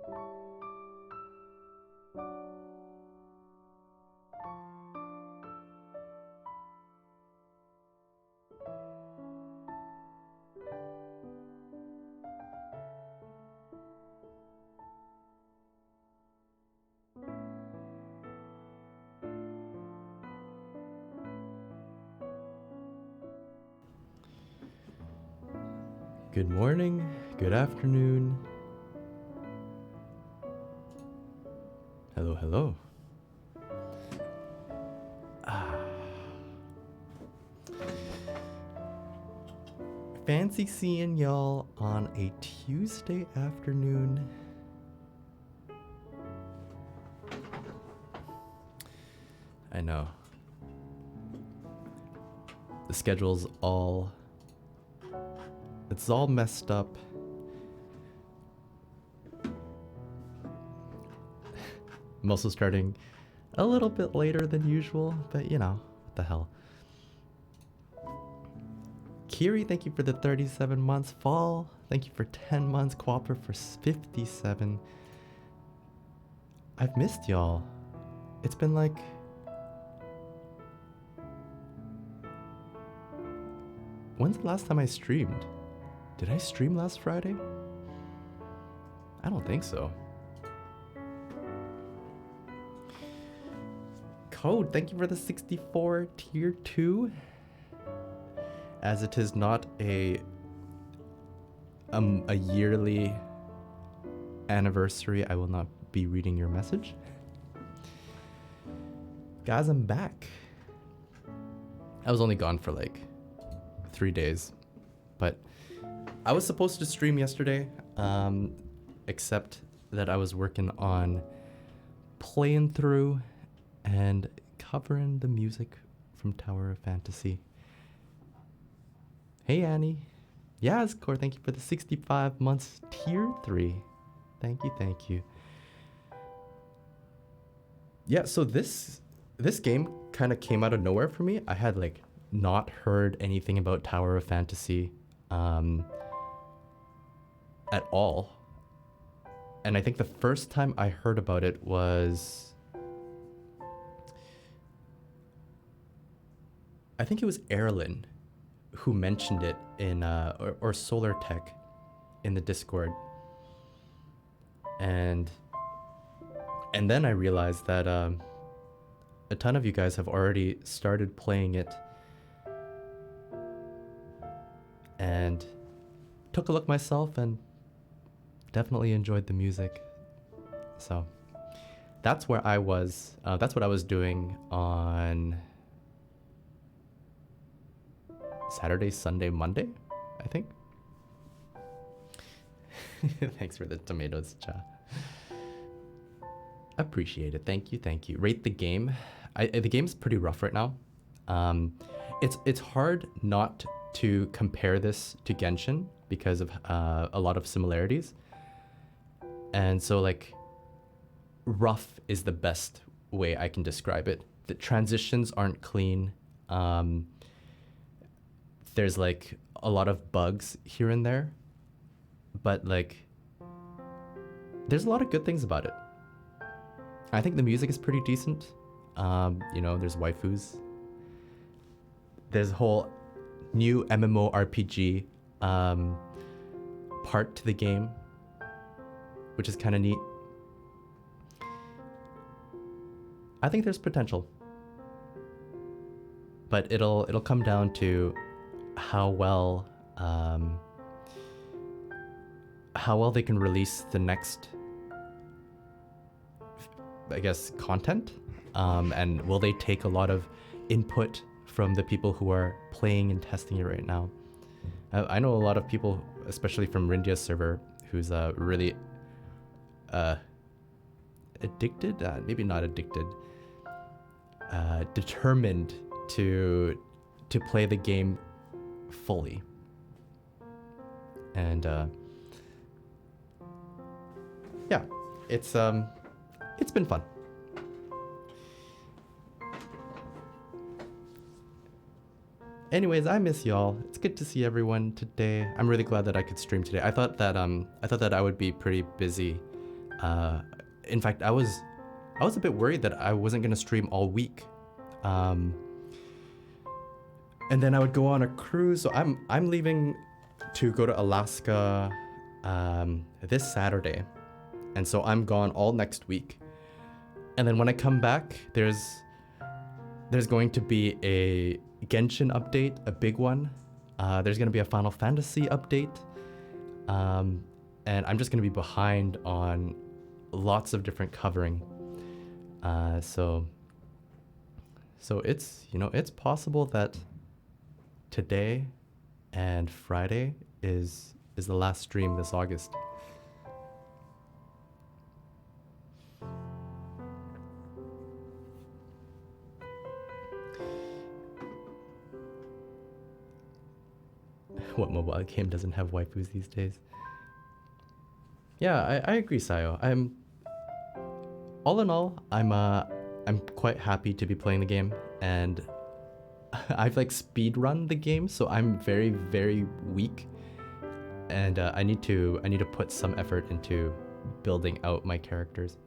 Good morning, good afternoon. Hello, hello. Fancy seeing y'all on a Tuesday afternoon. I know. The schedule's all... It's all messed up. I'm also starting a little bit later than usual, but you know, what the hell. Kiri, thank you for the 37 months. Fall, thank you for 10 months. Quapper for 57. I've missed y'all. It's been like... When's the last time I streamed? Did I stream last Friday? I don't think so. Code, thank you for the 64 tier 2. As it is not a yearly anniversary, I will not be reading your message. Guys, I'm back. I was only gone for like 3 days, but I was supposed to stream yesterday, except that I was working on playing through and covering the music from Tower of Fantasy. Hey Annie. Yes, Core, thank you for the 65 months tier 3. Thank you, thank you. Yeah, so this game kind of came out of nowhere for me. I had like not heard anything about Tower of Fantasy at all. And I think the first time I heard about it was... I think it was Erlin who mentioned it in, or Solar Tech in the Discord. And then I realized that a ton of you guys have already started playing it. And took a look myself and definitely enjoyed the music. So that's where I was, that's what I was doing on Saturday, Sunday, Monday, I think. Thanks for the tomatoes, Cha. Appreciate it. Thank you, thank you. Rate the game. The game's pretty rough right now. It's hard not to compare this to Genshin because of a lot of similarities. And so like rough is the best way I can describe it. The transitions aren't clean. There's like a lot of bugs here and there, but like there's a lot of good things about it. I think the music is pretty decent. You know, there's waifus. There's a whole new MMORPG part to the game, which is kind of neat. I think there's potential, but it'll come down to how well they can release the next, I guess, content, and will they take a lot of input from the people who are playing and testing it right now. I know a lot of people, especially from Rindia's server, who's really addicted, maybe not addicted, determined to play the game fully. And yeah, it's been fun. Anyways, I miss y'all. It's good to see everyone today. I'm really glad that I could stream today. I thought that I would be pretty busy In fact, I was a bit worried that I wasn't gonna stream all week. And then I would go on a cruise. So I'm leaving to go to Alaska this Saturday, and so I'm gone all next week. And then when I come back, there's going to be a Genshin update, a big one. There's gonna be a Final Fantasy update, and I'm just gonna be behind on lots of different covering. So it's, you know, it's possible that today and Friday is the last stream this August. What mobile game doesn't have waifus these days? Yeah, I agree, Sayo. All in all, I'm quite happy to be playing the game, and I've like speed run the game, so I'm very, very weak, and I need to put some effort into building out my characters.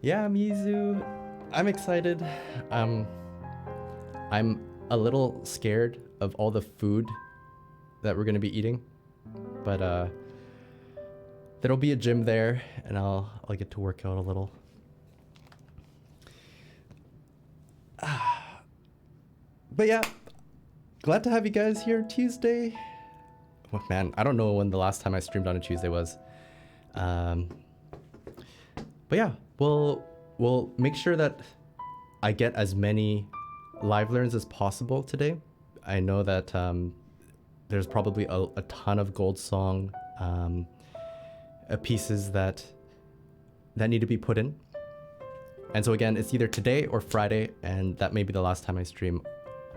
Yeah, Mizu, I'm excited. I'm a little scared of all the food that we're gonna be eating, but there'll be a gym there, and I'll get to work out a little. But yeah, glad to have you guys here Tuesday. Oh, man, I don't know when the last time I streamed on a Tuesday was. But yeah, we'll make sure that I get as many live learns as possible today. I know that there's probably a ton of gold song pieces that need to be put in. And so again, it's either today or Friday, and that may be the last time I stream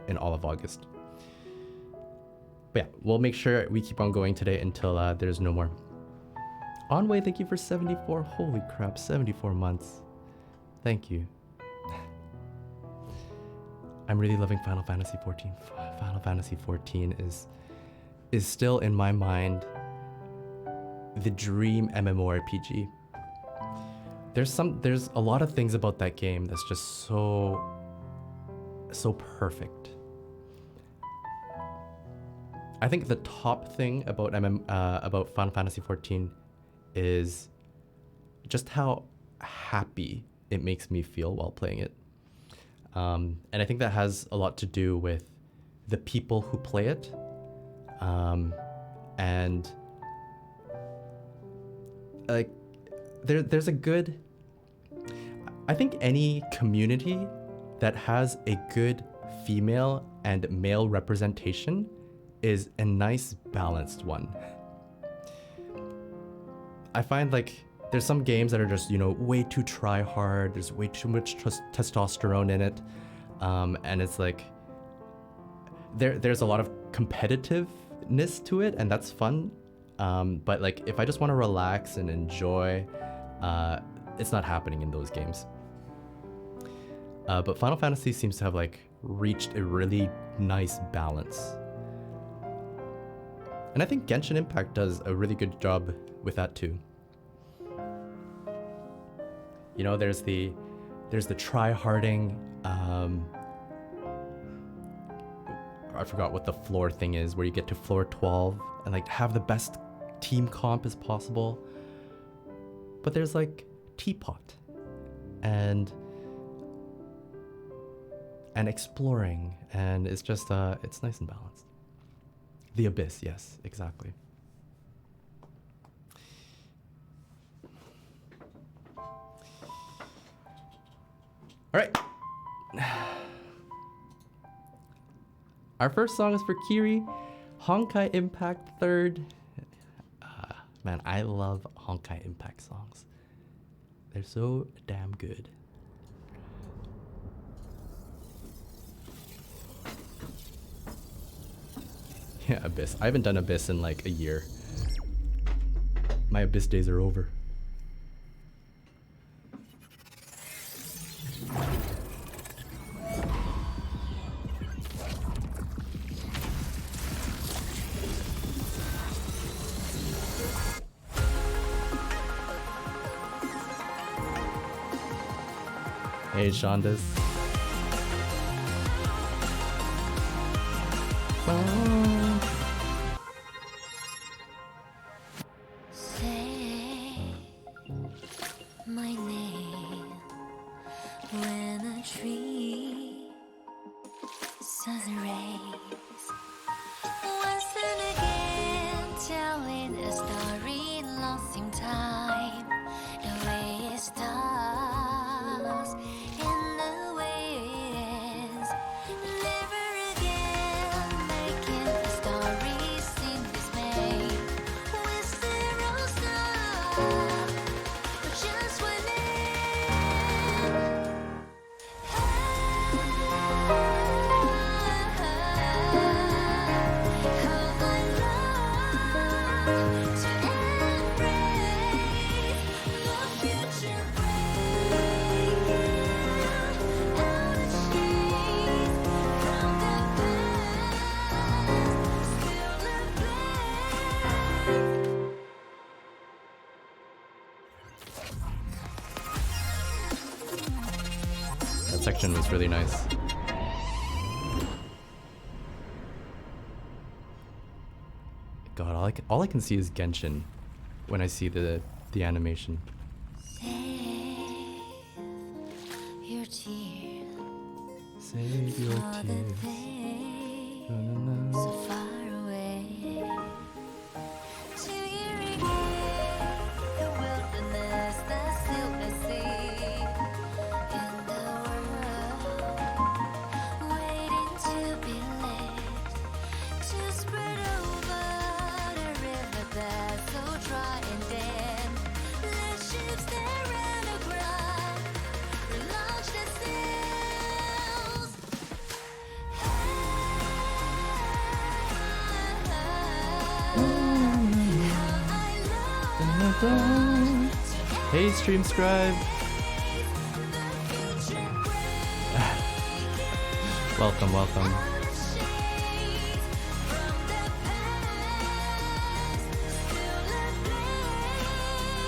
in all of August. But yeah, we'll make sure we keep on going today until there's no more. Onway, thank you for 74. Holy crap, 74 months. Thank you. I'm really loving Final Fantasy 14. Final Fantasy 14 is still in my mind the dream MMORPG. There's a lot of things about that game that's just so perfect. I think the top thing about about Final Fantasy 14 is just how happy it makes me feel while playing it. And I think that has a lot to do with the people who play it. And like there's a good, I think any community that has a good female and male representation is a nice balanced one. I find like there's some games that are just, you know, way too try hard. There's way too much testosterone in it. And it's like, there's a lot of competitiveness to it, and that's fun. But like, if I just want to relax and enjoy, it's not happening in those games. But Final Fantasy seems to have like reached a really nice balance. And I think Genshin Impact does a really good job with that too. You know, there's the try-harding, I forgot what the floor thing is, where you get to floor 12 and like have the best team comp as possible. But there's like teapot and exploring, and it's just it's nice and balanced. The Abyss, yes, exactly. All right. Our first song is for Kiri, Honkai Impact 3rd. Man, I love Honkai Impact songs. They're so damn good. Yeah, Abyss. I haven't done Abyss in like a year. My Abyss days are over. Hey, Shondas. Say my name when a tree sun rays. Once and again, telling a story lost in time. The way it starts and the way it ends. Never again making a story seem dismayed. With zero stop, but just one end. That section was really nice. God, all I can see is Genshin when I see the animation. Save your tears. Save your For the tears. things Na-na-na. so far away. To irrigate the wilderness that still the sea in the world, waiting to be lit, to spread over the river that's so dry and damp. Let ships there run aground, relaunch the sails. Hey, Stream Scribe. Welcome, welcome.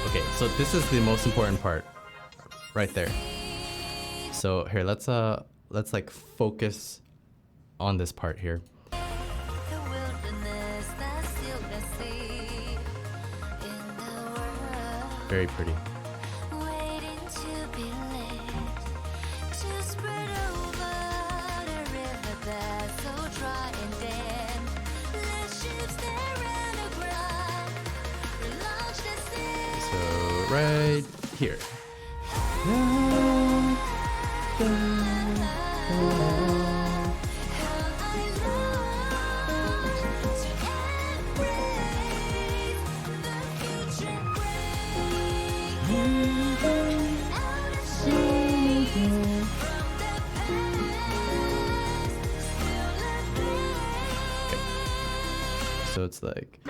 Okay, so this is the most important part, right there. So here, let's like focus on this part here. Very pretty. Waiting to be lit, to spread over the river that's so dry and damp. Let ships there run aground, relaunch the sails. So right here. So it's like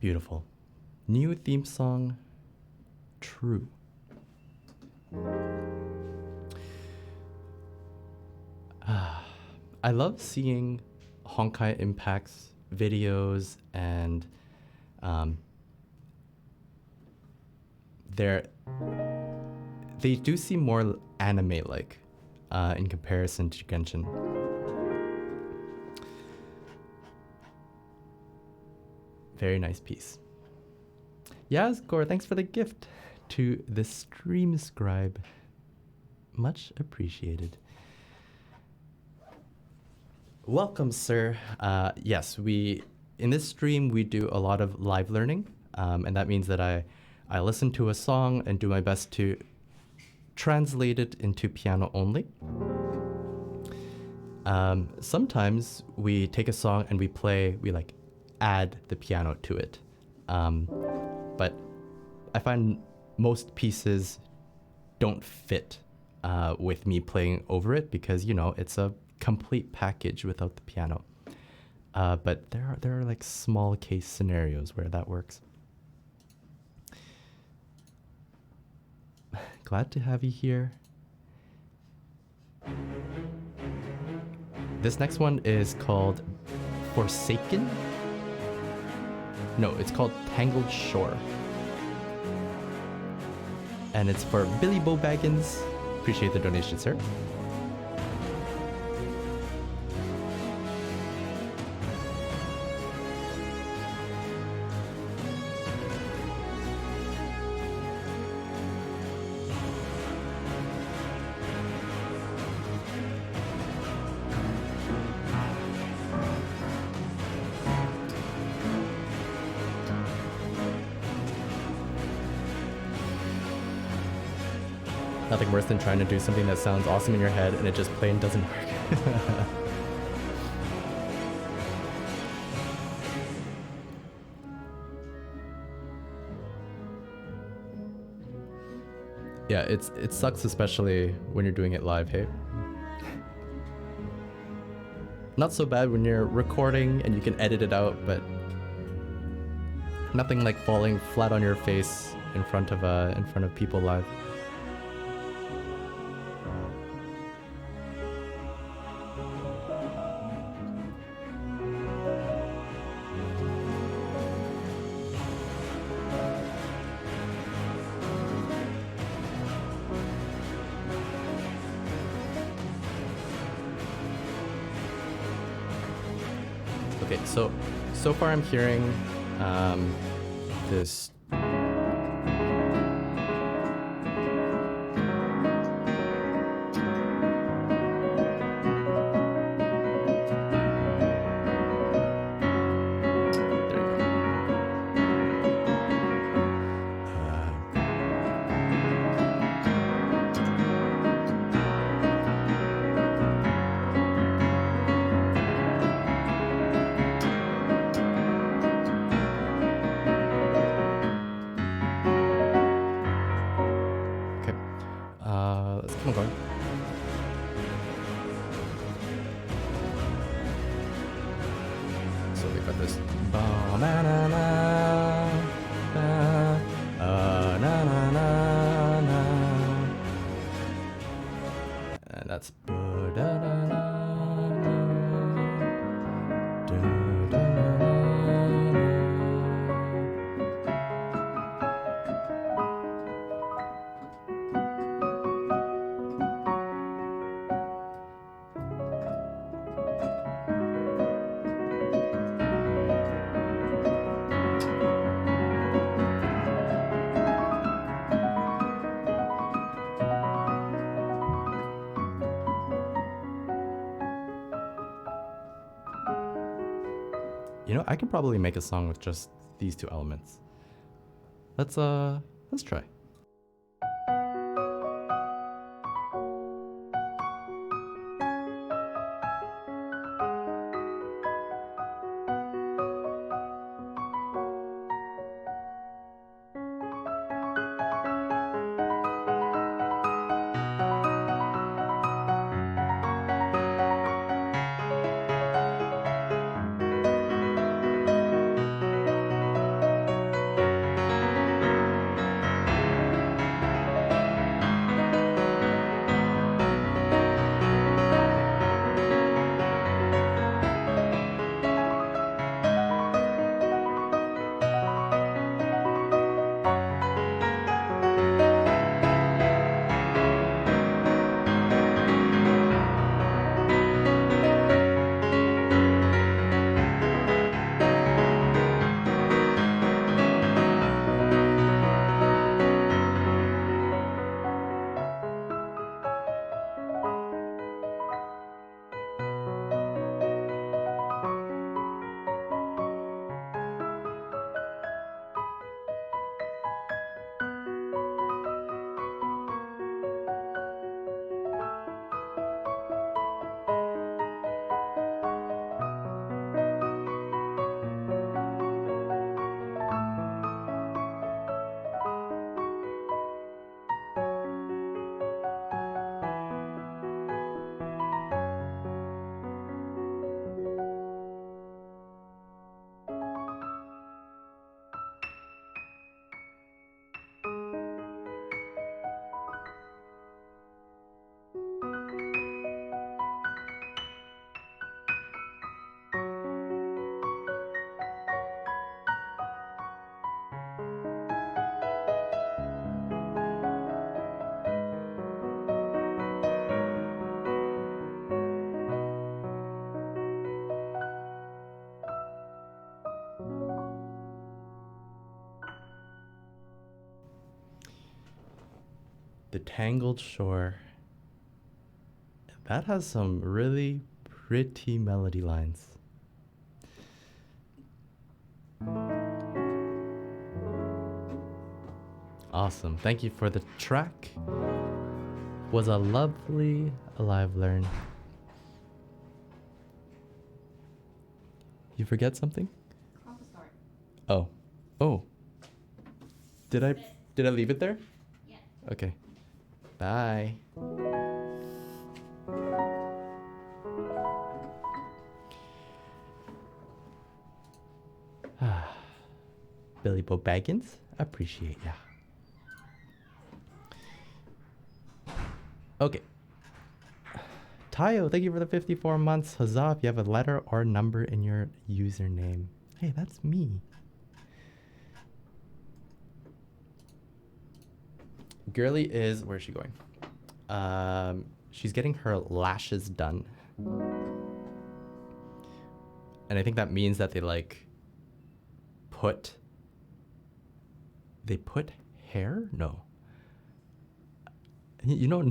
Beautiful. New theme song, True. I love seeing Honkai Impact's videos, and they do seem more anime-like in comparison to Genshin. Very nice piece. Yazgor, thanks for the gift to the stream scribe. Much appreciated. Welcome, sir. Yes, in this stream we do a lot of live learning, and that means that I listen to a song and do my best to translate it into piano only. Sometimes we take a song and we like add the piano to it, but I find most pieces don't fit with me playing over it, because it's a complete package without the piano. But there are like small case scenarios where that works. Glad to have you here. This next one is called Forsaken. No, it's called Tangled Shore. And it's for Billy Bo Baggins. Appreciate the donation, sir. Nothing worse than trying to do something that sounds awesome in your head and it just plain doesn't work. Yeah, it sucks, especially when you're doing it live, hey? Not so bad when you're recording and you can edit it out, but nothing like falling flat on your face in front of people live. Okay, so far I'm hearing this. Let's keep on going. So we got this. And that's. I could probably make a song with just these two elements. Let's try. The Tangled Shore. That has some really pretty melody lines. Awesome. Thank you for the track. Was a lovely live learn. You forget something? Oh. Oh. Did I leave it there? Yeah. Okay. Bye. Billy Bo Baggins, appreciate ya. Okay. Tayo, thank you for the 54 months. Huzzah if you have a letter or number in your username. Hey, that's me. Girly is, where's she going? She's getting her lashes done. And I think that means that they put hair? No. You know,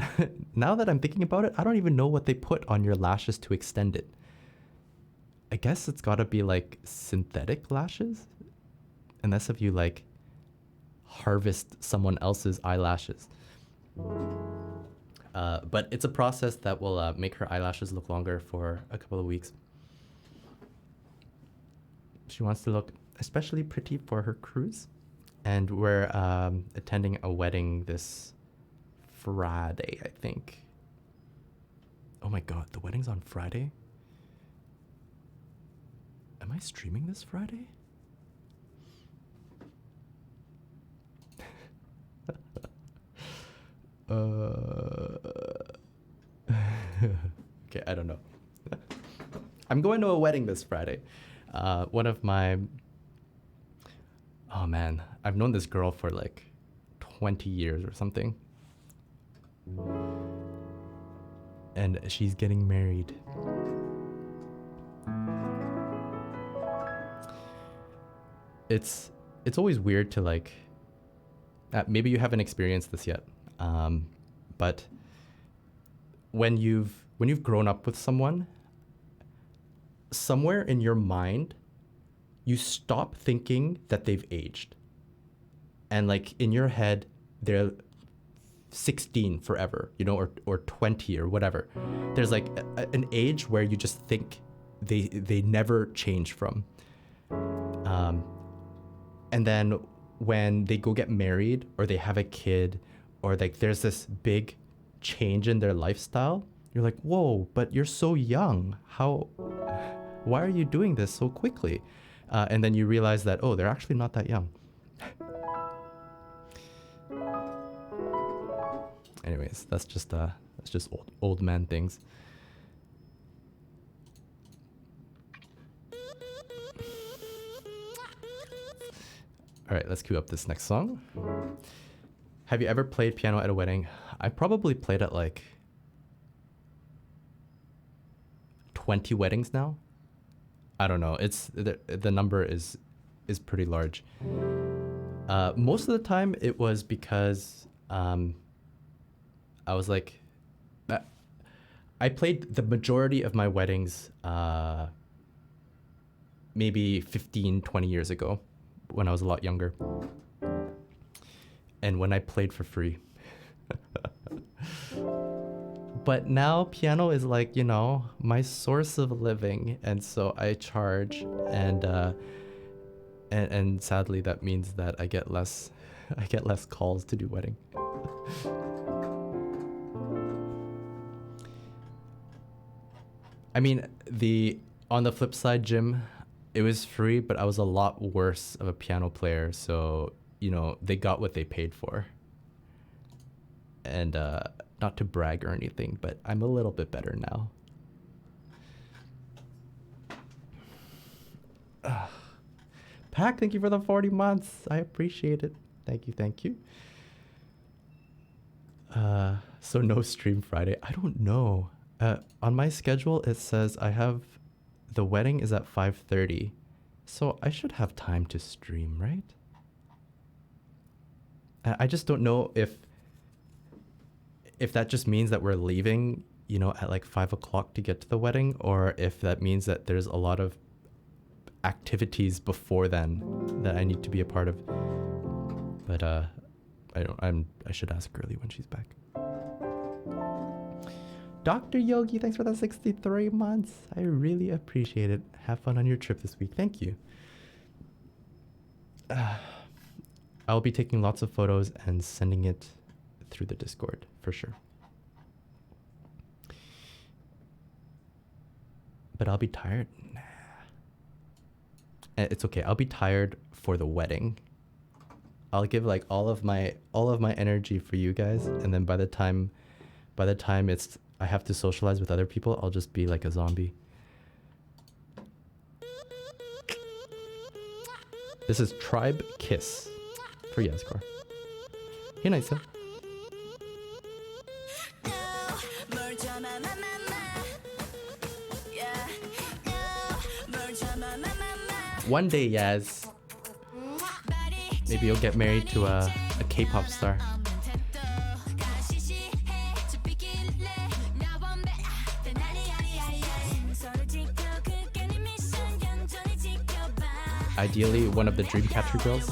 now that I'm thinking about it, I don't even know what they put on your lashes to extend it. I guess it's gotta be like synthetic lashes. Unless if you like harvest someone else's eyelashes. But it's a process that will make her eyelashes look longer for a couple of weeks. She wants to look especially pretty for her cruise. And we're attending a wedding this Friday, I think. Oh my god, the wedding's on Friday? Am I streaming this Friday? Okay, I don't know. I'm going to a wedding this Friday. One of my... Oh man, I've known this girl for like 20 years or something. And she's getting married. It's always weird to like... maybe you haven't experienced this yet. But when you've grown up with someone, somewhere in your mind, you stop thinking that they've aged. And like in your head, they're 16 forever, you know, or 20 or whatever. There's like an age where you just think they never change from. And then when they go get married or they have a kid or like there's this big change in their lifestyle, you're like, whoa, but you're so young. Why are you doing this so quickly? And then you realize that, oh, they're actually not that young. Anyways, that's just old man things. All right, let's cue up this next song. Have you ever played piano at a wedding? I probably played at like 20 weddings now. I don't know. It's the number is pretty large. Most of the time it was because I was like, I played the majority of my weddings maybe 15, 20 years ago when I was a lot younger. And when I played for free. But now piano is like, you know, my source of living, and so I charge, and sadly that means that I get less calls to do wedding. I mean, on the flip side, Jim, it was free, but I was a lot worse of a piano player, so you know, they got what they paid for. And not to brag or anything, but I'm a little bit better now. Pack, thank you for the 40 months. I appreciate it. Thank you, thank you. So no stream Friday. I don't know. On my schedule, it says the wedding is at 5:30. So I should have time to stream, right? I just don't know if if that just means that we're leaving, you know, at like 5 o'clock to get to the wedding, or if that means that there's a lot of activities before then that I need to be a part of. But I should ask Girly when she's back. Dr. Yogi, thanks for that 63 months. I really appreciate it. Have fun on your trip this week. Thank you. I'll be taking lots of photos and sending it through the Discord for sure. But I'll be tired. Nah. It's okay. I'll be tired for the wedding. I'll give like all of my energy for you guys, and then by the time I have to socialize with other people, I'll just be like a zombie. This is Tribe Kiss for Yazgor. Hey, nice. One day, Yaz. Maybe you'll get married to a K-pop star. Ideally, one of the Dreamcatcher girls.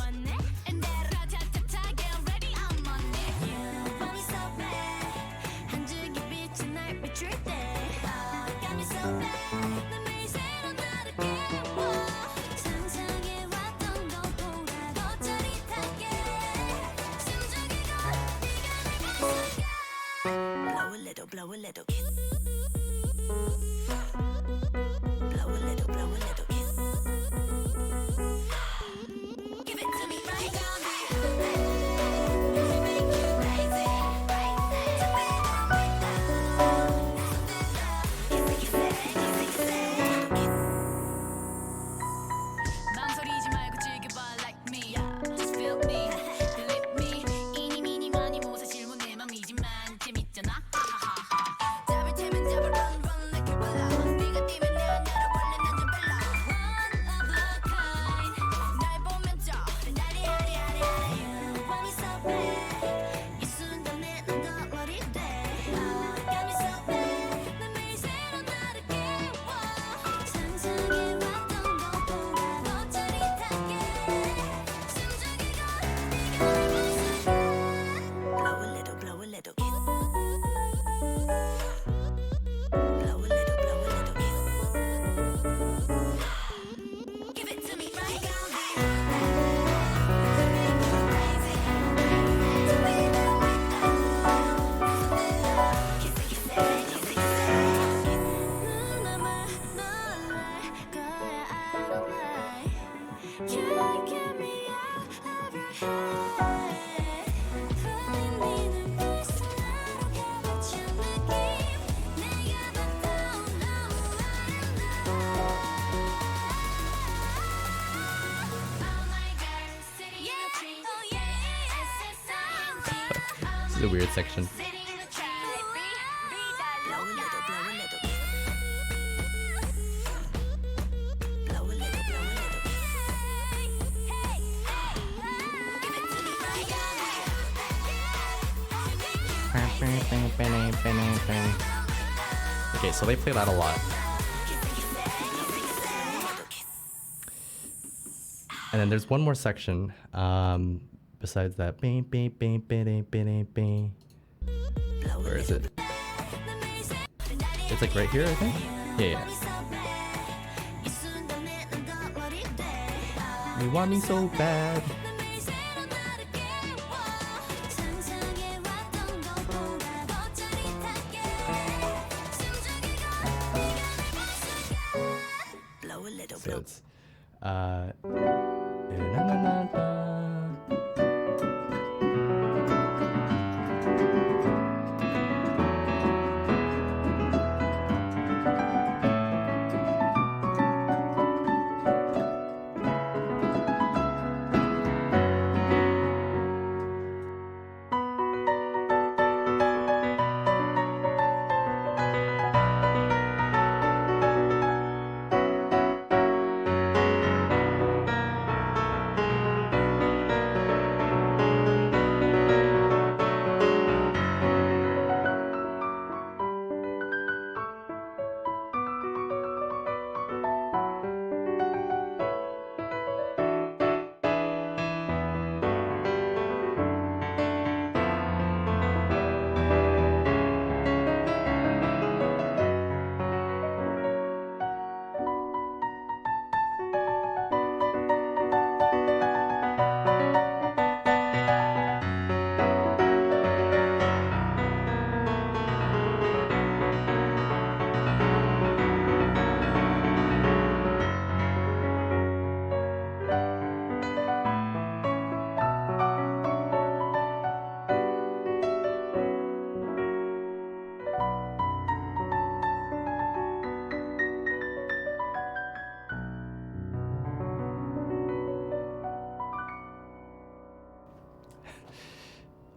This is a weird section. Okay, so they play that a lot. And then there's one more section besides that. Where is it? It's like right here, I think? Yeah. You want me so bad. So it's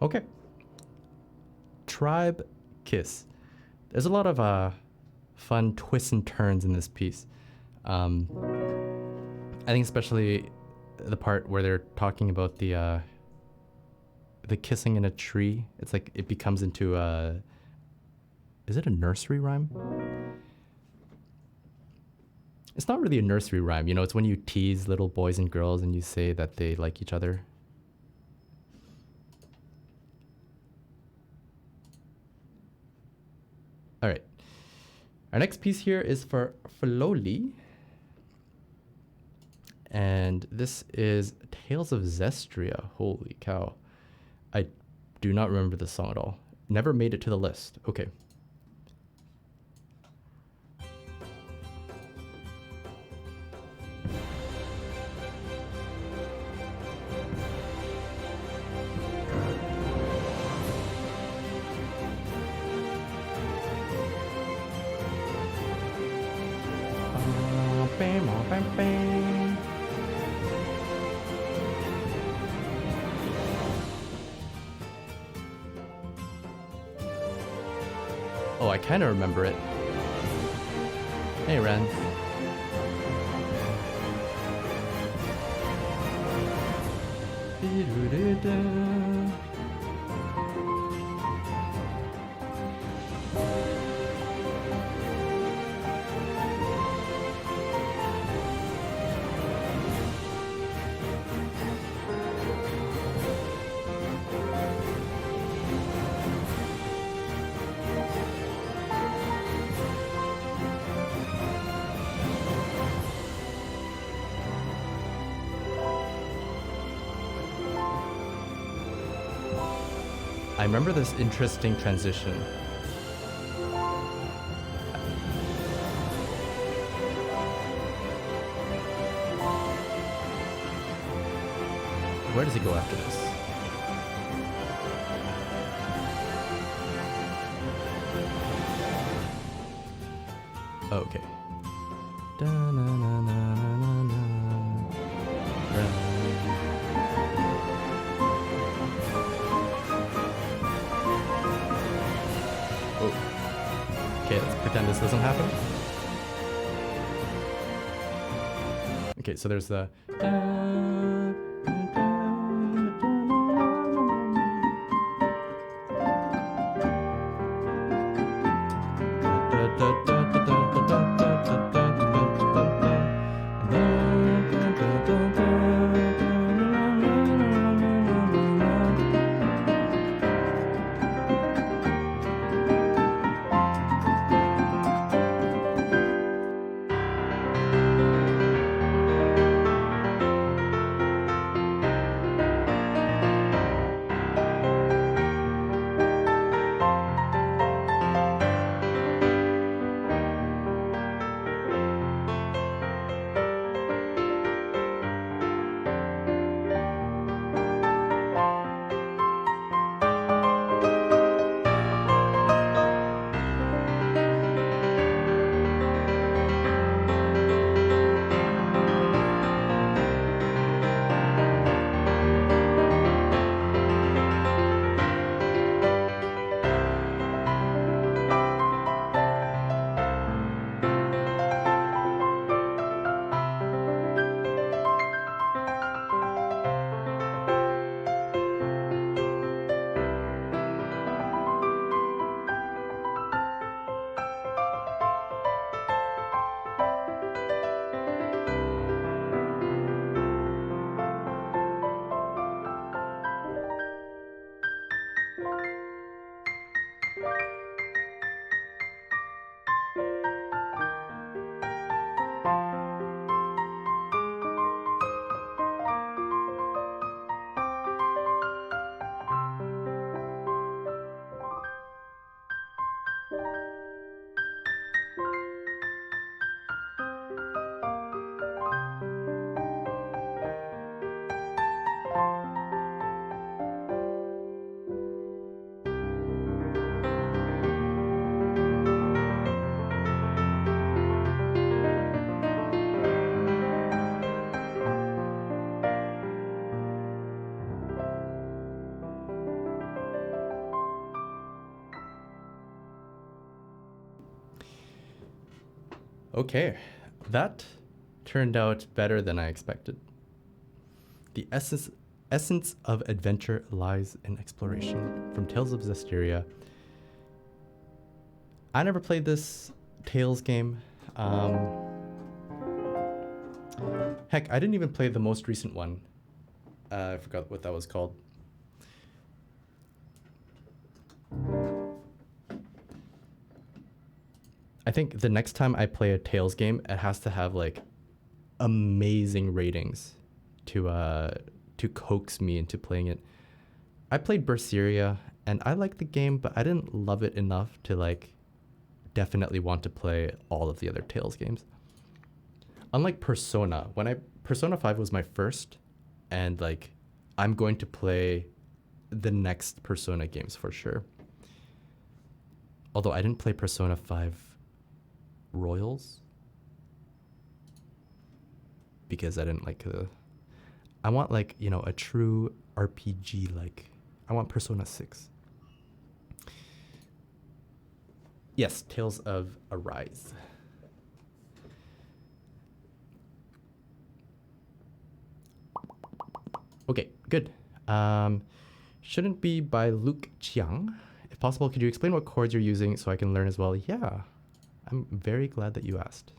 Okay. Tribe Kiss. There's a lot of fun twists and turns in this piece. I think especially the part where they're talking about the kissing in a tree. It's like it becomes into a... Is it a nursery rhyme? It's not really a nursery rhyme, you know, it's when you tease little boys and girls and you say that they like each other. All right. Our next piece here is for Floli. And this is Tales of Zestria. Holy cow. I do not remember this song at all. Never made it to the list. Okay. Oh, I kind of remember it. Hey, Ren. I remember this interesting transition. Where does he go after this? Oh, okay. Okay, let's pretend this doesn't happen. Okay, so there's the... Okay, that turned out better than I expected. The essence of adventure lies in exploration. From Tales of Zestiria. I never played this Tales game. Heck, I didn't even play the most recent one. I forgot what that was called. I think the next time I play a Tales game, it has to have like amazing ratings to coax me into playing it. I played Berseria and I liked the game, but I didn't love it enough to like definitely want to play all of the other Tales games. Unlike Persona, Persona 5 was my first, and like I'm going to play the next Persona games for sure. Although I didn't play Persona 5 Royals because I didn't like I want like, you know, a true RPG, like I want Persona 6. Yes, Tales of Arise. Okay, good. Shouldn't be by Luke Chiang. If possible, could you explain what chords you're using so I can learn as well? Yeah, I'm very glad that you asked.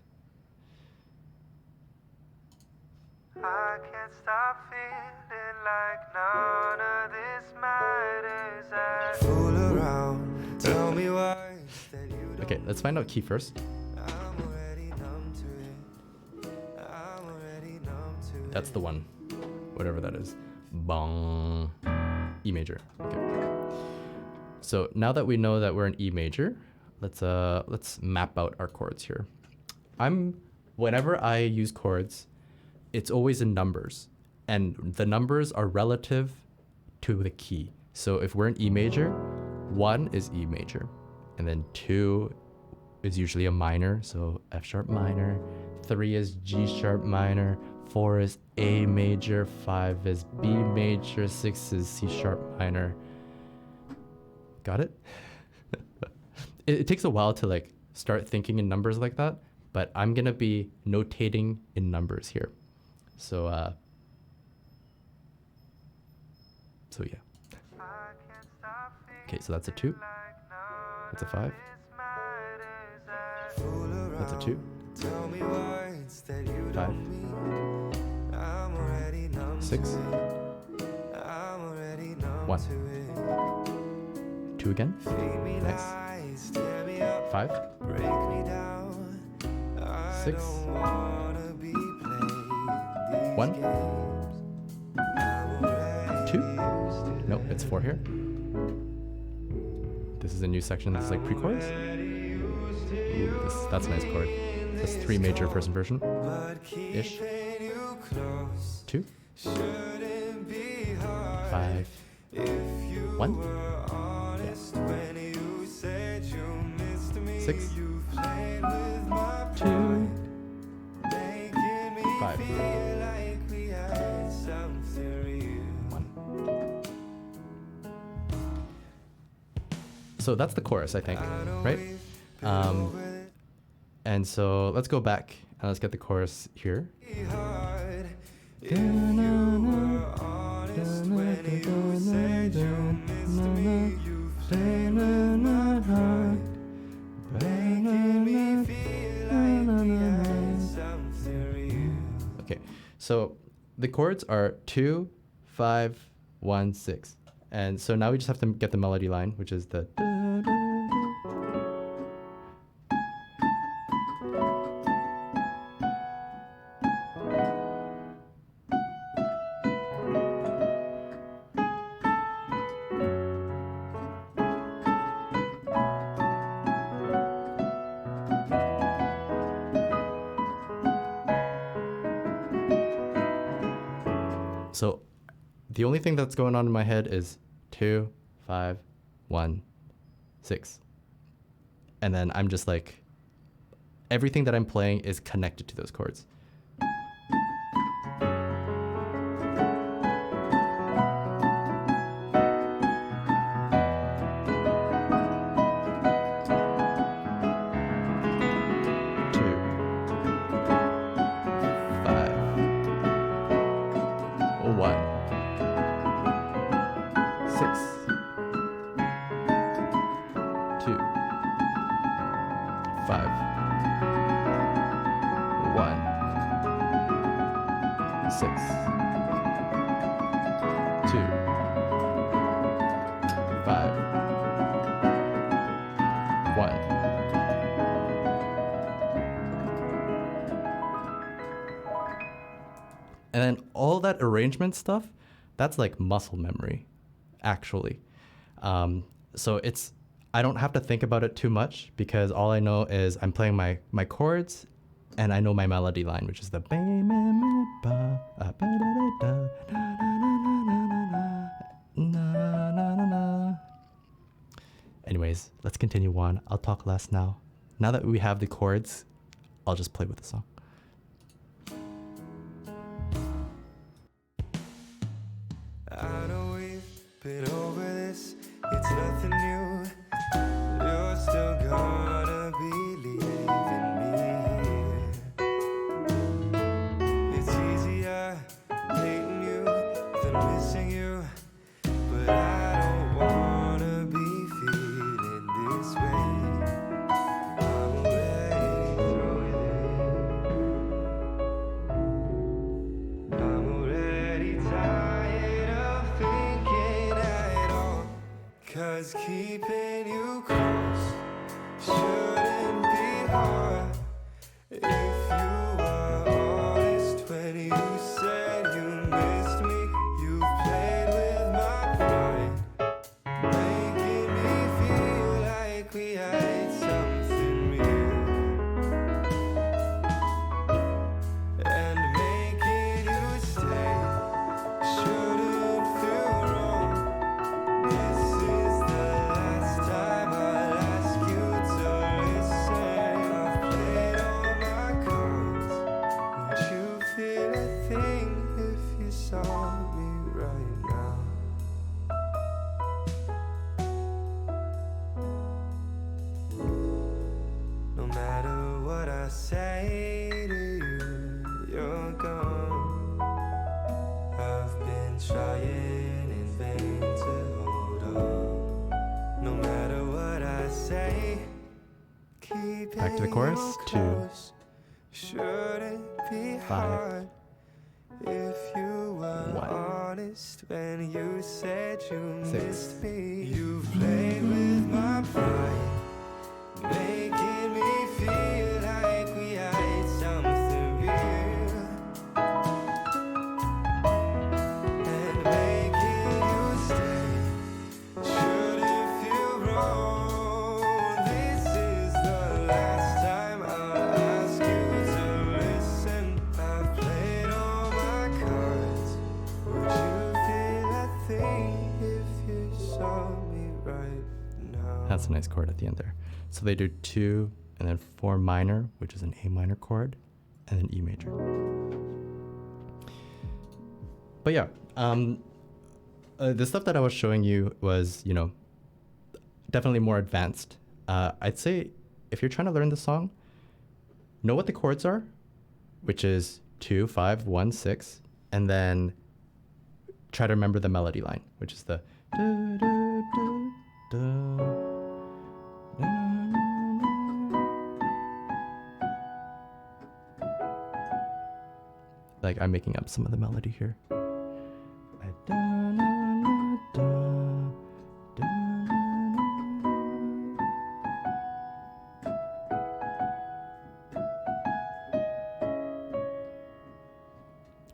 I can't stop feeling like none of this matters. I fool around, tell me why. Okay, let's find out key first. That's the one, whatever that is. Bong. E major. Okay. So now that we know that we're in E major, let's map out our chords here. Whenever I use chords, it's always in numbers, and the numbers are relative to the key. So if we're in E major, 1 is E major, and then 2 is usually a minor, so F sharp minor, 3 is G sharp minor, 4 is A major, 5 is B major, 6 is C sharp minor. Got it? It takes a while to like start thinking in numbers like that, but I'm gonna be notating in numbers here. So yeah. Okay, so that's a 2. That's a 5. That's a 2. 5. 6. 1. 2 again. Nice. 5. 6. 1. 2. Nope, it's 4 here. This is a new section that's like pre-chorus. Ooh, that's a nice chord. That's 3 major first inversion. Ish. 2. 5. 1. Yeah. 6. 2. 5. 1. So that's the chorus, I think, right? And so let's go back and let's get the chorus here. Okay, so the chords are 2, 5, 1, 6. And so now we just have to get the melody line, which is the... So the only thing that's going on in my head is 2, 5, 1, 6. And then I'm just like, everything that I'm playing is connected to those chords. Two, 6, 2, 5, 1, 6, 2, 5, 1. And then all that arrangement stuff, that's like muscle memory, actually. So I don't have to think about it too much because all I know is I'm playing my chords and I know my melody line, which is the Anyways, let's continue on. I'll talk less now. Now that we have the chords, I'll just play with the song. I know we've been over this, it's nothing new. You're still gonna believe in me here. It's easier hating you than missing you, but I don't wanna be feeling this way. I'm already through with it. I'm already tired of thinking at all, 'cause keeping you close shouldn't be hard. If you were honest when you said you missed me, you played with my pride, making me feel like we had something real, and making you stay shouldn't feel wrong. This is the last time I'll ask you to listen. I've played all my cards. Would you feel a thing if you saw me right now? No matter what I say to you, you're gone. I've been trying in vain to hold on. No matter what I say, keep Back to the chorus. 2, shouldn't be 5, hard. If you were 1, honest when you said you 6. missed me, you played with my pride, making me feel like we had something real, and making you stay shouldn't feel wrong. This is the last time I'll ask you to listen. I've played all my cards. Would you feel a thing if you saw me right now? That's a nice chord at the end there. So they do 2 and then 4 minor, which is an A minor chord, and then E major. But yeah, the stuff that I was showing you was, definitely more advanced. I'd say if you're trying to learn the song, know what the chords are, which is 2, 5, 1, 6, and then try to remember the melody line, which is the like I'm making up some of the melody here.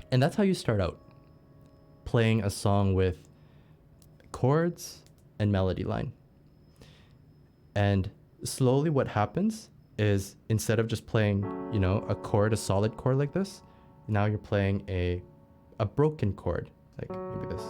And that's how you start out, playing a song with chords and melody line. And slowly what happens is instead of just playing, a chord, a solid chord like this, now you're playing a broken chord, like maybe this.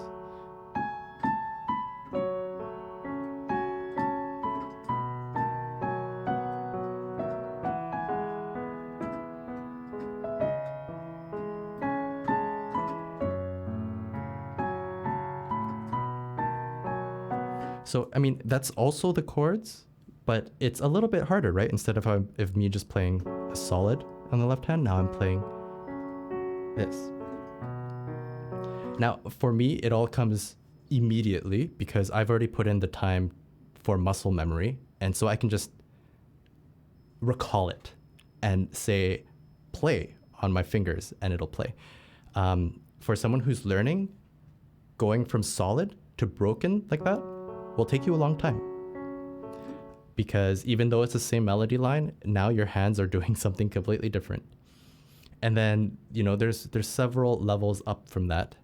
So, I mean, that's also the chords, but it's a little bit harder, right? Instead of me just playing a solid on the left hand, now I'm playing this. Now, for me, it all comes immediately because I've already put in the time for muscle memory. And so I can just recall it and say play on my fingers and it'll play. For someone who's learning, going from solid to broken like that will take you a long time. Because even though it's the same melody line, now your hands are doing something completely different. And then, there's several levels up from that.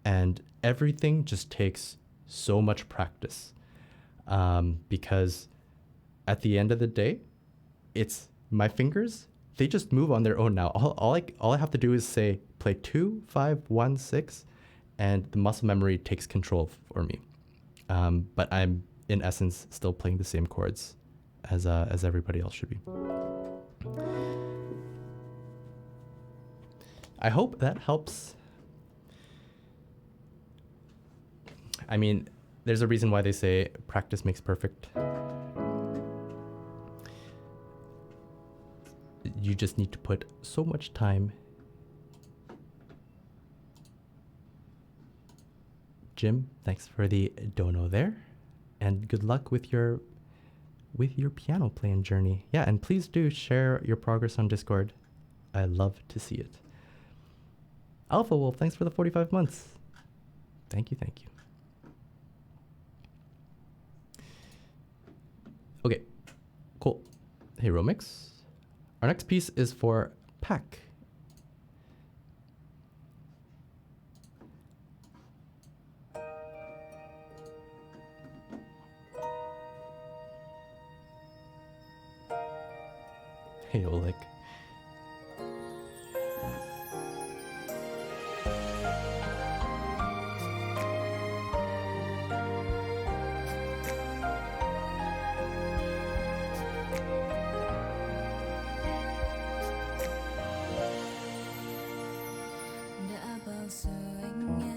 And everything just takes so much practice. Because at the end of the day, it's my fingers, they just move on their own now. All I have to do is say play 2, 5, 1, 6, and the muscle memory takes control for me. But I'm in essence still playing the same chords as everybody else should be. I hope that helps. I mean, there's a reason why they say practice makes perfect. You just need to put so much time. Jim, thanks for the dono there. And good luck with your piano playing journey. Yeah, and please do share your progress on Discord. I love to see it. Alpha Wolf, thanks for the 45 months. Thank you, thank you. Okay, cool. Hey, Romix. Our next piece is for Pack. Hey, Oleg. Đã bao giờ anh nghe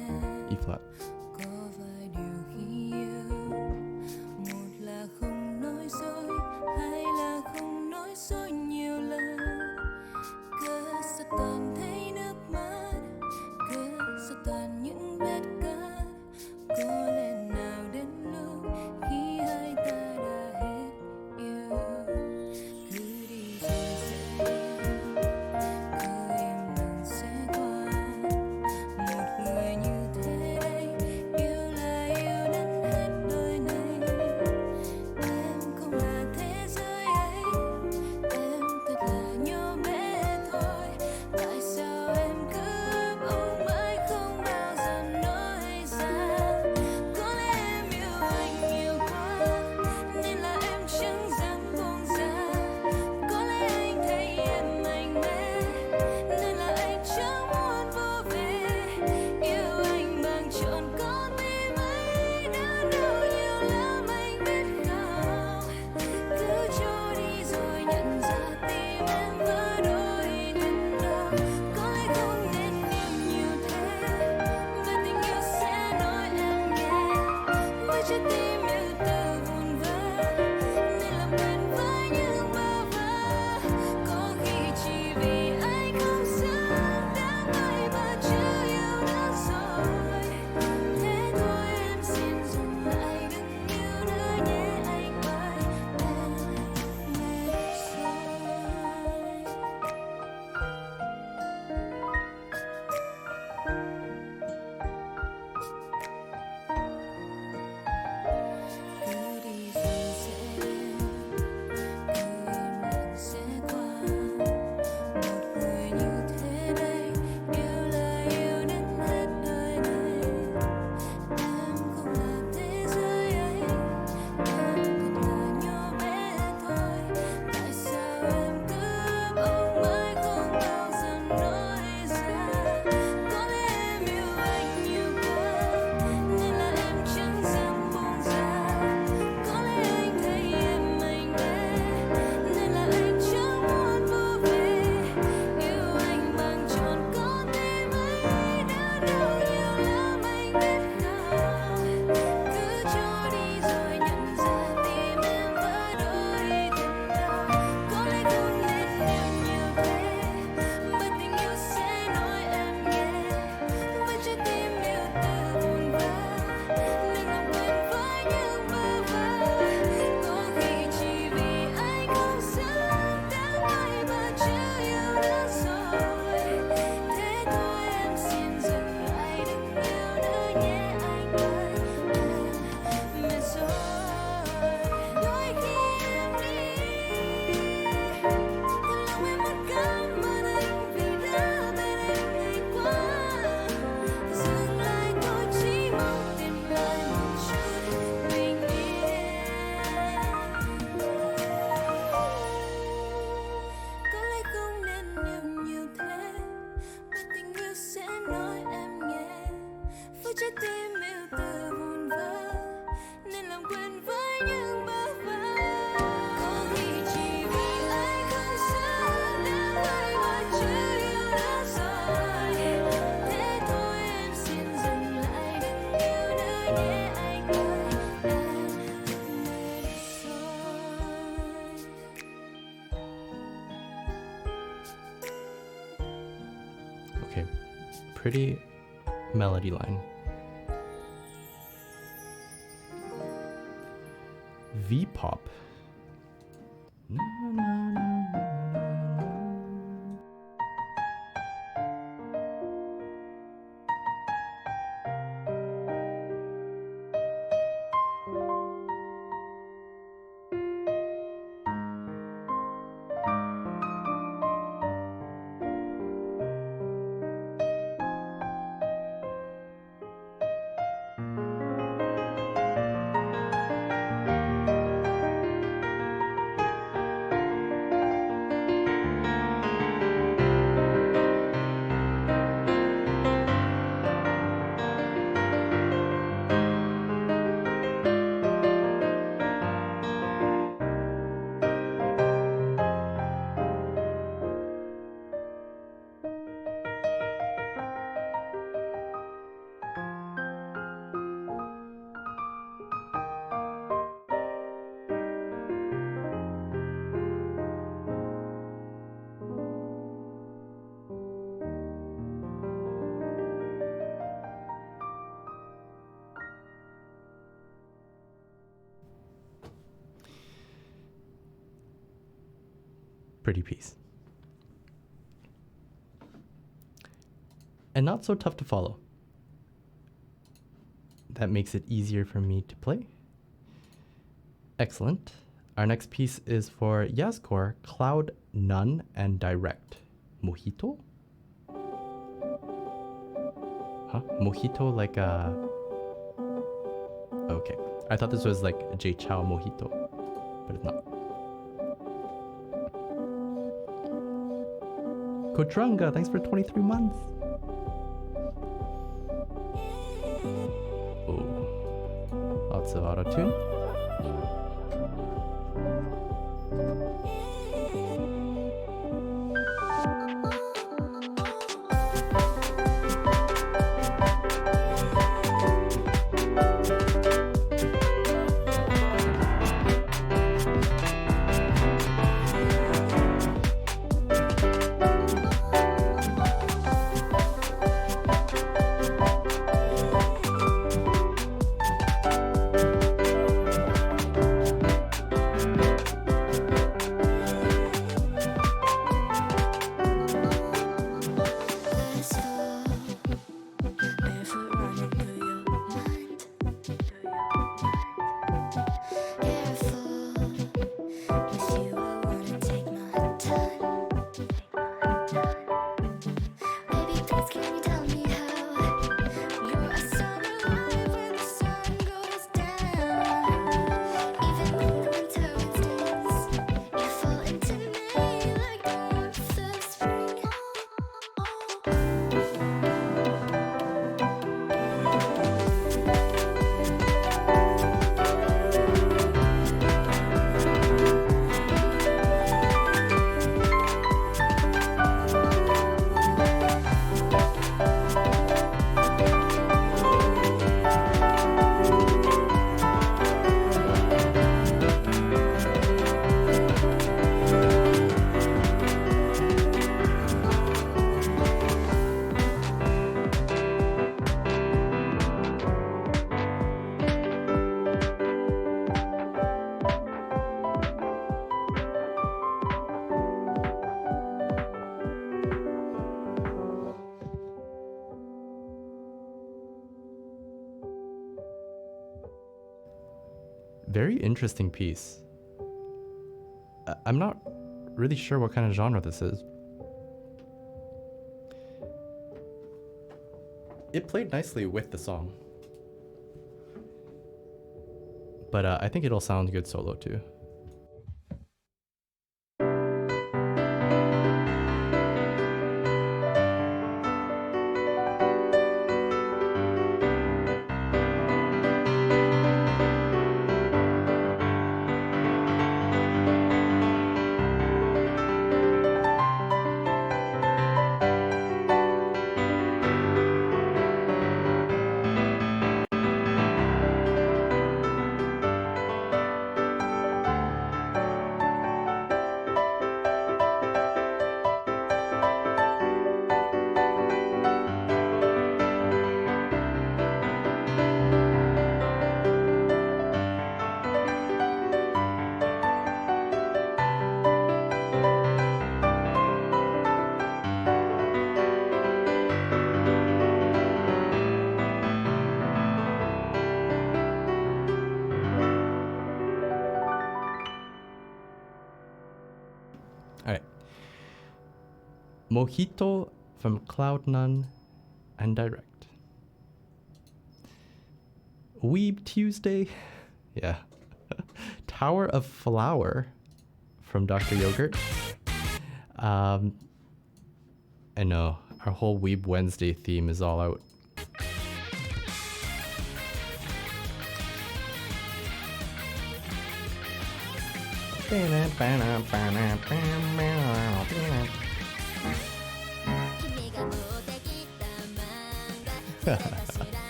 E flat. có vài điều hy hữu, một là không nói dối, hai là không nói dối nhiều lần. Cớ sao toàn thấy nước mắt, cớ sao toàn những vết cắt. Có lẽ nào đến lúc khi hai ta đã hết yêu, cứ đi rồi sẽ đến, cứ im lặng sẽ qua. Một người như thế đây, yêu là yêu đến hết đời này. Em không là thế giới ấy, em thật là nhỏ bé thôi. Tại sao em cứ ấp ủ mãi không bao giờ nói ra? Có lẽ em yêu anh nhiều quá, nên là em chẳng dám buông ra. Có lẽ anh thấy em mạnh mẽ, nên là anh chẳng muốn vô về. Yêu anh bằng trọn con tim ấy, đớn đau nhiều lắm anh biết không? Cứ trôi đi rồi nhận ra tim em vỡ đôi lần đầu. Có lẽ không nên yêu nhiều thế, và tình yêu sẽ nói em nghe. Với trái tim yêu từ vụn vỡ, nên làm quen với những bơ vơ. Có khi chỉ vì anh không xứng đáng vậy mà chưa yêu nữa rồi. Thế thôi em xin dừng lại, đừng yêu nữa nhé anh ơi. Em mệt rồi. pretty melody line. V-pop. Pretty piece. And not so tough to follow. That makes it easier for me to play. Excellent. Our next piece is for Yazcore, Cloud, None, and Direct. Mojito? Huh? Mojito like a... Okay. I thought this was like J Chow Mojito, but it's not. Kodrunga, thanks for 23 months. Oh, lots of auto-tune. Very interesting piece. I'm not really sure what kind of genre this is. It played nicely with the song. But I think it'll sound good solo too. All right. Mojito from Cloud None and Direct. Weeb Tuesday. Yeah. Tower of Flower from Dr. Yogurt. I know. Our whole Weeb Wednesday theme is all out.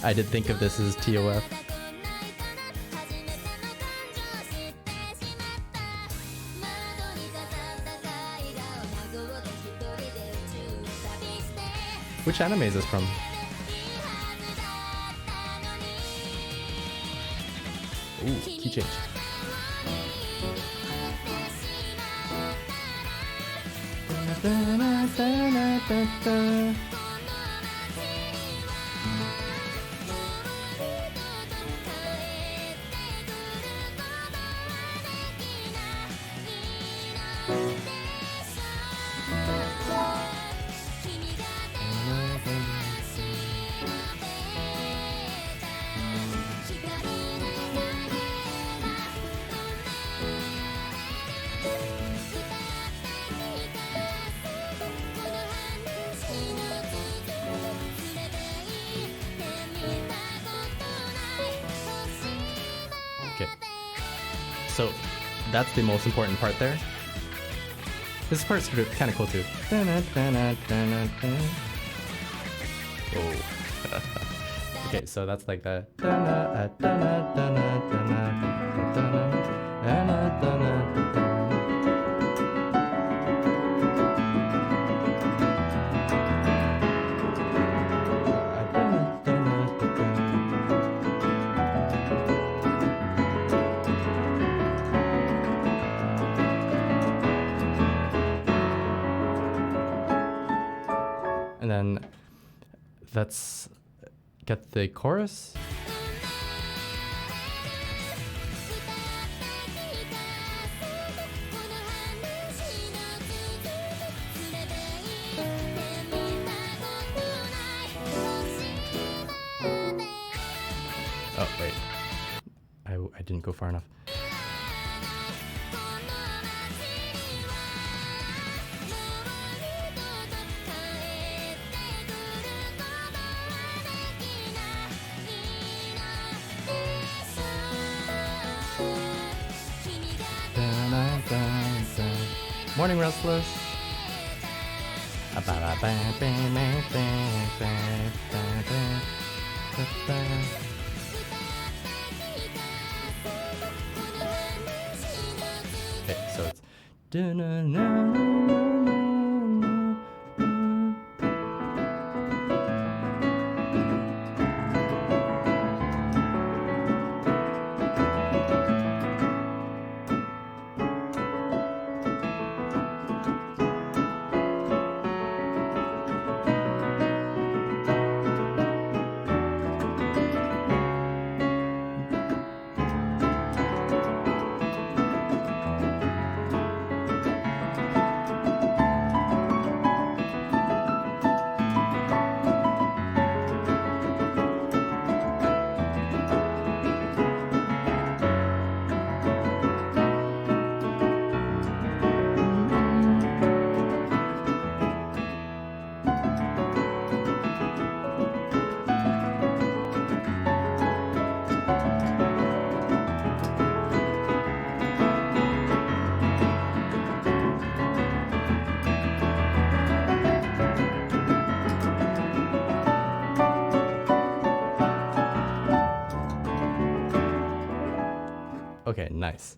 I did think of this as TOF. Which anime is this from? Ooh, key change. Okay, so that's the most important part there. This part's kind of cool too. Oh. Okay, so that's like the. And then let's get the chorus. Oh, wait. I didn't go far enough. Morning, Restless. Okay, so it's. Okay, nice.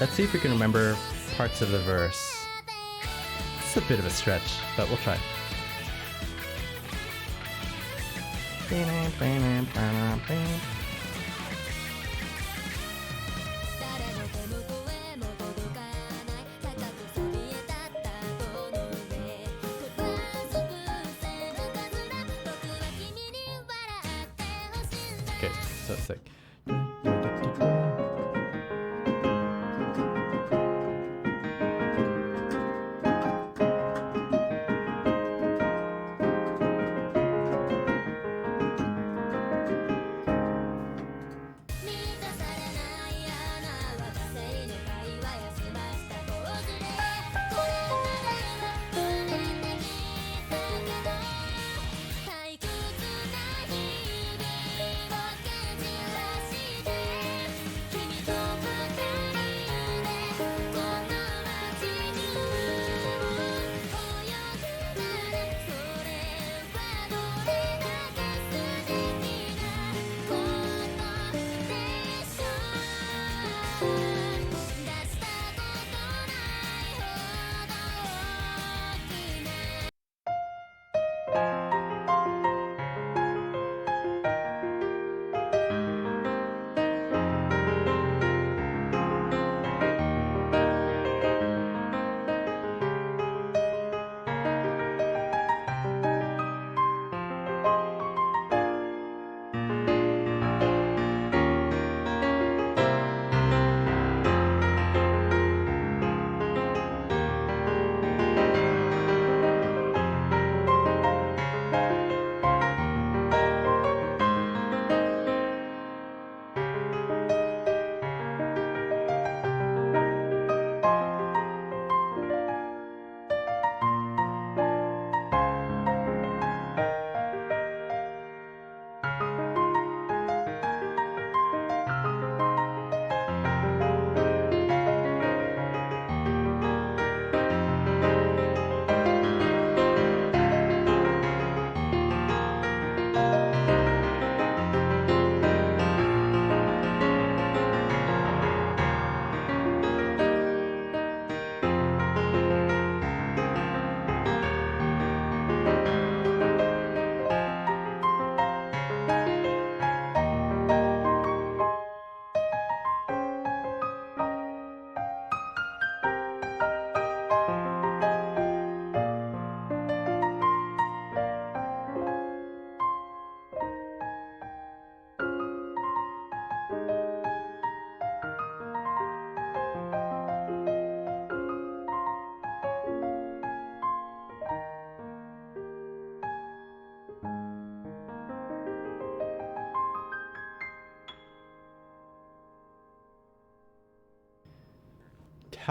Let's see if we can remember parts of the verse. It's a bit of a stretch, but we'll try. Okay, so it's like.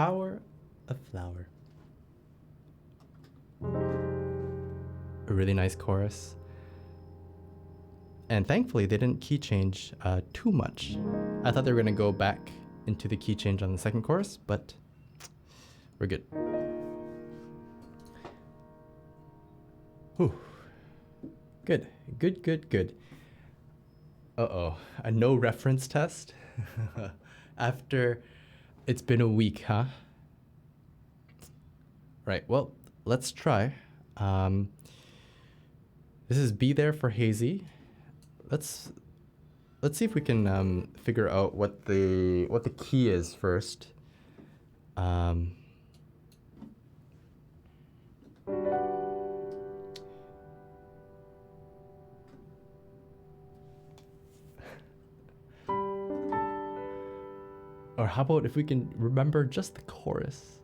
power of flower. A really nice chorus. And thankfully, they didn't key change too much. I thought they were going to go back into the key change on the second chorus, but we're good. Whew. Good, good, good, good. Uh-oh, a no reference test? After it's been a week, huh? Right, well, let's try. This is Be There for Hazy. Let's see if we can figure out what the key is first. Or how about if we can remember just the chorus?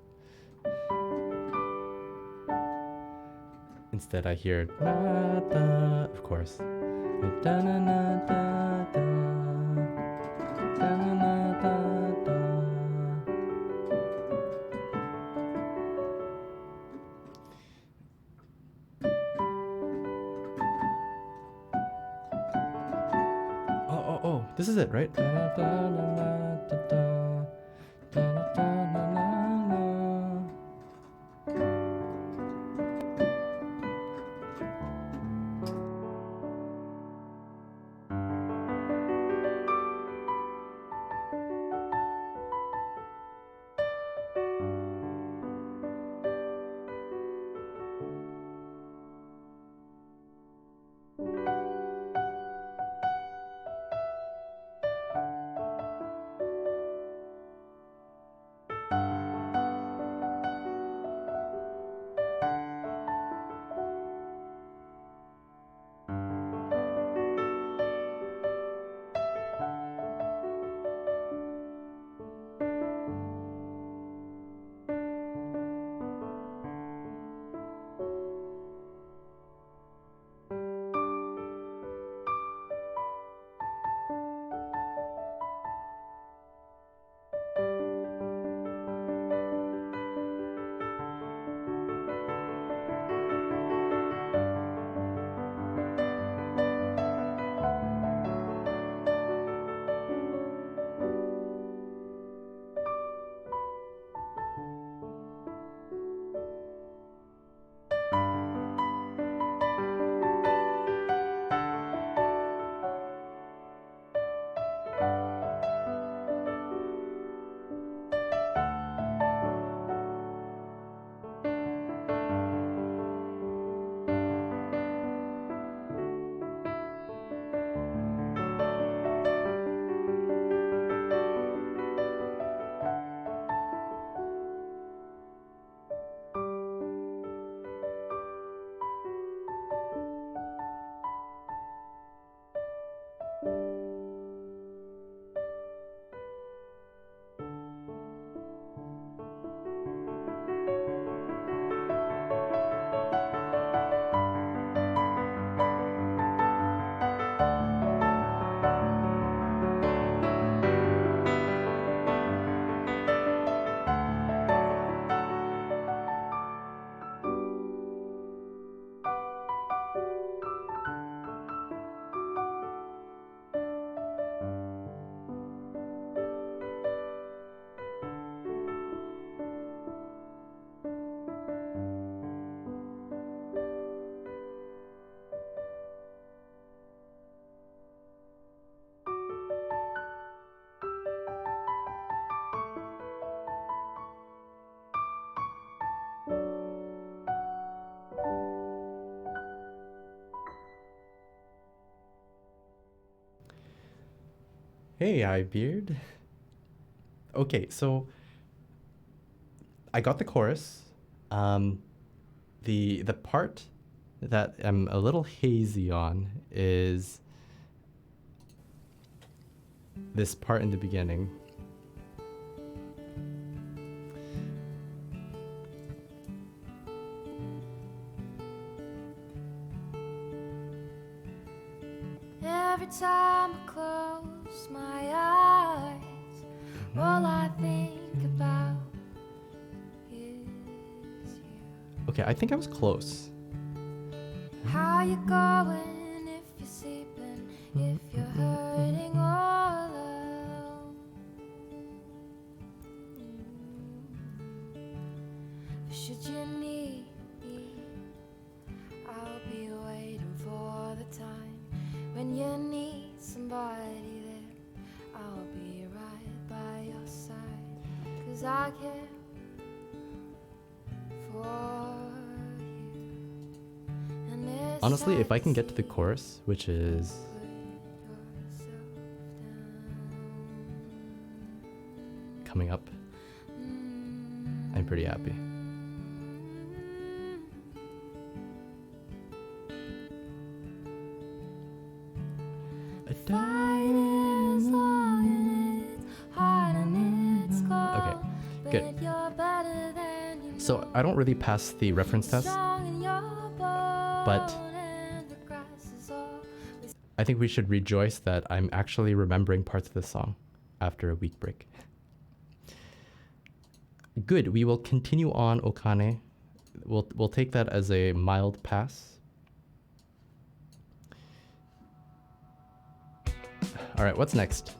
Instead I hear da, da, of course. Da, na, na, da, da, da, na, na, da, da. Oh, this is it, right? Da, da, da, na, na, da, da. Da, da, da, na, na, na. Hey, Eyebeard. Okay, so I got the chorus. The part that I'm a little hazy on is this part in the beginning. Every time I close my eyes, all I think about Okay, I think I was close. How you going if you're sleeping, if you're hurting all alone? Should you need me, I'll be waiting for the time when you need somebody there. I'll be right by your side, 'cause I care for you. And it's Honestly, if I can get to the like chorus, which is put yourself down. coming up, I'm pretty happy. Fight is long and it's hard and it's cold, Okay, good. but you're better than you So know. I don't really pass the reference test. Strong in your but bone and the grass is always I think we should rejoice that I'm actually remembering parts of the song after a week break. Good, we will continue on Okane. We'll take that as a mild pass. All right, what's next?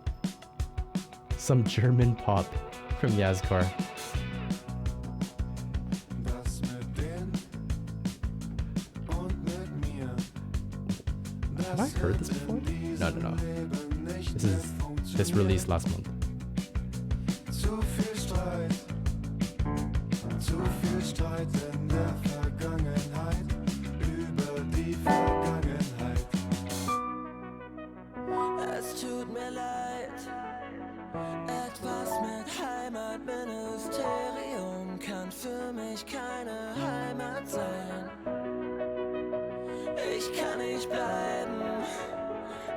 Some German pop from Yazkar. Das mit den und mit mir. Have I heard this before? No. This released last month. Zu viel Streit in der Vergangenheit, über die Vergangenheit. Es tut mir leid, etwas mit Heimatministerium kann für mich keine Heimat sein. Ich kann nicht bleiben,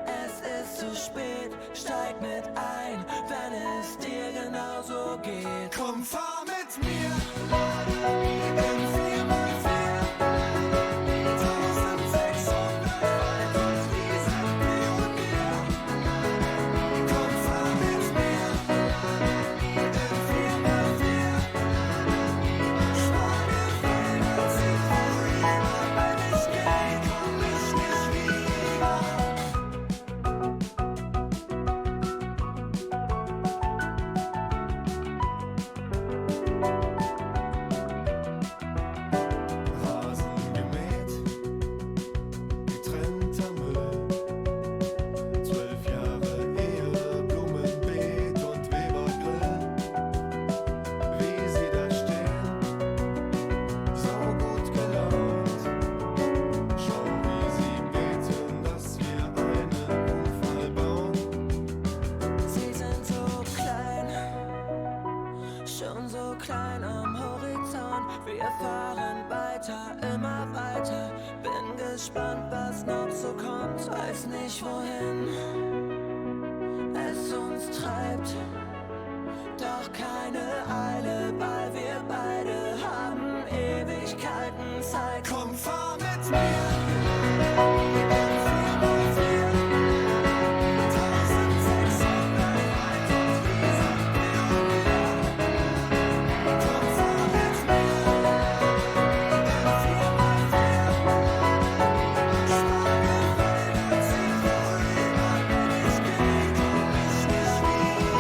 es ist zu spät, steig mit ein, wenn es dir genauso geht. Komm, fahr mit mir in 4x4. 1600 weit und wir sind Pionier. Komm, fahr mit mir in 4x4. Schwagefelder zieht vorüber, wenn ich geht und mich geschwiegen. Rasen gemäht, getrennter Müll. 12 Jahre Ehe, Blumenbeet und Webergrill. Wie sie da stehen, so gut gelaunt. Schau, wie sie beten, dass wir einen Unfall bauen. Sie sind so klein, schon so klein am Horizont. Wir fahren weiter, immer weiter. Bin gespannt, was noch so kommt. Weiß nicht wohin es uns treibt. Doch keine Eile, weil wir beide haben Ewigkeiten Zeit. Komm, fahr mit mir in 4x4. 1600 weit und wir sind Pionier. Komm, fahr mit mir in 4x4. Schwagefelder zieht vorüber, wenn ich geht und mich geschwiegen.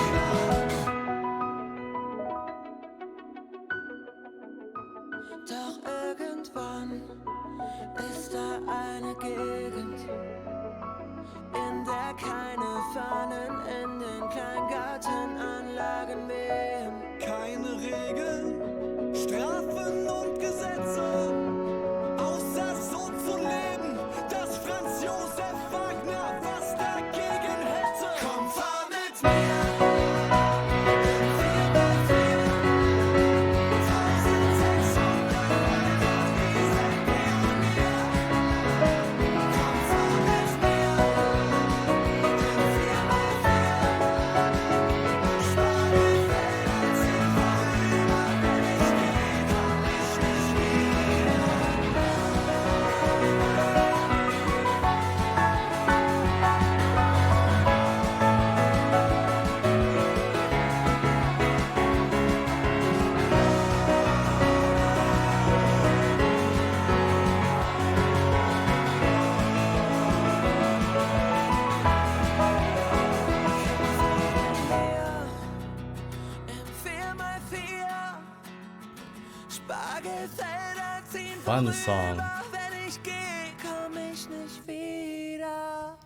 fun song. Immer wenn ich geh, komm ich nicht wieder.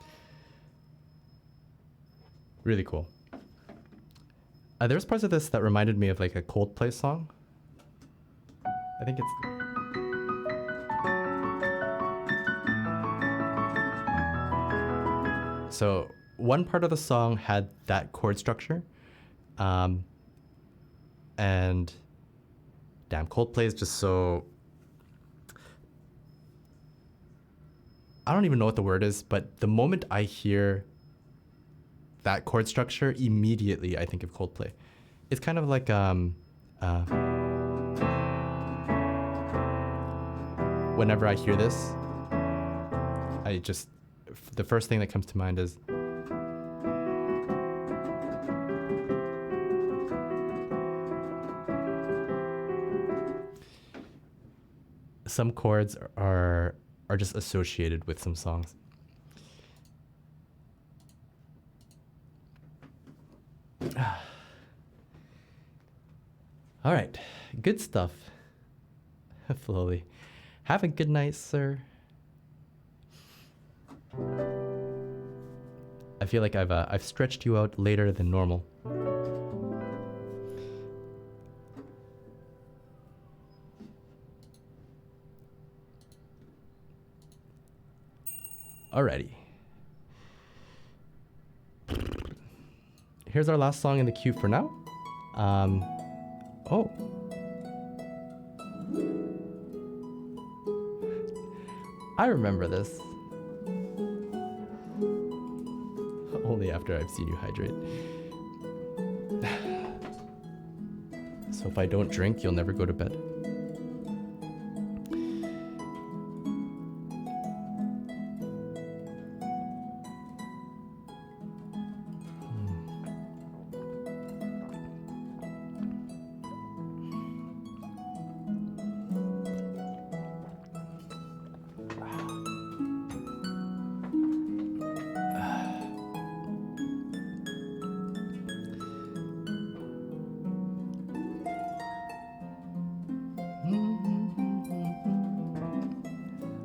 Really cool. There's parts of this that reminded me of like a Coldplay song. I think it's. So one part of the song had that chord structure, and damn, Coldplay is just so. I don't even know what the word is, but the moment I hear that chord structure, immediately I think of Coldplay. It's kind of like whenever I hear this, I just the first thing that comes to mind is some chords are just associated with some songs. All right, good stuff. Flowly. Have a good night, sir. I feel like I've stretched you out later than normal. Alrighty. Here's our last song in the queue for now. Oh. I remember this. Only after I've seen you hydrate. So if I don't drink, you'll never go to bed.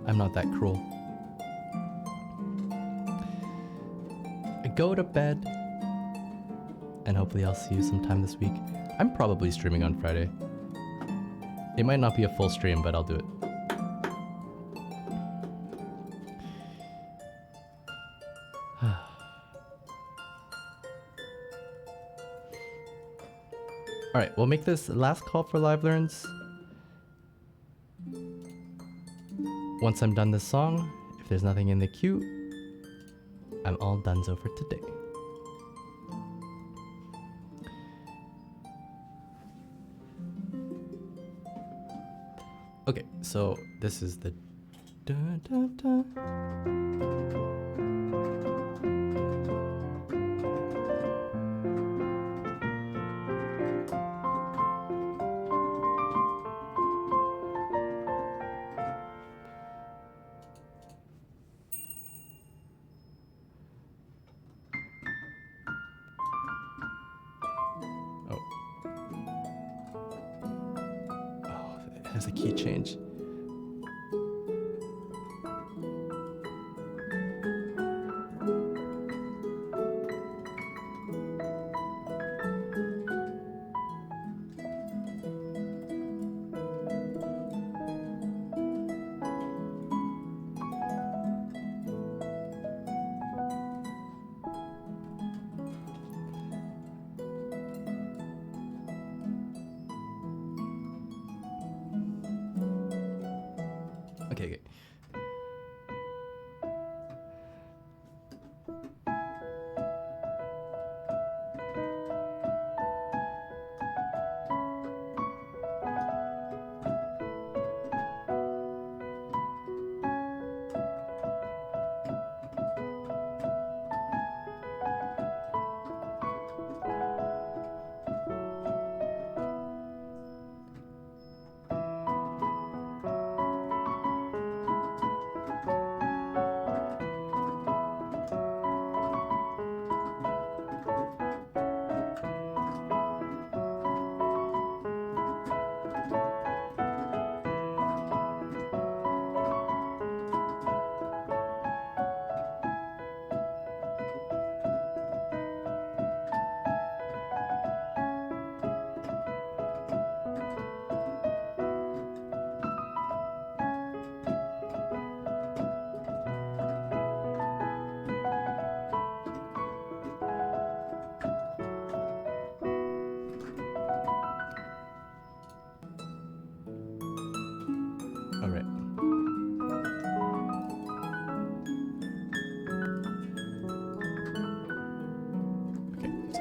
I'm not that cruel. Go to bed. And hopefully I'll see you sometime this week. I'm probably streaming on Friday. It might not be a full stream, but I'll do it. Alright, we'll make this last call for live learns. Once I'm done this song, if there's nothing in the queue, I'm all donezo for today. Okay, so this is the dun, dun, dun. There's a key change.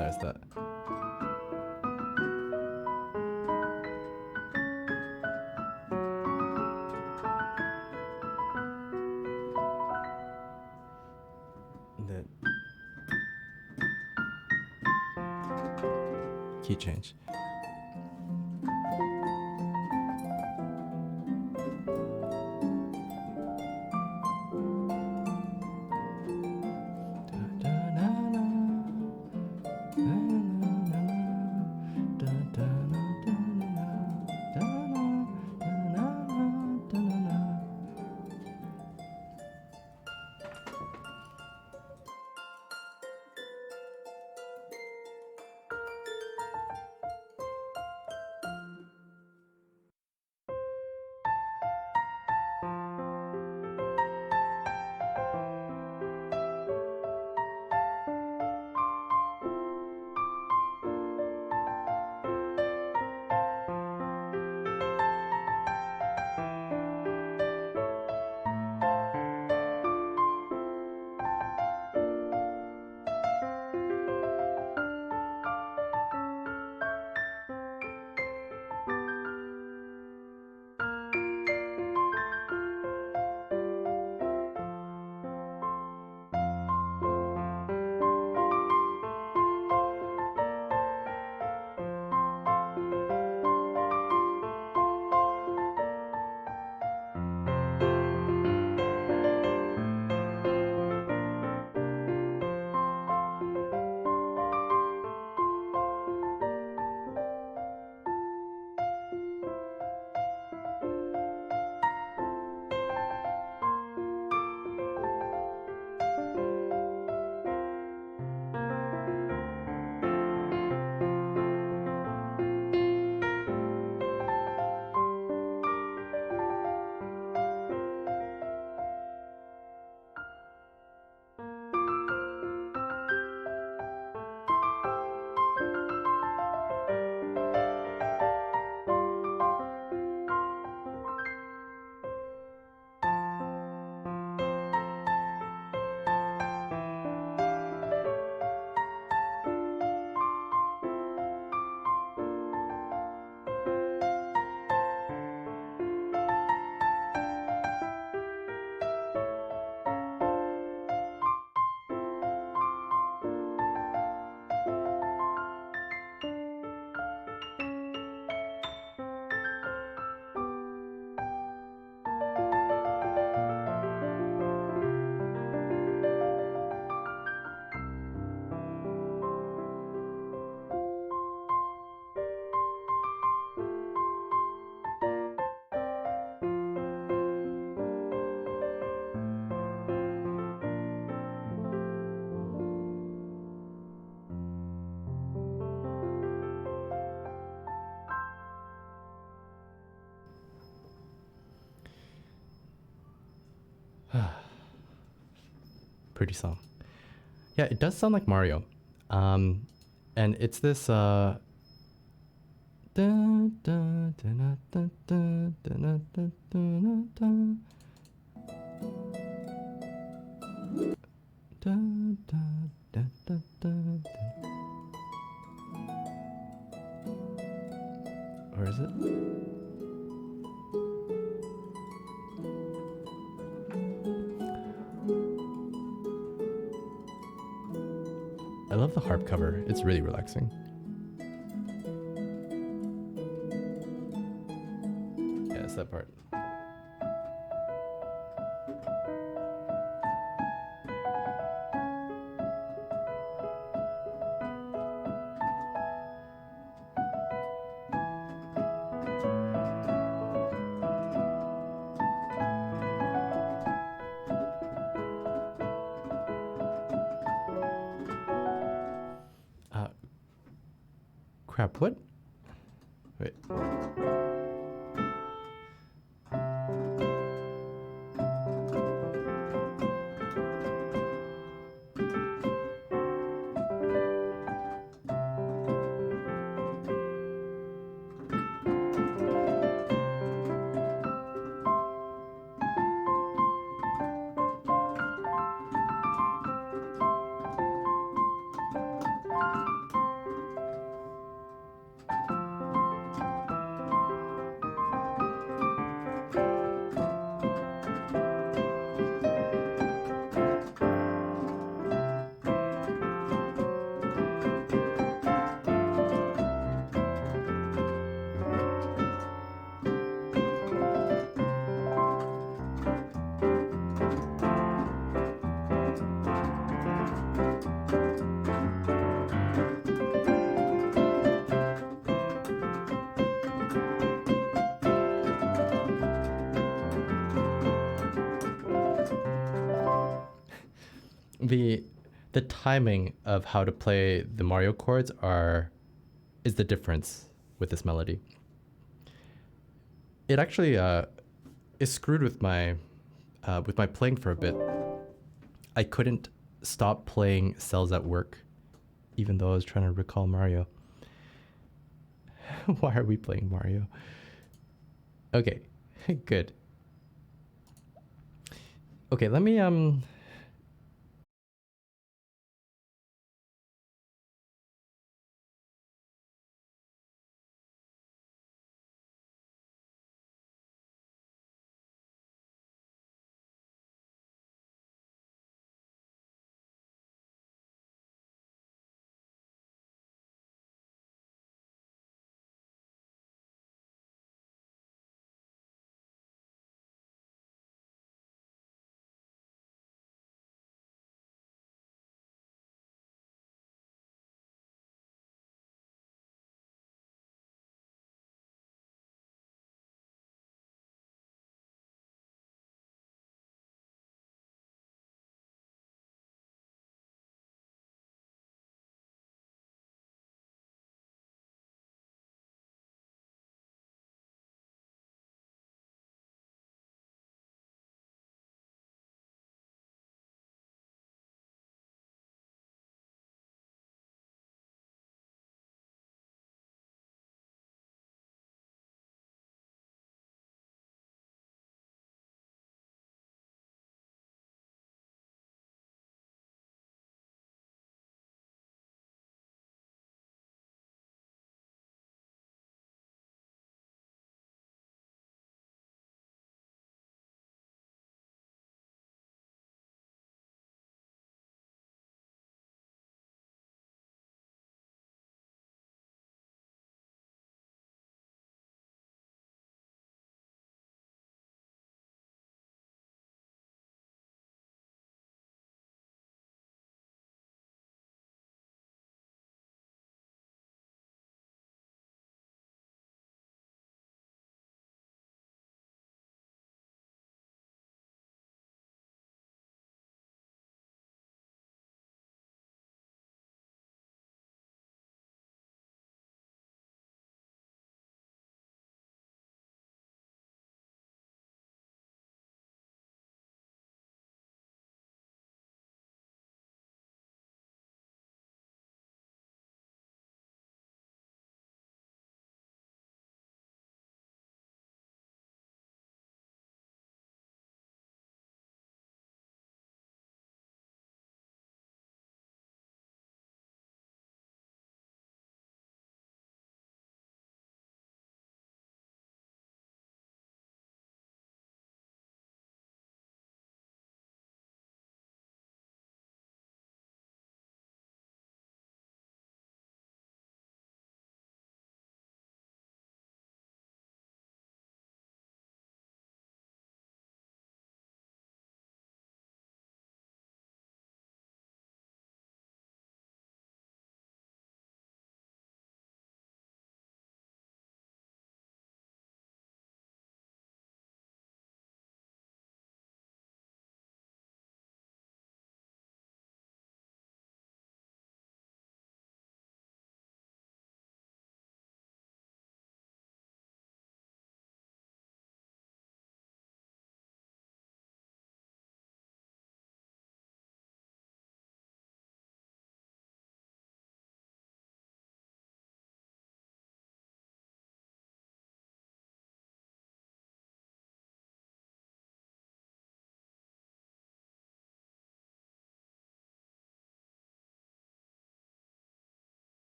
there's that. The key change. Pretty song. Yeah, it does sound like Mario. And it's this or is it? I love the harp cover. It's really relaxing. Yeah, it's that part. Crap, what? Wait. the the timing of how to play the Mario chords is the difference with this melody. It actually is screwed with my playing for a bit. I couldn't stop playing Cells at Work, even though I was trying to recall Mario. Why are we playing Mario? Okay, good. Okay, let me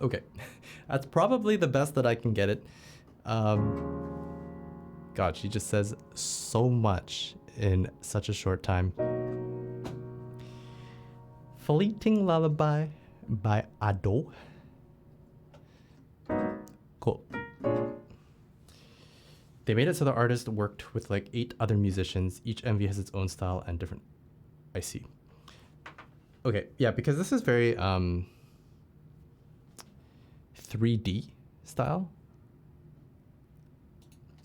Okay. That's probably the best that I can get it. God, she just says so much in such a short time. Fleeting Lullaby by Ado. Cool. They made it so the artist worked with like 8 other musicians. Each MV has its own style and different. I see. Okay, yeah, because this is very 3D style.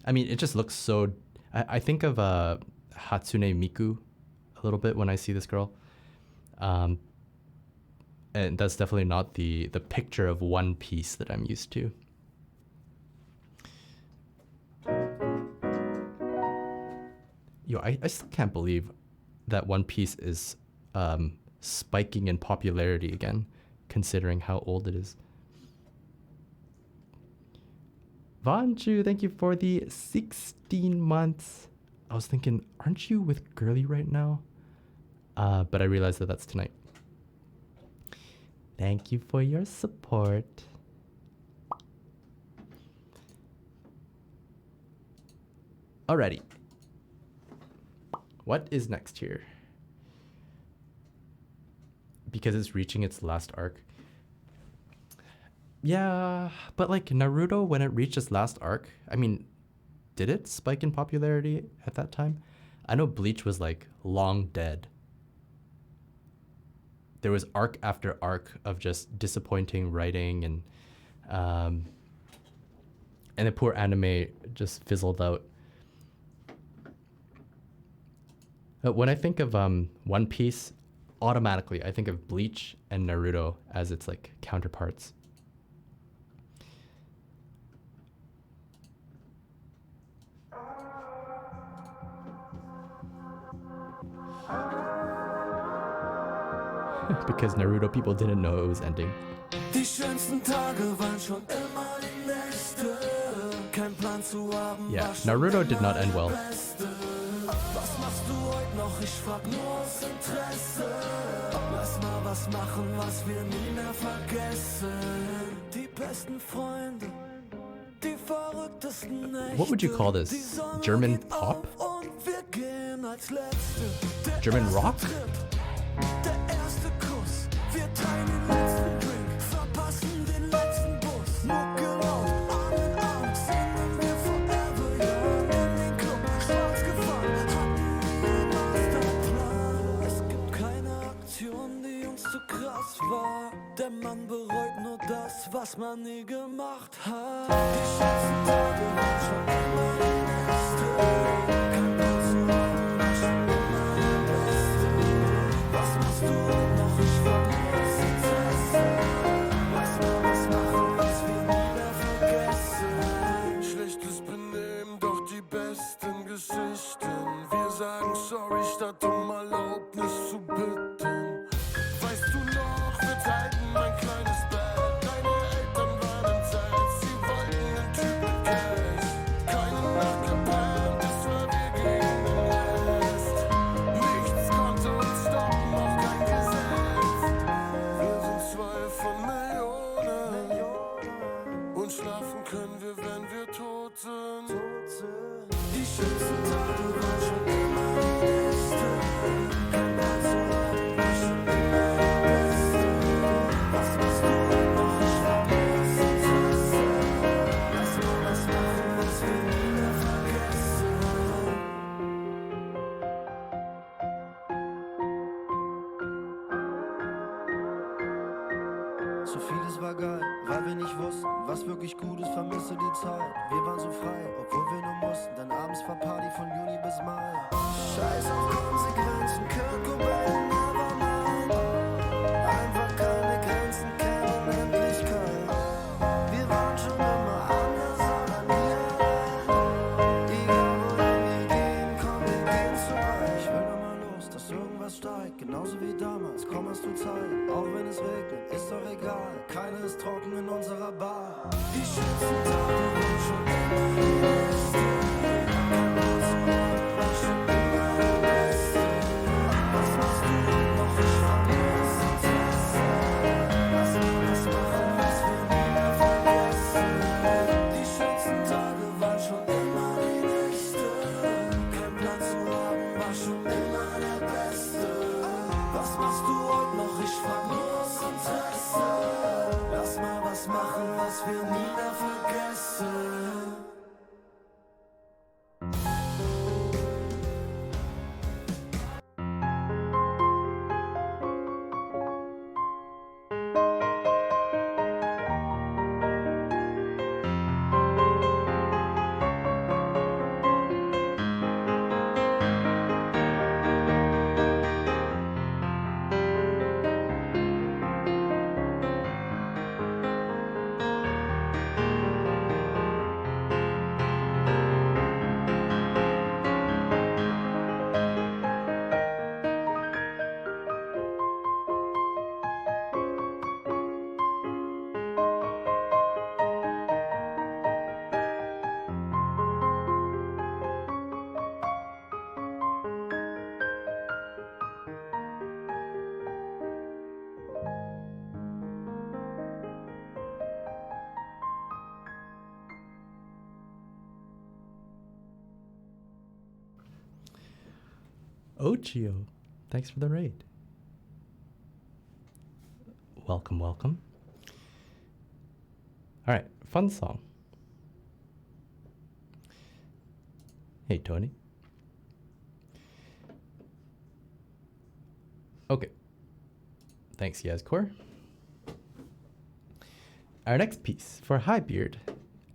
I mean, it just looks so. I think of Hatsune Miku a little bit when I see this girl. And that's definitely not the picture of One Piece that I'm used to. Yo, I still can't believe that One Piece is spiking in popularity again, considering how old it is. Vanchu, thank you for the 16 months. I was thinking, aren't you with Girly right now? But I realized that that's tonight. Thank you for your support. Alrighty. What is next here? Because it's reaching its last arc. Yeah, but like Naruto, when it reached its last arc, I mean, did it spike in popularity at that time? I know Bleach was like long dead. There was arc after arc of just disappointing writing and the poor anime just fizzled out. When I think of One Piece, automatically I think of Bleach and Naruto as its like counterparts. Because Naruto people didn't know it was ending. Die schönsten Tage waren schon immer die nächste. Kein Plan zu haben. Yeah, Naruto did not end well. Was machst du heute noch? Ich frag nur aus Interesse. Lass mal was machen, was wir nie mehr vergessen. Die besten Freunde, die verrücktesten Nächte. What would you call this? German pop? Und wir gehen als Letzte. Der German erste rock? Trip, der erste Kuss. Wir teilen den letzten Drink, verpassen den letzten Bus. Mucke laut, Arm in Arm, singen wir forever young. In den Club, schwarz gefahren, hatten wir einen Masterplan. Es gibt keine Aktion, die uns zu krass war. Der Mann bereut nur das, was man nie gemacht hat. Die schönsten Tage waren schon immer die nächste. Kein Plan zu haben, war schon immer der Beste. Was machst du heute noch? Ich frag nur aus Interesse. Lass mal was machen, was wir nie mehr vergessen. Schlechtes Benehmen, doch die besten Geschichten. Wir sagen sorry, statt um Erlaubnis zu bitten. Weißt du noch, wir teilten ein kleines Bett. Deine Eltern waren im Zelt, sie wollten einen Typ mit Cash. Keine Nacht gepennt, es war wir gegen den Rest. Nichts konnte uns stoppen, auch kein Gesetz. Wir sind 2 von Millionen und schlafen können wir, wenn wir tot sind. Die schönsten Tage waren schon immer die nächste. Kein Plan zu haben, war schon immer der Beste. Was machst du heute noch? Ich frag nur aus Interesse. Lass mal was machen, was wir nie mehr vergessen. So vieles war geil, weil wir nicht wussten, was wirklich gut ist, vermisse die Zeit. Wir waren so frei, obwohl wir nur mussten, dann abends war Party von Juni bis Mai. Scheiß auf Konsequenzen, Kurt Cobain, Nevermind. Einfach keine Grenzen kennen, Endlichkeit. Wir waren schon immer anders, aber nie allein. Egal wohin wir gehen, komm, wir gehen zu weit. Ich will nur mal los, dass irgendwas steigt, genauso wie damals, komm, hast du Zeit. Auch wenn es regnet, ist doch egal, keiner ist trocken in unserer Bar. Die schönsten Tage waren schon immer die nächste. Kein Plan zu haben, war schon immer der Beste. Ochio, thanks for the raid. Welcome, welcome. All right, fun song. Hey, Tony. Okay. Thanks, Yazcore. Our next piece for Highbeard,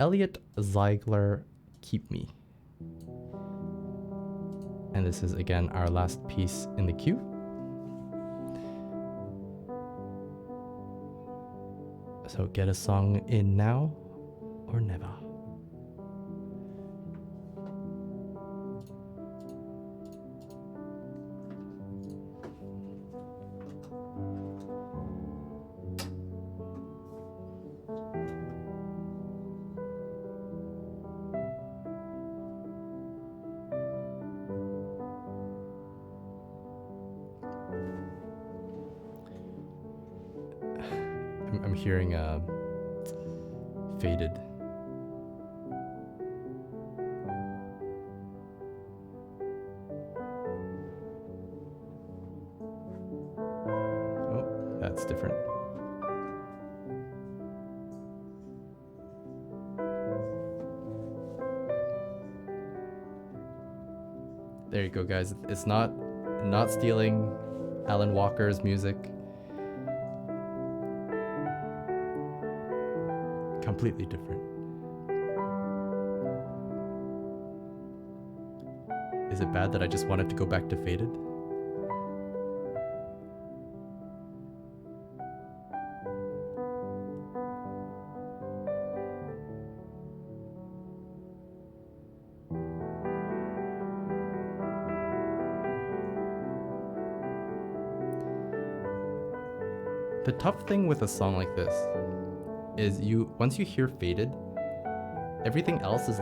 Elliot Ziegler, Keep Me. And this is again our last piece in the queue. So get a song in now or never. I'm hearing Faded. Oh, that's different. There you go, guys. It's not stealing Alan Walker's music. Completely different. Is it bad that I just wanted to go back to Faded? The tough thing with a song like this is once you hear Faded, everything else is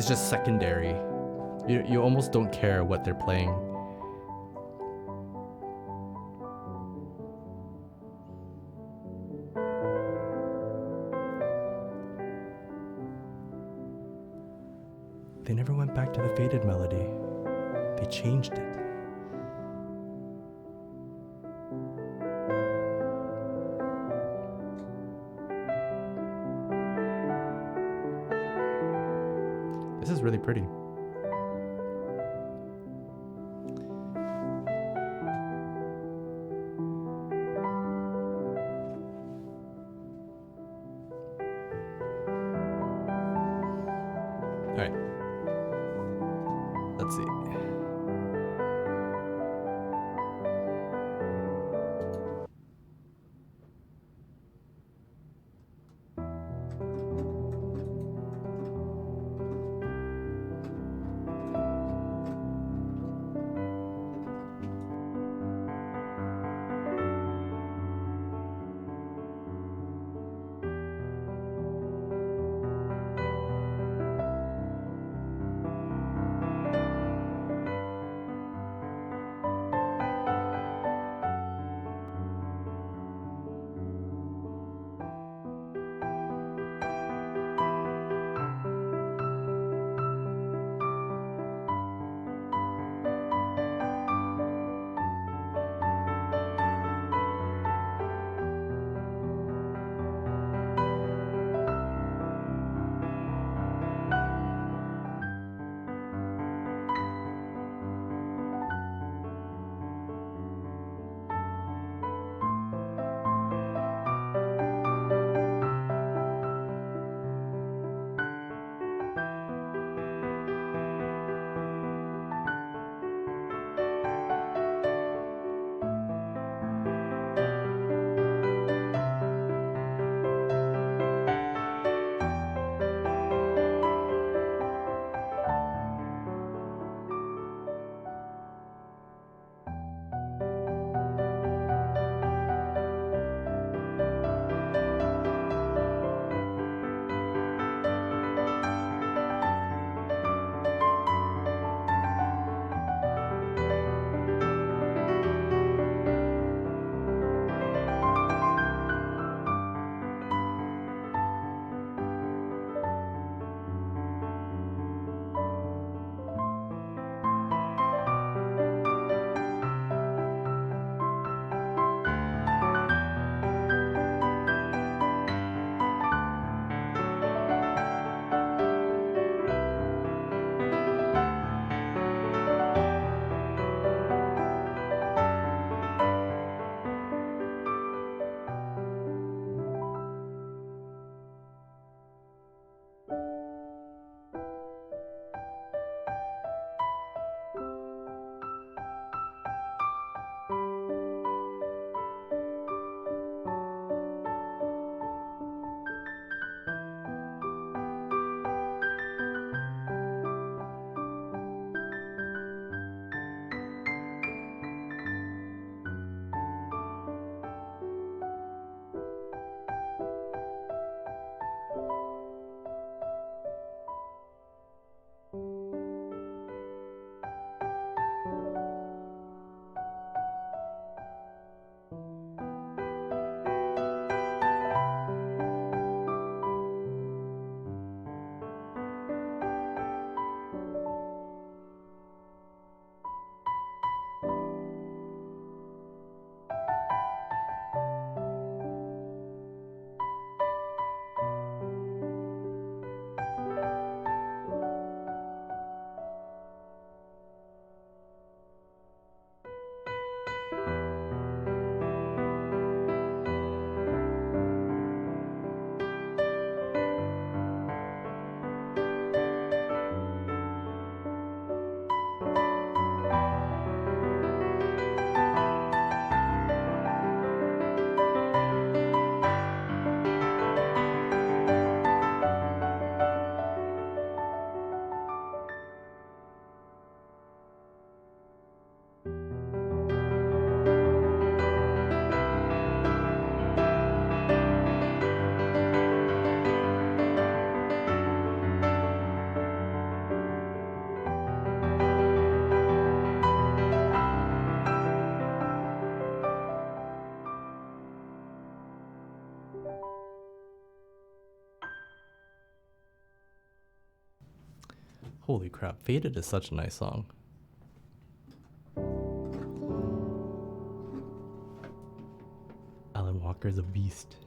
just secondary. You almost don't care what they're playing. They never went back to the Faded melody. They changed it. This is really pretty. All right. Let's see. Holy crap, Faded is such a nice song. Alan Walker's a beast.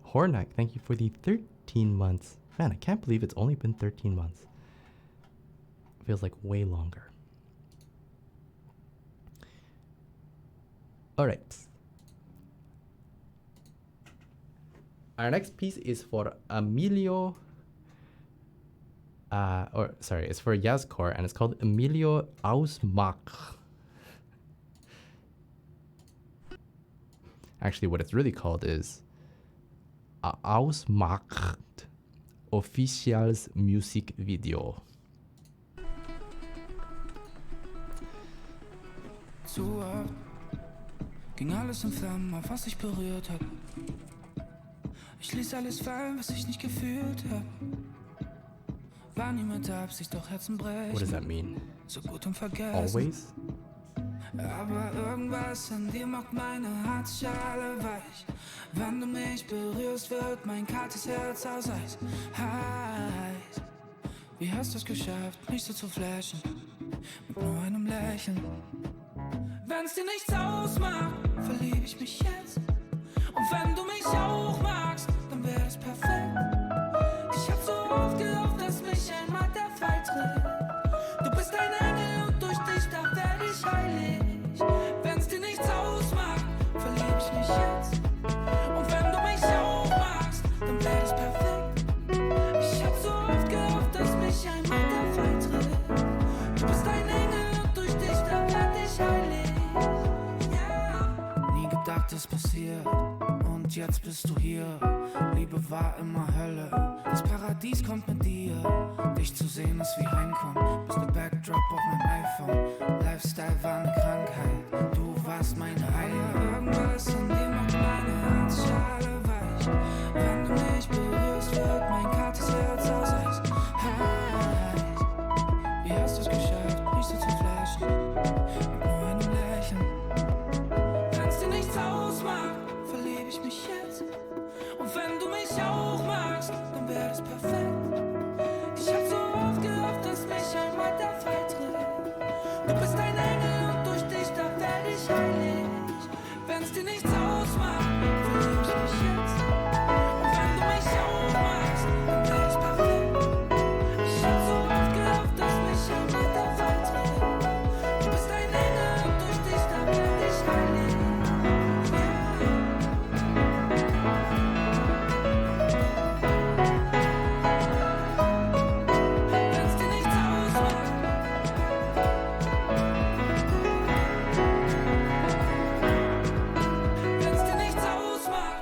Hornak, thank you for the 13 months. Man, I can't believe it's only been 13 months. Feels like way longer. Alright. Our next piece is for Emilio. It's for Yazkor, and it's called Emilio Ausmacht. Actually, what it's really called is Ausmacht Officials Music Video. Zu oft ging alles in Flammen, auf was ich berührt hab. Ich ließ alles fallen, was ich nicht gefühlt hab. War niemand Absicht, doch Herzen brechen. What does that mean? So gut und vergessen. Always? Aber irgendwas an dir macht meine Herzschale weich. Wenn du mich berührst, wird mein kaltes Herz aus Eis. Heiß. Wie hast du's geschafft, mich so zu flashen? Mit nur einem Lächeln. Wenn's dir nichts ausmacht, verlieb ich mich jetzt. Und wenn du mich auch magst, dann wär es perfekt. Ich hab so oft gehofft, dass mich einmal der Fall trifft. Du bist ein Engel und durch dich, da werd ich heilig. Wenn's dir nichts ausmacht, verlieb ich mich jetzt. Und wenn du mich auch magst, dann wär es perfekt. Ich hab so oft gehofft, dass mich einmal der Fall trifft. Du bist ein Engel und durch dich, da werd ich heilig. Yeah. Nie gedacht, es passiert. Und jetzt bist du hier. Liebe war immer Hölle. Das Paradies kommt mit dir. Dich zu sehen ist wie Heimkommen. Bist der Backdrop auf meinem iPhone. Lifestyle war eine Krankheit. Du warst meine Eier. Irgendwas in dir macht meine Herzschale weich. Wenn du mich berührst, wird mein kaltes Herz aus Eis. Heiß. Wie hast du's geschafft, mich so zu flashen? Mit nur einem Lächeln. Wenn's dir nichts ausmacht, verlieb ich mich jetzt. Und wenn du mich auch magst, dann wär es perfekt. Ich hab so oft gehofft, dass mich einmal der Fall trifft. Du bist ein Engel und durch dich, da werd ich heilig. Wenn's dir nichts ausmacht, verlieb ich mich jetzt. Und wenn du mich auch magst, dann wär es perfekt. Ich hab so oft gehofft, dass mich einmal der Fall trifft. Du bist ein Engel und durch dich, da werd ich heilig. Wenn's dir nichts ausmacht, wenn's dir nichts ausmacht.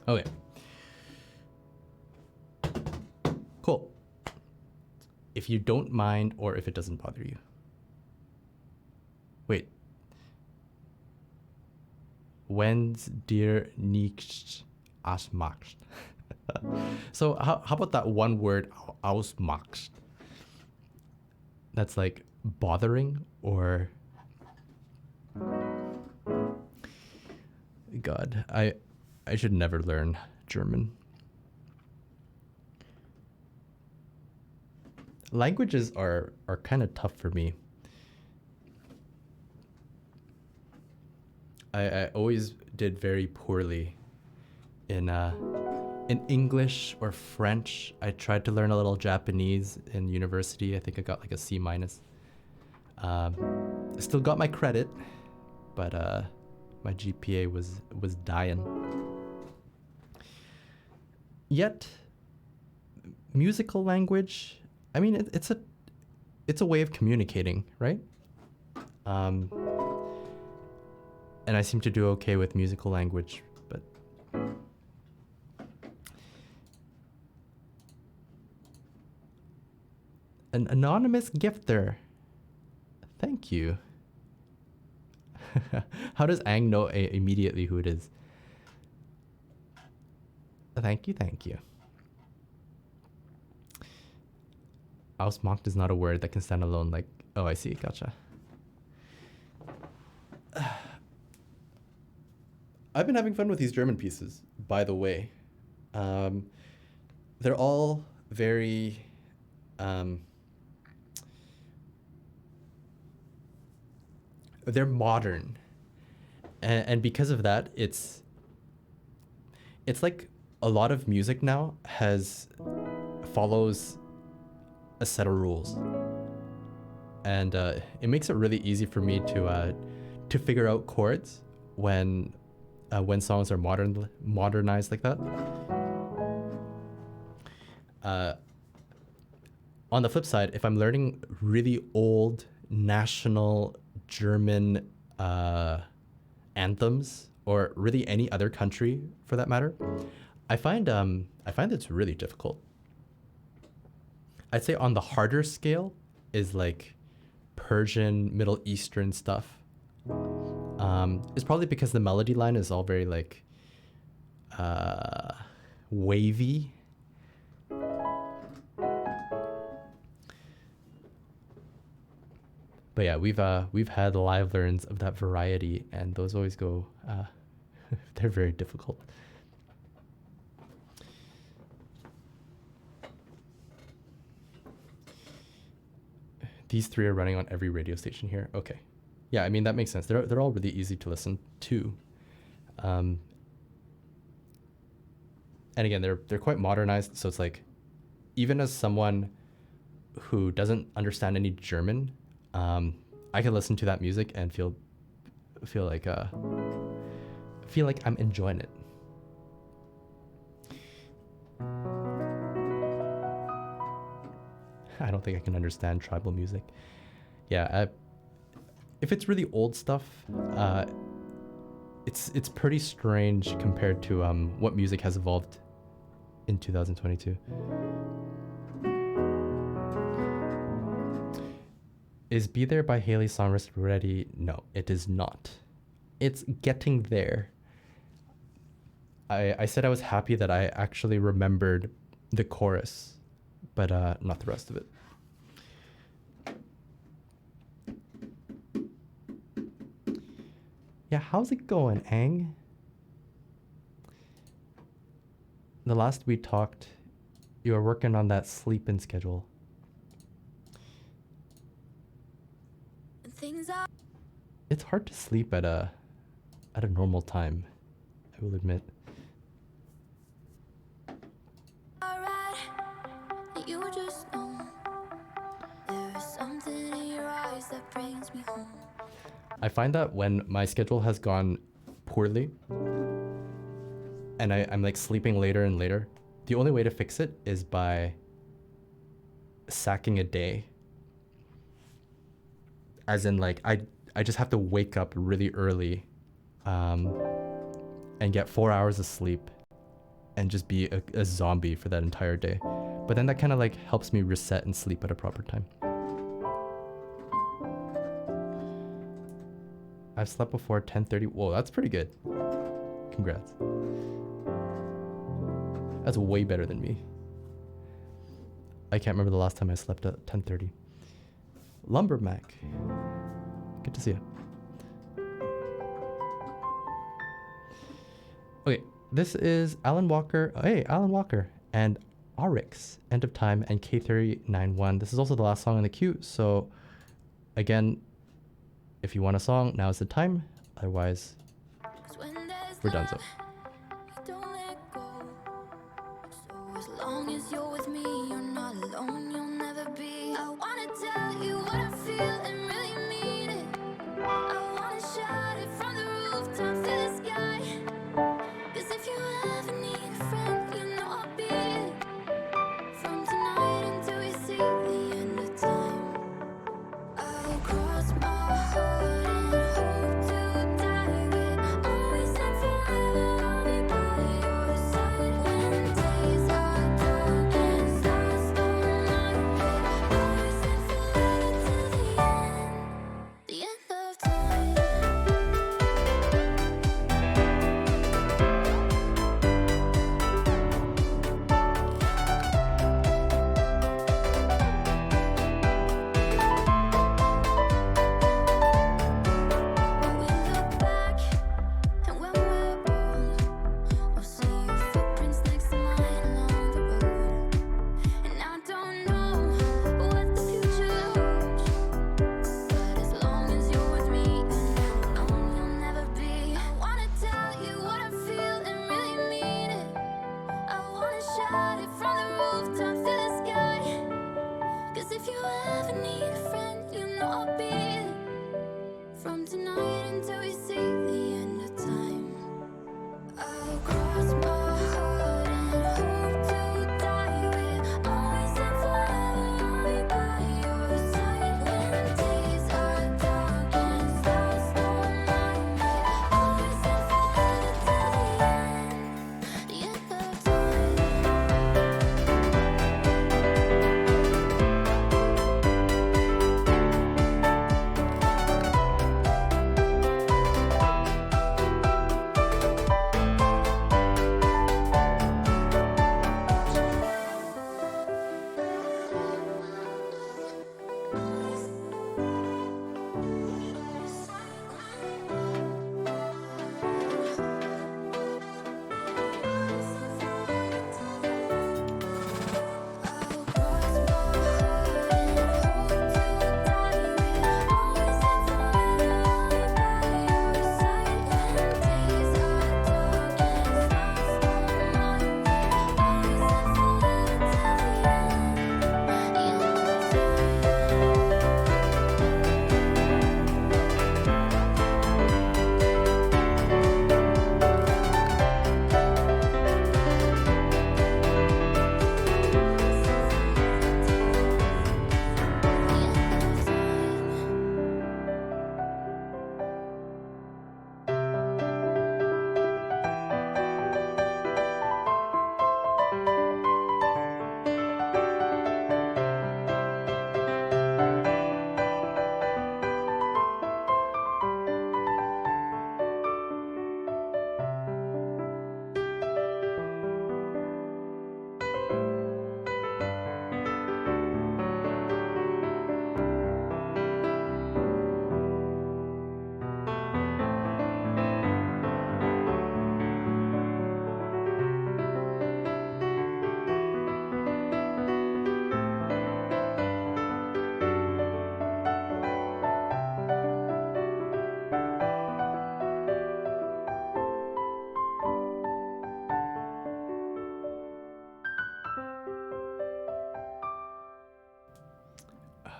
Okay. Cool. If you don't mind or if it doesn't bother you. Wait. When's dir nicht ausmacht? So how about that one word, ausmacht? That's like bothering or... God, I should never learn German. Languages are kind of tough for me. I always did very poorly in English or French. I tried to learn a little Japanese in university. I think I got like a C minus. Still got my credit, but my GPA was dying. Yet, musical language, I mean, it's a way of communicating, right? And I seem to do okay with musical language, but an anonymous gifter. Thank you. How does Ang know immediately who it is? Thank you, thank you. Ausmacht is not a word that can stand alone. Like, oh, I see. Gotcha. I've been having fun with these German pieces, by the way. They're all very they're modern, and because of that, it's like a lot of music now follows a set of rules, and it makes it really easy for me to figure out chords when songs are modernized like that. On the flip side, if I'm learning really old national German anthems, or really any other country for that matter, I find it's really difficult. I'd say on the harder scale is like Persian, Middle Eastern stuff. It's probably because the melody line is all very like wavy. But yeah, we've had live learns of that variety, and those always go they're very difficult. These three are running on every radio station here. Okay. Yeah, I mean, that makes sense. They're all really easy to listen to. And again, they're quite modernized, so it's like, even as someone who doesn't understand any German, I can listen to that music and feel like I'm enjoying it. I don't think I can understand tribal music. Yeah, if it's really old stuff, it's pretty strange compared to what music has evolved in 2022. Is Be There by Hayley Saunders ready? No, it is not. It's getting there. I said I was happy that I actually remembered the chorus, but not the rest of it. Yeah, how's it going, Ang? The last we talked, you were working on that sleep-in schedule. Things are It's hard to sleep at a normal time, I will admit. alright. You just know there's something in your eyes that brings me home. I find that when my schedule has gone poorly and I'm like sleeping later and later, the only way to fix it is by sacking a day. As in, like, I just have to wake up really early and get 4 hours of sleep and just be a zombie for that entire day. But then that kind of like helps me reset and sleep at a proper time. I've slept before 10:30. Whoa, that's pretty good. Congrats. That's way better than me. I can't remember the last time I slept at 10:30. Lumbermac. Good to see you. Okay, this is Alan Walker. Hey, Alan Walker. And Oryx, End of Time, and K3091. This is also the last song in the queue, so again, if you want a song, now's the time. Otherwise, 'Cause when there's we're done. love, you don't let go. So as long as you're with me, you're not alone, you'll never be. I wanna tell you what I feel and really mean it. I wanna shout it from the rooftops to the sky. 'Cause if you ever need a friend, you know I'll be it. From tonight until we see the end of time, I'll cross my heart and hope to die with. Always and forever, I'll be by your side. When days are dark and stars don't light. Always and forever till the end of time. When we look back and when we're old, we'll see your footprints next to mine along the road. And I don't know what the future holds, but as long as you're with me, you're not alone, you'll never be. I wanna tell you what I feel and really mean it. I wanna shout it from the rooftops to the sky. 'Cause if you ever need a friend, you know I'll be it. From tonight until we see the end of time, I'll cross my heart and hope to die with. Always and forever, I'll be by your side. When days are dark and stars don't light. Always and forever till the end of time.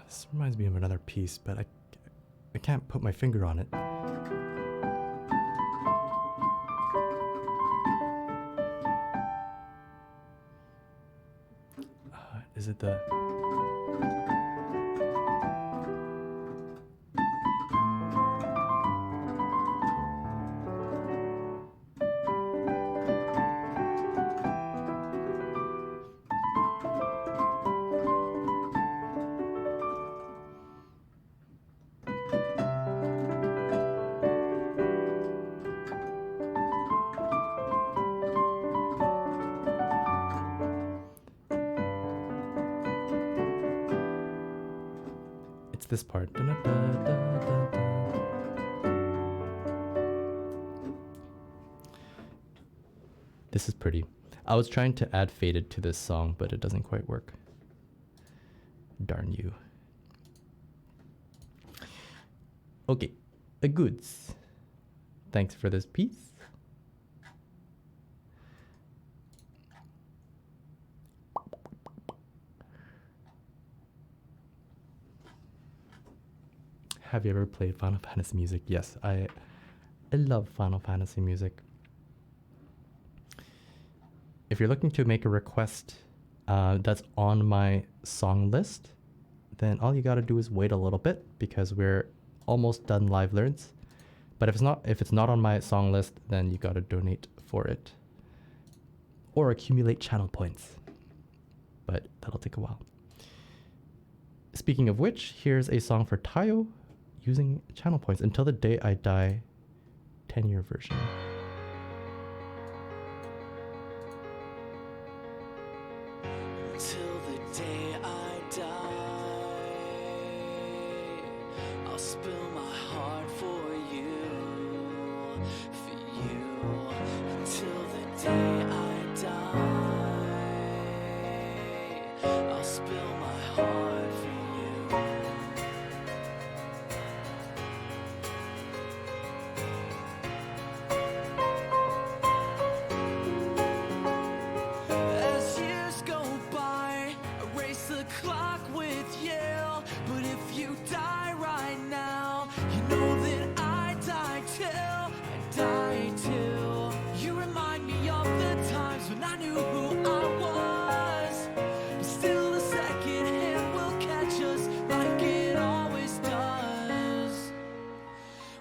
This reminds me of another piece, but I can't put my finger on it. Is it the... It's this part. This is pretty. I was trying to add faded to this song, but it doesn't quite work. Darn you. Okay, a goods. Thanks for this piece. Have you ever played Final Fantasy music? Yes, I love Final Fantasy music. If you're looking to make a request that's on my song list, then all you gotta do is wait a little bit because we're almost done live learns. But if it's not on my song list, then you gotta donate for it or accumulate channel points. But that'll take a while. Speaking of which, here's a song for Tayo using channel points, Until the Day I Die 10-year version. Till the day I die, I'll spill my heart for you. Until the day I die, I'll spill my heart for you. As years go by, I race the clock with you. But if you die right now, you know that I die too. I die too. You remind me of the times when I knew who I was. But still, the second hand will catch us like it always does.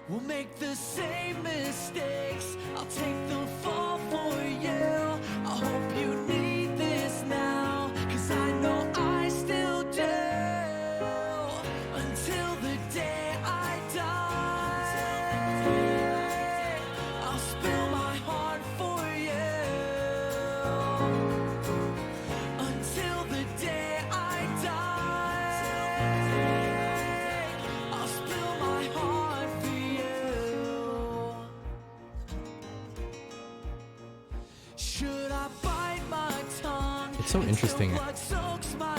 We'll make the same mistakes. I'll take the fall for you. I hope you need this now, 'cause I know I still do. Until the day I die, I'll spill my heart for you. Until the day I die, I'll spill my heart for you. Should I bite my tongue? It's so interesting. What soaks my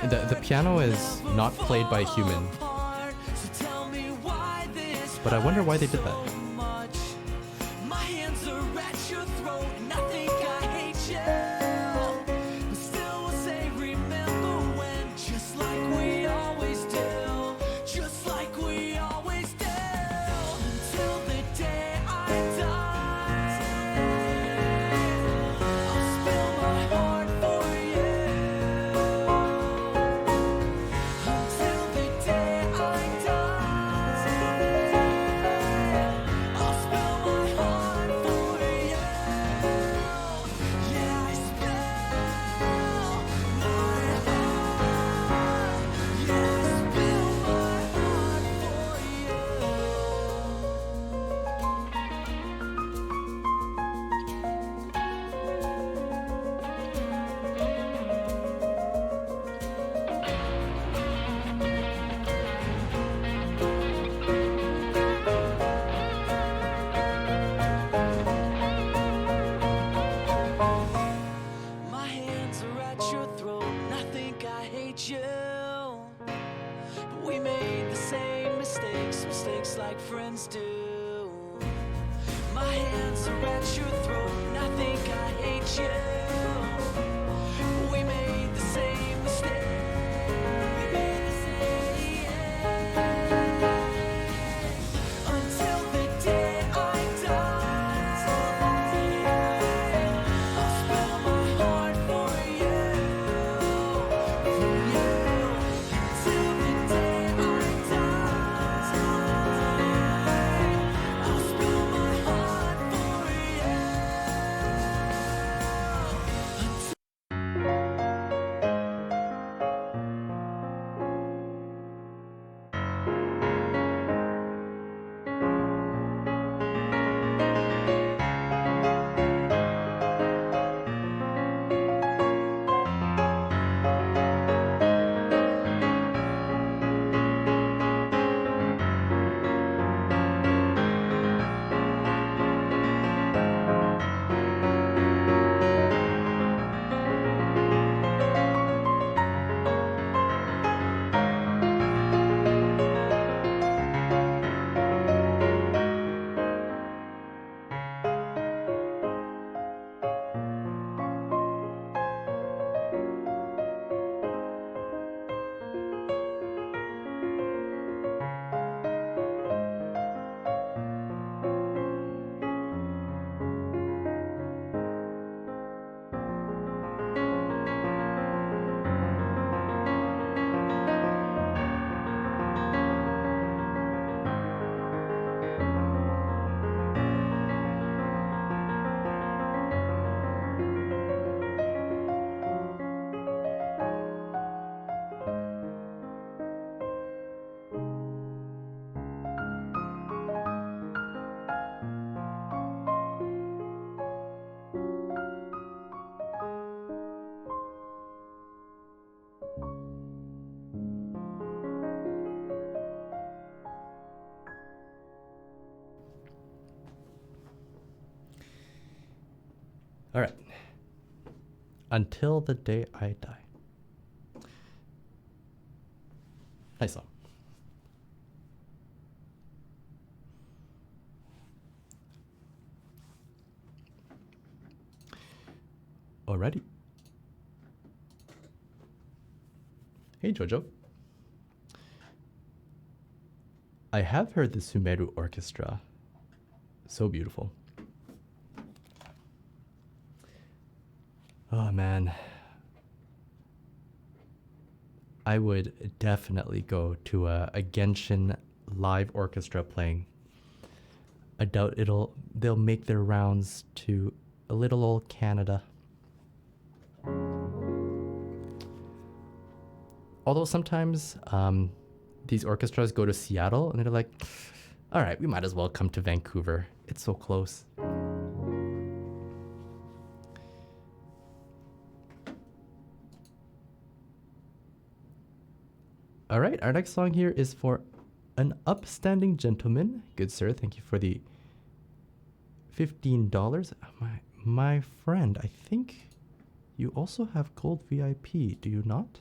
The piano is not played by a human, apart? So tell me why this but I wonder why they did that. so much. My hands are at your throat, and I think I hate you. But still, we'll say, remember when, just like we always do, just like we always do. Until the day I die, I'll spill my heart for you. Until the day I die, I'll spill my heart for you. Yeah, I spill my heart. Yeah, I spill my heart for you. My hands are at your throat, and I think I hate you. But we made the same mistakes like friends do. My hands are at your throat, and I think I hate you. But we made the same mistake. We made the same. Until the day I die, I'll spill my heart for you. Until the day I die, I'll spill my heart for you. All right. Until the Day I Die. Nice song. Alrighty. Hey Jojo. I have heard the Sumeru Orchestra. So beautiful. Oh man. I would definitely go to a Genshin live orchestra playing. I doubt they'll make their rounds to a little old Canada. Although sometimes these orchestras go to Seattle and they're like, all right, we might as well come to Vancouver. It's so close. All right, our next song here is for an upstanding gentleman. Good sir, thank you for the $15. My friend, I think you also have gold VIP, do you not?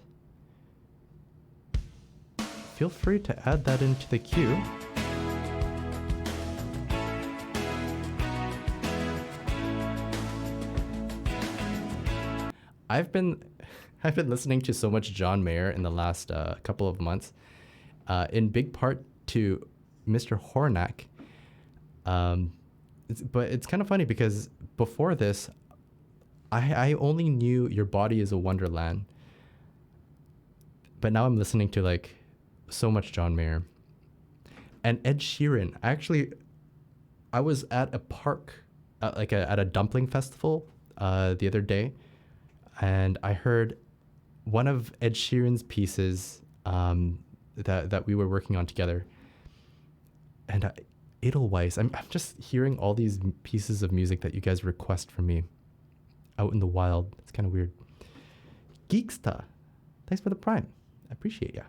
Feel free to add that into the queue. I've been listening to so much John Mayer in the last couple of months, in big part to Mr. Hornack. But it's kind of funny because before this, I only knew Your Body is a Wonderland. But now I'm listening to like so much John Mayer. And Ed Sheeran. I was at a park, at a dumpling festival the other day, and I heard one of Ed Sheeran's pieces that we were working on together. And Edelweiss, I'm just hearing all these pieces of music that you guys request from me out in the wild. It's kind of weird. Geeksta, thanks for the Prime. I appreciate ya.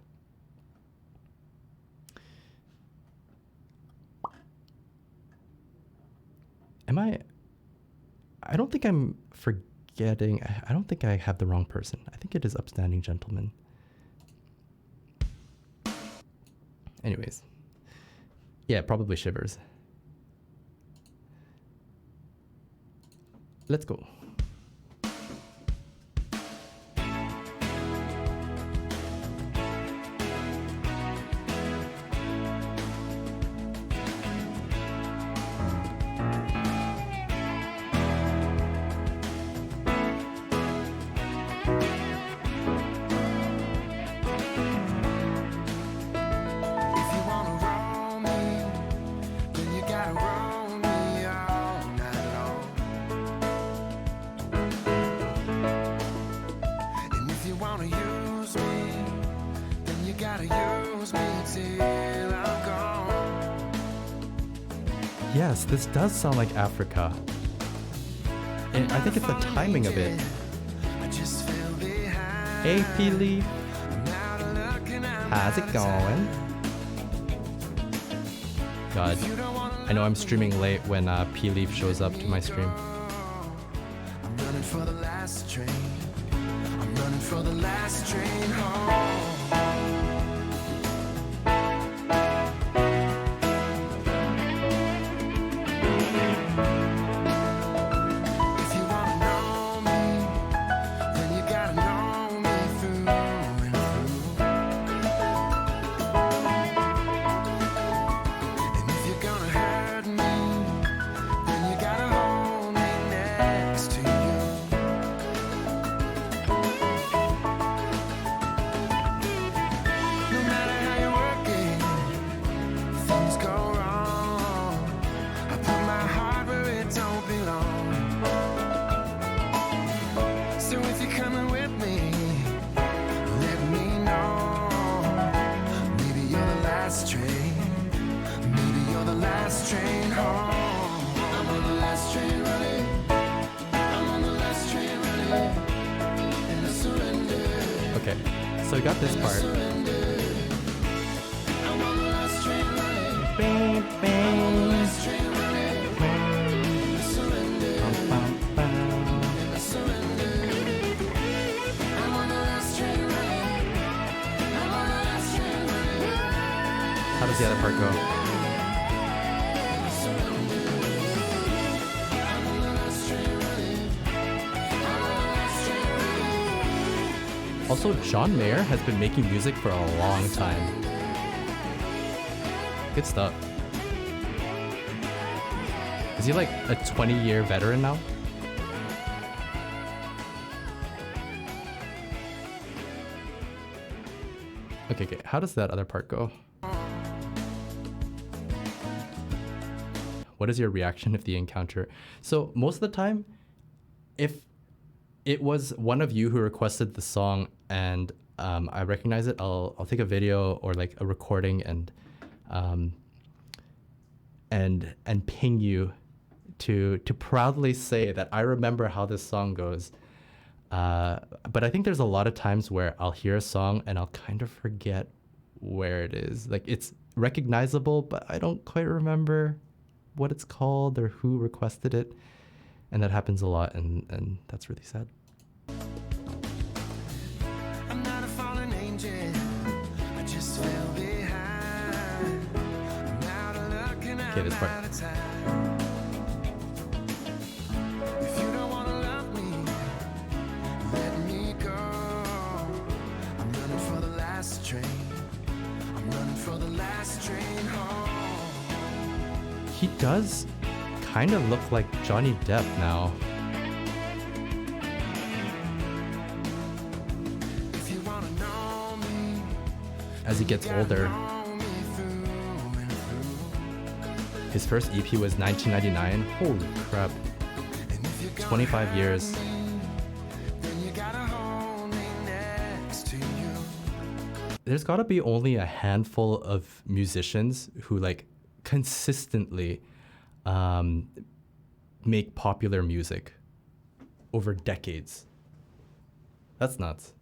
I don't think I'm forgetting. I don't think I have the wrong person. I think it is Upstanding Gentleman. Anyways. Yeah, probably Shivers. Let's go. Yes, this does sound like Africa. And I think it's the timing of it. Hey, P-Leaf. How's it going? God, I know I'm streaming late when P-Leaf shows up to my stream. I'm running for the last train. I'm running for the last train home. Okay, so we got this part. the other part go? Also, John Mayer has been making music for a long time. Good stuff. Is he like a 20-year veteran now? Okay, how does that other part go? What is your reaction if the encounter? So most of the time, if it was one of you who requested the song and I recognize it, I'll take a video or like a recording and ping you to proudly say that I remember how this song goes. But I think there's a lot of times where I'll hear a song and I'll kind of forget where it is. Like it's recognizable, but I don't quite remember what it's called or who requested it. And that happens a lot, and that's really sad. I'm not a fallen angel, I just fell behind. I'm out of luck and Okay, this I'm part. out of time. If you don't wanna love me, let me go. I'm running for the last train. I'm running for the last train home. He does kind of look like Johnny Depp now. If you wanna know me, As he gets older. know me through and through. His first EP was 1999. Holy crap. And if you're 25 years. then you gotta hold me next to you. There's got to be only a handful of musicians who like consistently make popular music over decades. That's nuts.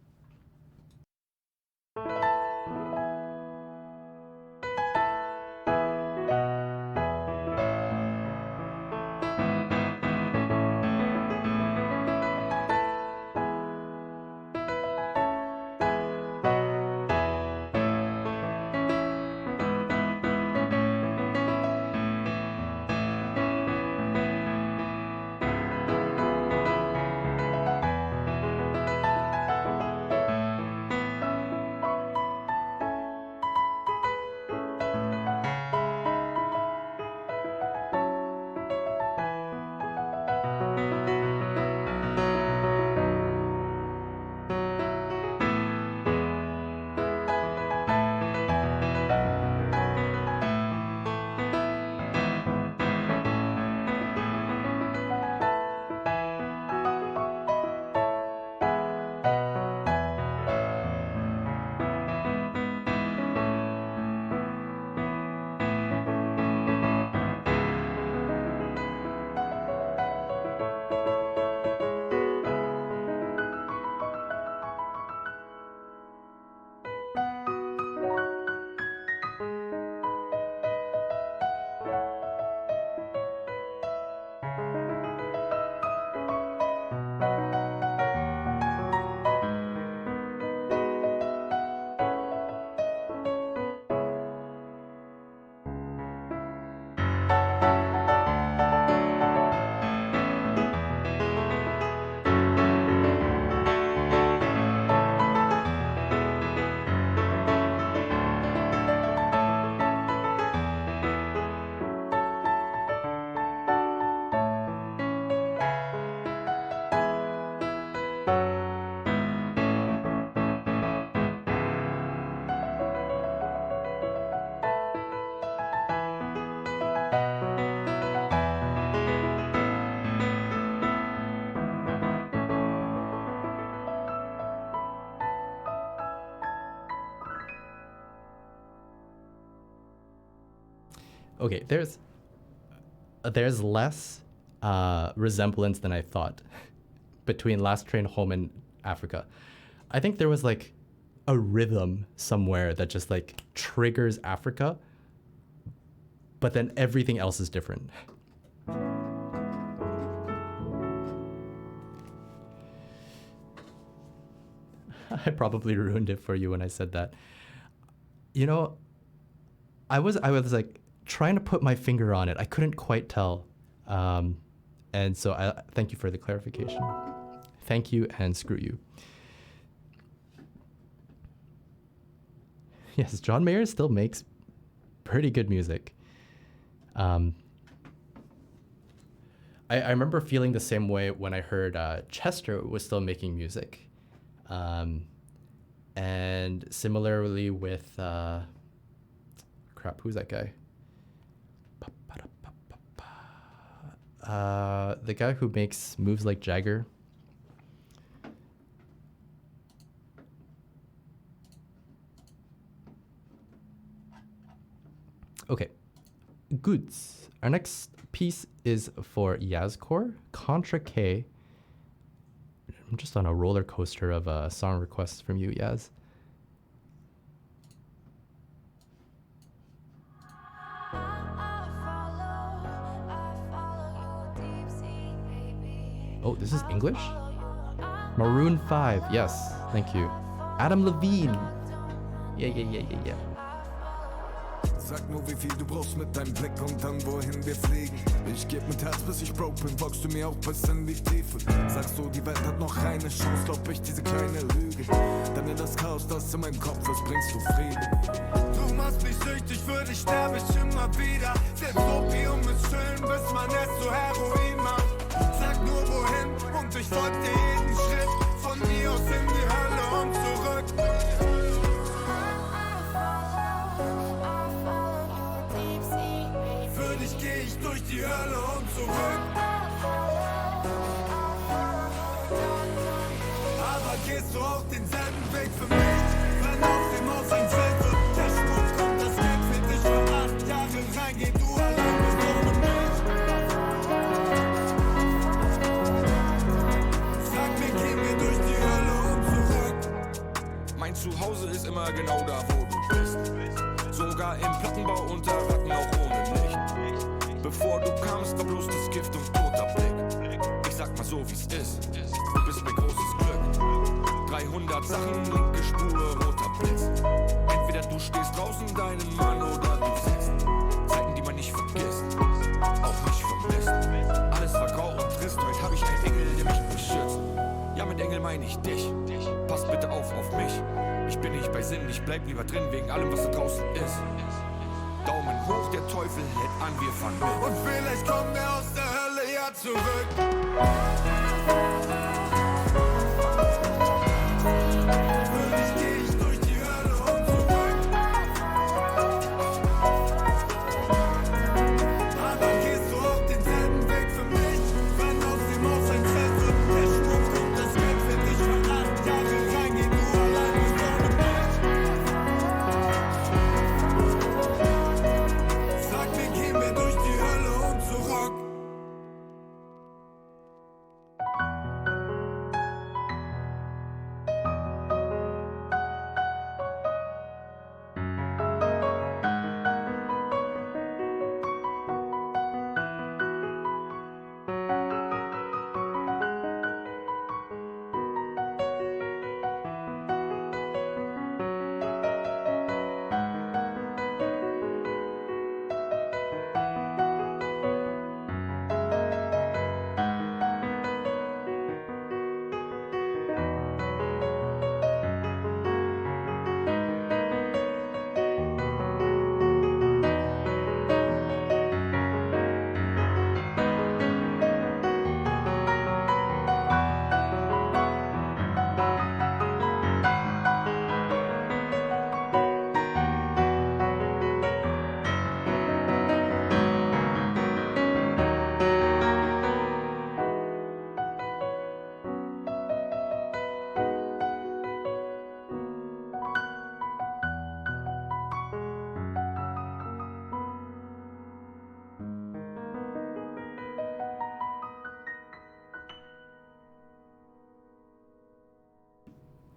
Okay, there's less resemblance than I thought between Last Train Home and Africa. I think there was like a rhythm somewhere that just like triggers Africa, but then everything else is different. I probably ruined it for you when I said that. You know, I was like trying to put my finger on it. I couldn't quite tell. And so I thank you for the clarification. Thank you and screw you. Yes, John Mayer still makes pretty good music. I remember feeling the same way when I heard Chester was still making music. And similarly with, crap, who's that guy? The guy who makes moves like Jagger. Okay, goods. Our next piece is for Yazcore, Contra K. I'm just on a roller coaster of song requests from you, Yaz. Oh, this is English? Maroon 5, yes, thank you. Adam Levine. Yeah. Sag nur, wie viel du brauchst mit deinem Blick und dann wohin wir fliegen. Ich geb mit Herz, bis ich broke bin, folgst du mir auch bis in die Tiefe. Sagst du, die Welt hat noch eine Chance, glaub ich, diese kleine Lüge. Dann in das Chaos, das in meinem Kopf ist, bringst du Frieden. Du machst mich süchtig, für dich sterb ich immer wieder. Selbst Opium ist schön, bis man es zu Heroin macht. Sag nur wohin und ich folg dir jeden Schritt. Von mir aus in die Hölle und zurück. Für dich geh ich durch die Hölle und zurück. Aber gehst du auch denselben Weg für mich? Wenn aus dem Haus ein Zelt wird, der Schmutz kommt, das Geld für dich für 8 Jahre rein, geh du allein bist ohne mich. Sag mir, gehen wir durch die Hölle und zurück. Mein Zuhause ist immer genau da, wo du bist. Sogar im Plattenbau unter Ratten auch ohne Licht. Bevor du kamst, war bloß das Gift und toter Blick. Ich sag mal so, wie's ist. Du bist mein großes Glück. 300 Sachen, linke Spur, roter Blitz. Entweder du stehst draußen deinen Mann oder du sitzt. Zeiten, die man nicht vergisst, auch nicht vermisst. Alles war grau und trist, heute hab ich einen Engel, der mich beschützt. Ja, mit Engel meine ich dich. Pass bitte auf mich. Ich bin nicht bei Sinn, ich bleib lieber drin, wegen allem, was da draußen ist. Daumen hoch, der Teufel hält an, wir fahren mit. Und vielleicht kommen wir aus der Hölle ja zurück. Für dich geh ich durch die Hölle und zurück. Aber gehst du auch denselben Weg für mich? Wenn aus dem Haus ein Zelt wird, der Schmuck kommt, das Geld für dich für 8 Jahre rein, geh du allein bist ohne mich. Sag mir, gehen wir durch die Hölle und zurück.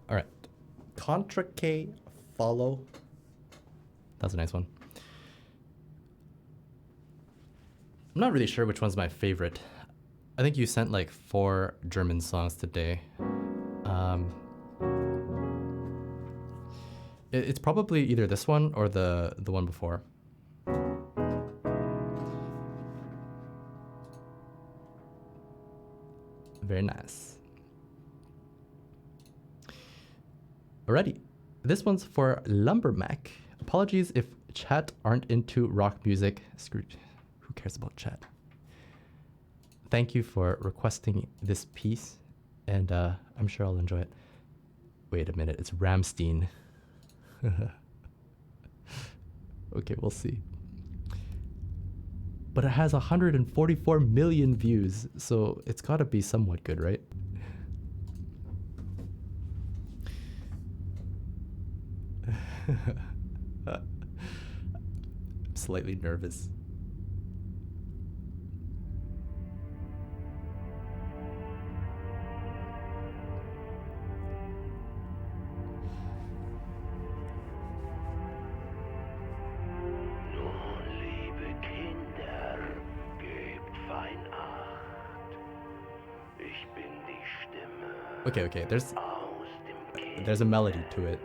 All right. Contra K follow. That's a nice one. I'm not really sure which one's my favorite. I think you sent like 4 German songs today. It's probably either this one or the one before. Very nice. Alrighty. This one's for Lumbermac. Apologies if chat aren't into rock music. Screw. Who cares about chat? Thank you for requesting this piece, and I'm sure I'll enjoy it. Wait a minute, it's Rammstein. Okay, we'll see. But it has 144 million views, so it's gotta be somewhat good, right? I'm slightly nervous. Nun, liebe Kinder, gebt fein Acht. Ich bin die Stimme Okay, aus dem there's a melody to it.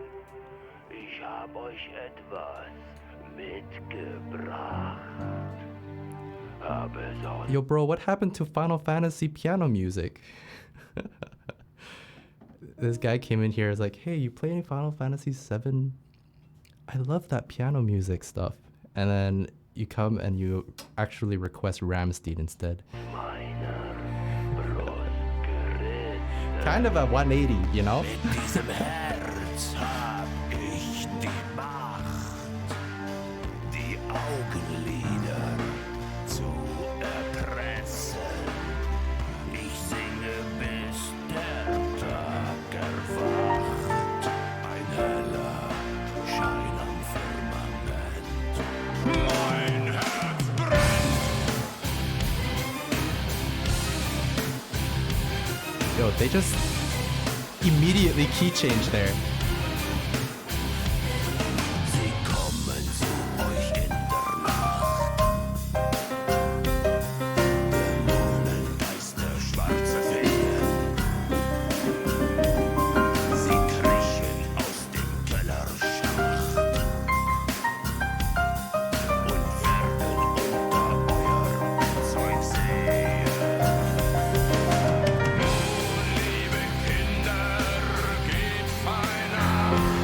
Ich hab euch etwas mitgebracht. Hab es aus Yo, bro, what happened to Final Fantasy piano music? This guy came in here, is like, hey, you play any Final Fantasy 7? I love that piano music stuff. And then you come and you actually request Rammstein instead. meiner Brust gerissen. Kind of a 180, you know? Mit diesem Herz hab ich die Macht, die Augenlider zu erpressen. Ich singe, bis der Tag erwacht. Ein heller Schein am Firmament. Mein Herz brennt. Yo, they just immediately key change there. Sie kommen zu euch in der Nacht. Dämonen, Geister, schwarze Feen. Sie kriechen aus dem Kellerschacht und werden unter euer Zeug sehen. Nun, liebe Kinder, gebt fein Acht.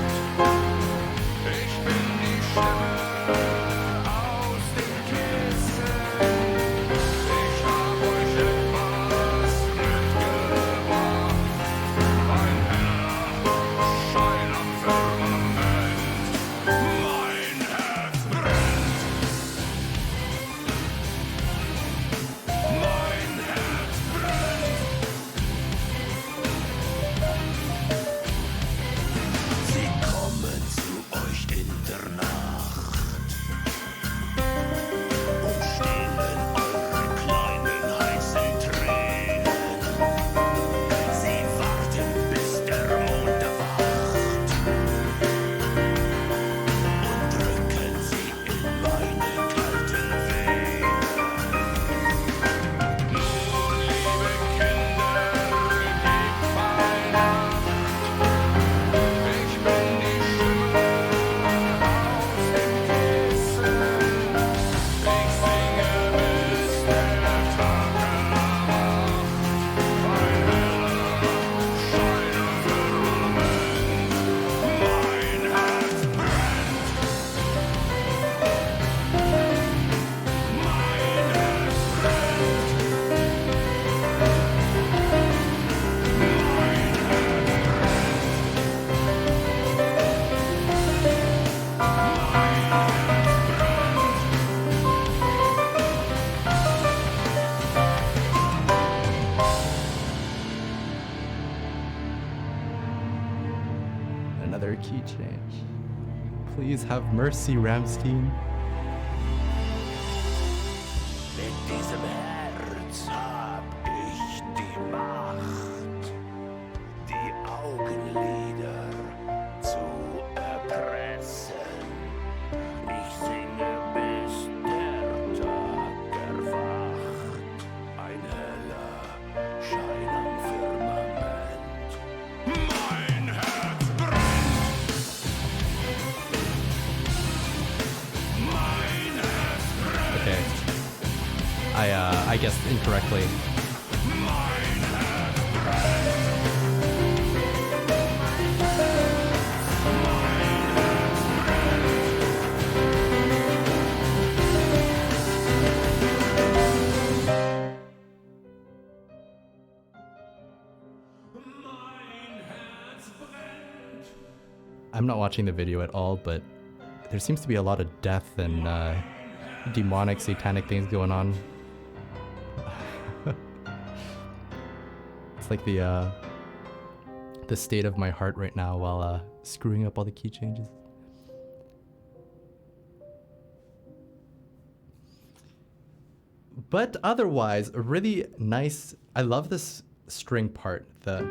Ich bin die Stimme aus dem Kissen. Ich hab euch etwas mitgebracht. Ein heller Schein am Firmament. Mein Herz brennt. Mein Herz brennt. Sie kommen zu euch in der Nacht und stehlen eure kleinen heißen Tränen. Sie warten, bis der Mond erwacht und drücken sie in meine kalten Venen. Nun, liebe Kinder, gebt fein Acht. Ich bin die Stimme aus dem Kissen. Ich singe, bis der Tag erwacht. Ein heller Schein am Firmament. Mein Herz brennt. Mein Herz brennt. Another key change. Please have mercy, Rammstein. Mit diesem Herz hab ich die Macht, die Augenlider zu erpressen. Ich singe, bis der Tag erwacht. Ein heller Schein am Firmament. Mein Herz brennt. Mein Herz brennt. Okay. I guessed incorrectly. Mein Herz I'm not watching the video at all, but there seems to be a lot of death and demonic, satanic things going on. It's like the state of my heart right now while screwing up all the key changes. But otherwise, a really nice. I love this string part. The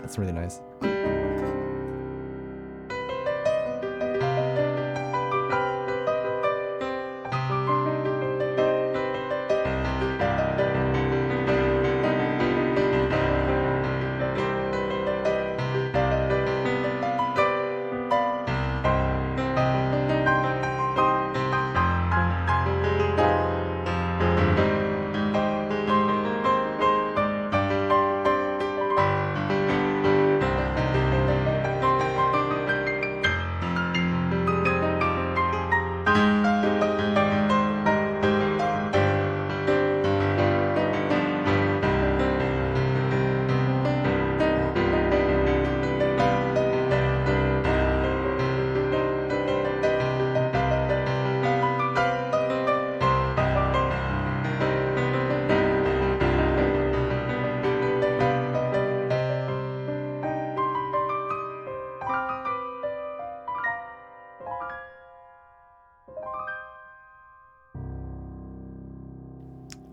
that's really nice.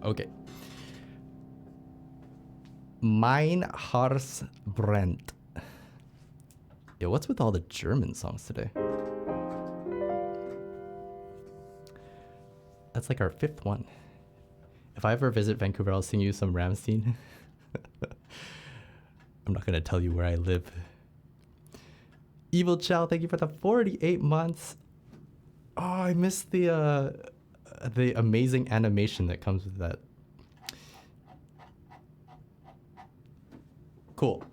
Okay. Mein Herz brennt. Yo, what's with all the German songs today? That's like our 5th one. If I ever visit Vancouver, I'll sing you some Rammstein. I'm not gonna tell you where I live. Evil Chow, thank you for the 48 months. Oh, I missed the amazing animation that comes with that. Cool.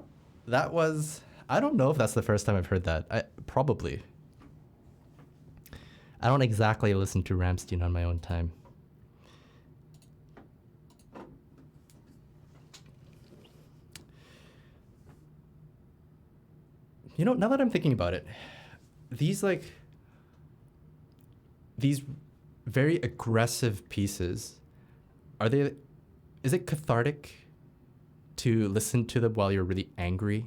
That was, I don't know if that's the first time I've heard that. Probably. I don't exactly listen to Rammstein on my own time. You know, now that I'm thinking about it, these very aggressive pieces, is it cathartic to listen to them while you're really angry?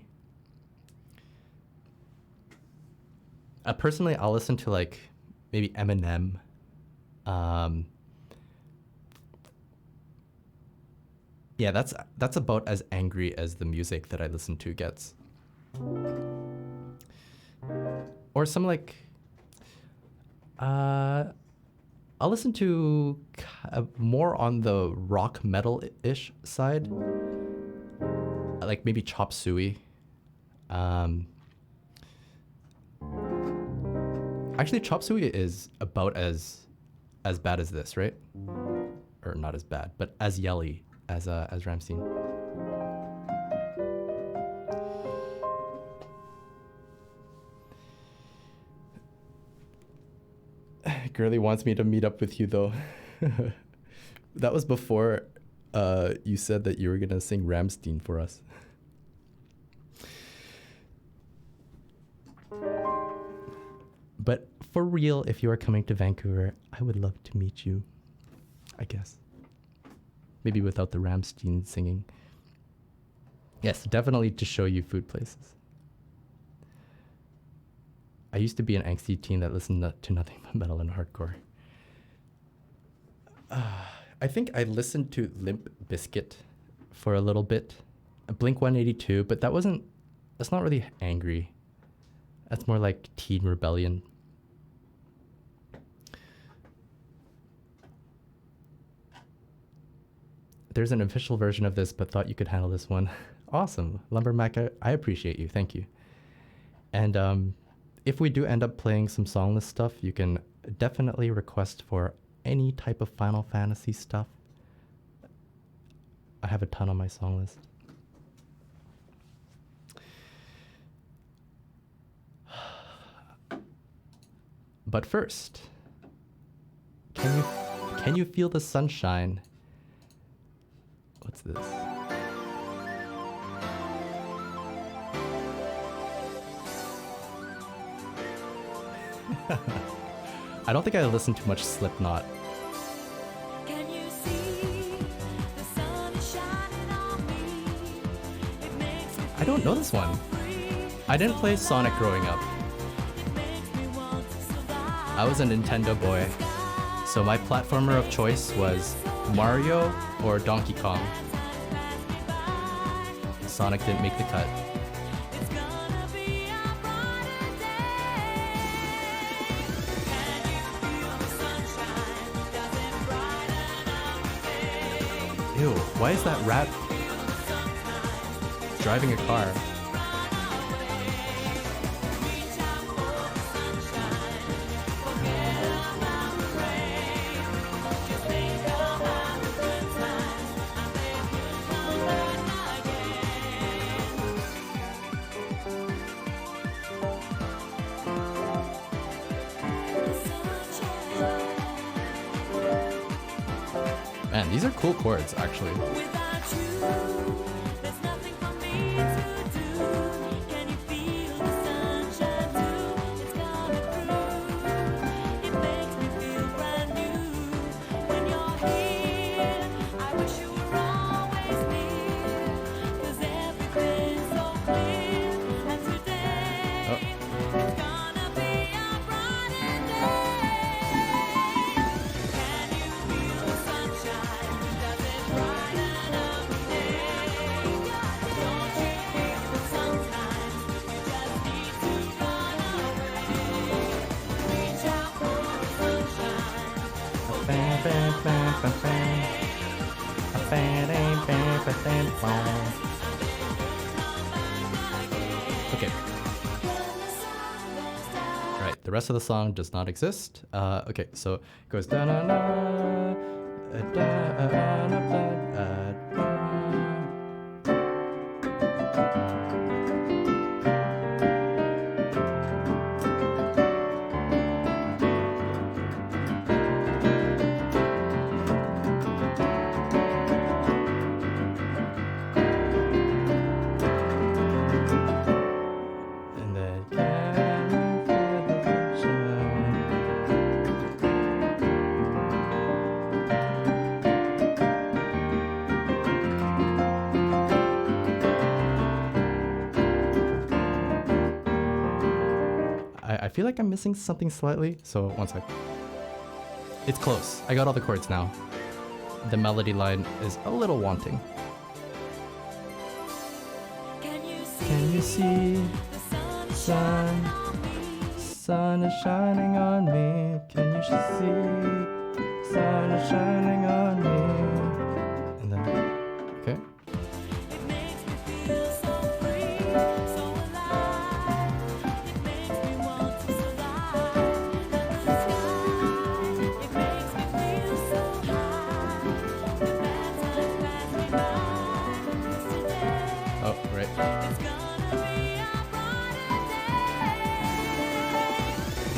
Personally, I'll listen to like maybe Eminem. Yeah, that's about as angry as the music that I listen to gets. Or some like I'll listen to more on the rock metal-ish side, like maybe Chop Suey. Actually, Chop Suey is about as bad as this, right? Or not as bad, but as yelly as Rammstein. Girly wants me to meet up with you though. That was before you said that you were gonna sing Rammstein for us. But for real, if you are coming to Vancouver, I would love to meet you, I guess. Maybe without the Rammstein singing. Yes, definitely to show you food places. I used to be an angsty teen that listened to nothing but metal and hardcore. I think I listened to Limp Bizkit for a little bit. Blink 182, but that's not really angry. That's more like teen rebellion. There's an official version of this, but thought you could handle this one. Awesome. Lumbermac, I appreciate you. Thank you. And if we do end up playing some songless stuff, you can definitely request for any type of Final Fantasy stuff. I have a ton on my song list. But first, can you feel the sunshine What's this? I don't think I listen to much Slipknot. Can you see the sun is shining on me? It makes me I don't know this one. I didn't play Sonic growing up. I was a Nintendo boy, so my platformer of choice was Mario or Donkey Kong. Sonic didn't make the cut. it's gonna be a brighter day. Can you feel the sunshine? Does it brighten up the day? Ew, why is that rat driving a car? Reach out for the sunshine. Forget about the rain. Just think about the good times, and they will come back again. The sunshine. Man, these are cool chords, actually. Without you, there's nothing for me to do. Can you feel the sunshine too? It's coming through. It makes me feel brand new. When you're here, I wish you were always near. 'Cause everything's so clear. And today, it's gonna be a brighter day. Can you feel the sunshine? Does it brighten up the day? Don't you feel that sometimes you just need to run away? Reach out for the sunshine. Okay. Right, the rest of the song does not exist. Okay, so it goes da na na da na da. And then can you feel the sunshine? I feel like I'm missing something slightly, so one sec. It's close. I got all the chords now. The melody line is a little wanting. Can you see The sun is sun? shining on me. Sun is shining on me. Can you see? Sun is shining on me. And then, okay. It makes me feel so free, so alive. It makes me want to survive. And the sky, it makes me feel so high. The bad times pass me by. 'Cause today, Oh, right. it's gonna be a brighter day.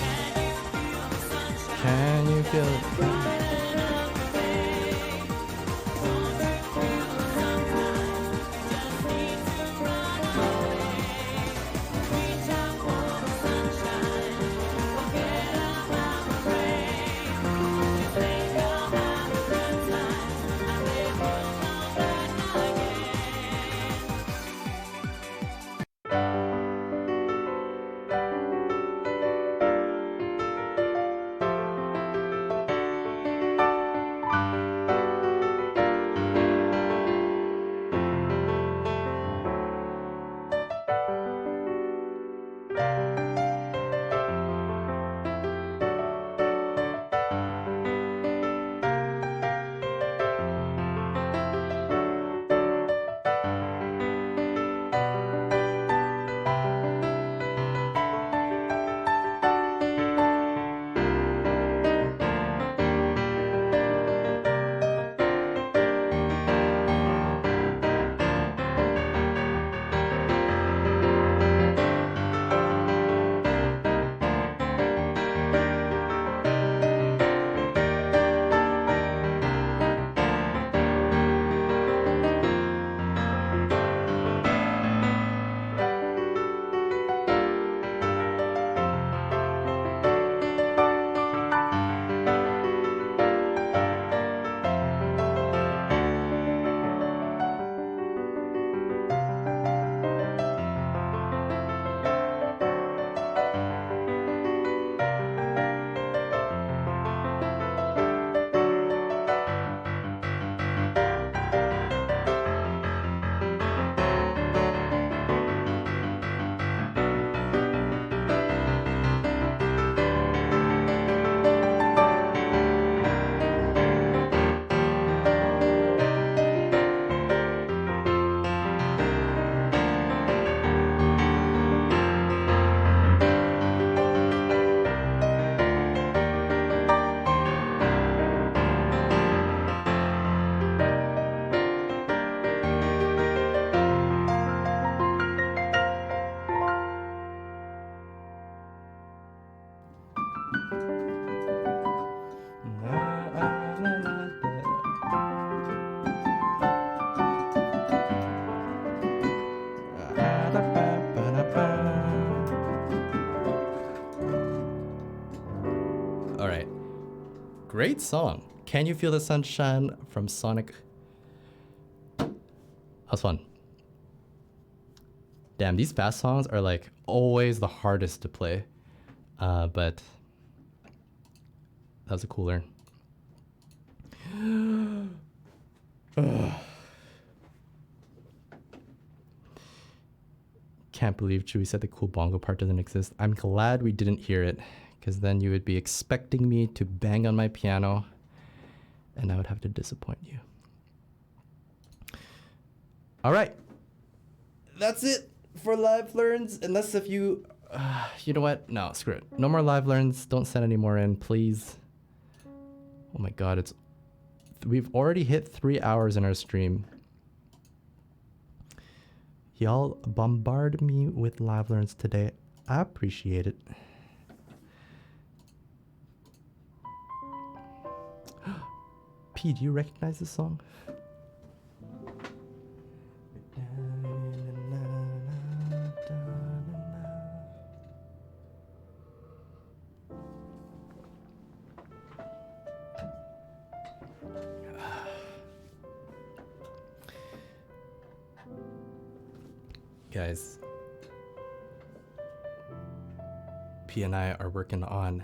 Can you feel the sunshine? Can you feel it? Brighten up the day. Don't you feel the sunshine? Great song. Can You Feel the Sunshine from Sonic? That was fun. Damn, these fast songs are like always the hardest to play. But that was a cool learn. Can't believe Chewie said the cool bongo part doesn't exist. I'm glad we didn't hear it, because then you would be expecting me to bang on my piano and I would have to disappoint you. All right. That's it for live learns, unless if you... you know what? No, screw it. No more live learns. Don't send any more in, please. Oh my god, we've already hit 3 hours in our stream. Y'all bombard me with live learns today. I appreciate it. P, do you recognize this song? Guys, P and I are working on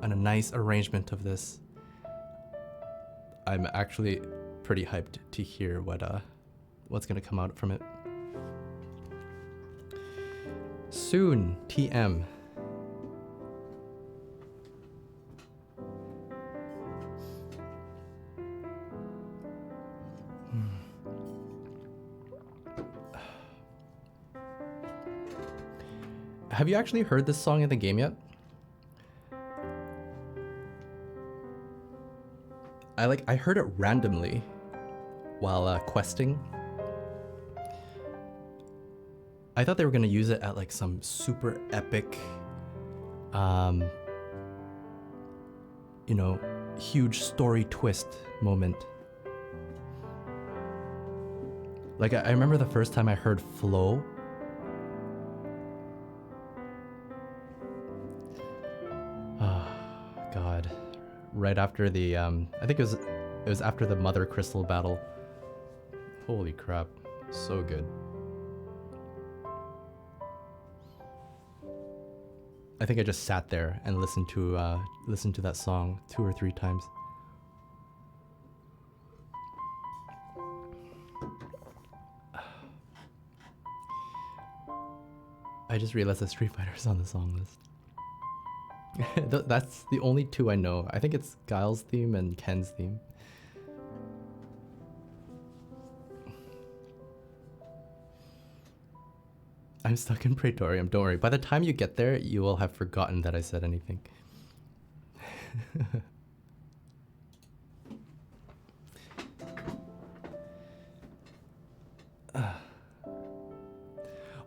a nice arrangement of this. I'm actually pretty hyped to hear what's gonna come out from it. Soon, TM. Have you actually heard this song in the game yet? I heard it randomly while questing. I thought they were gonna use it at like some super epic, you know, huge story twist moment. Like I remember the first time I heard Flow. God, right after the I think it was after the Mother Crystal battle. Holy crap, so good. I think I just sat there and listened to that song 2 or 3 times. I just realized that Street Fighter's on the song list. That's the only 2 I know. I think it's Guile's theme and Ken's theme. I'm stuck in Praetorium, don't worry. By the time you get there, you will have forgotten that I said anything.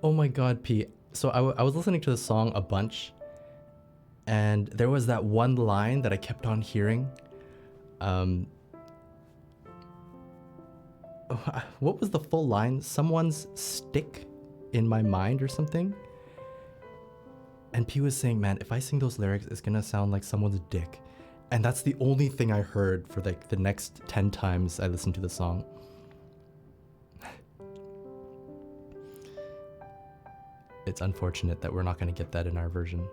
Oh my god, P. So I was listening to the song a bunch, and there was that one line that I kept on hearing. What was the full line? Someone's stick in my mind or something? And P was saying, man, if I sing those lyrics, it's gonna sound like someone's dick. And that's the only thing I heard for like the next 10 times I listened to the song. It's unfortunate that we're not gonna get that in our version.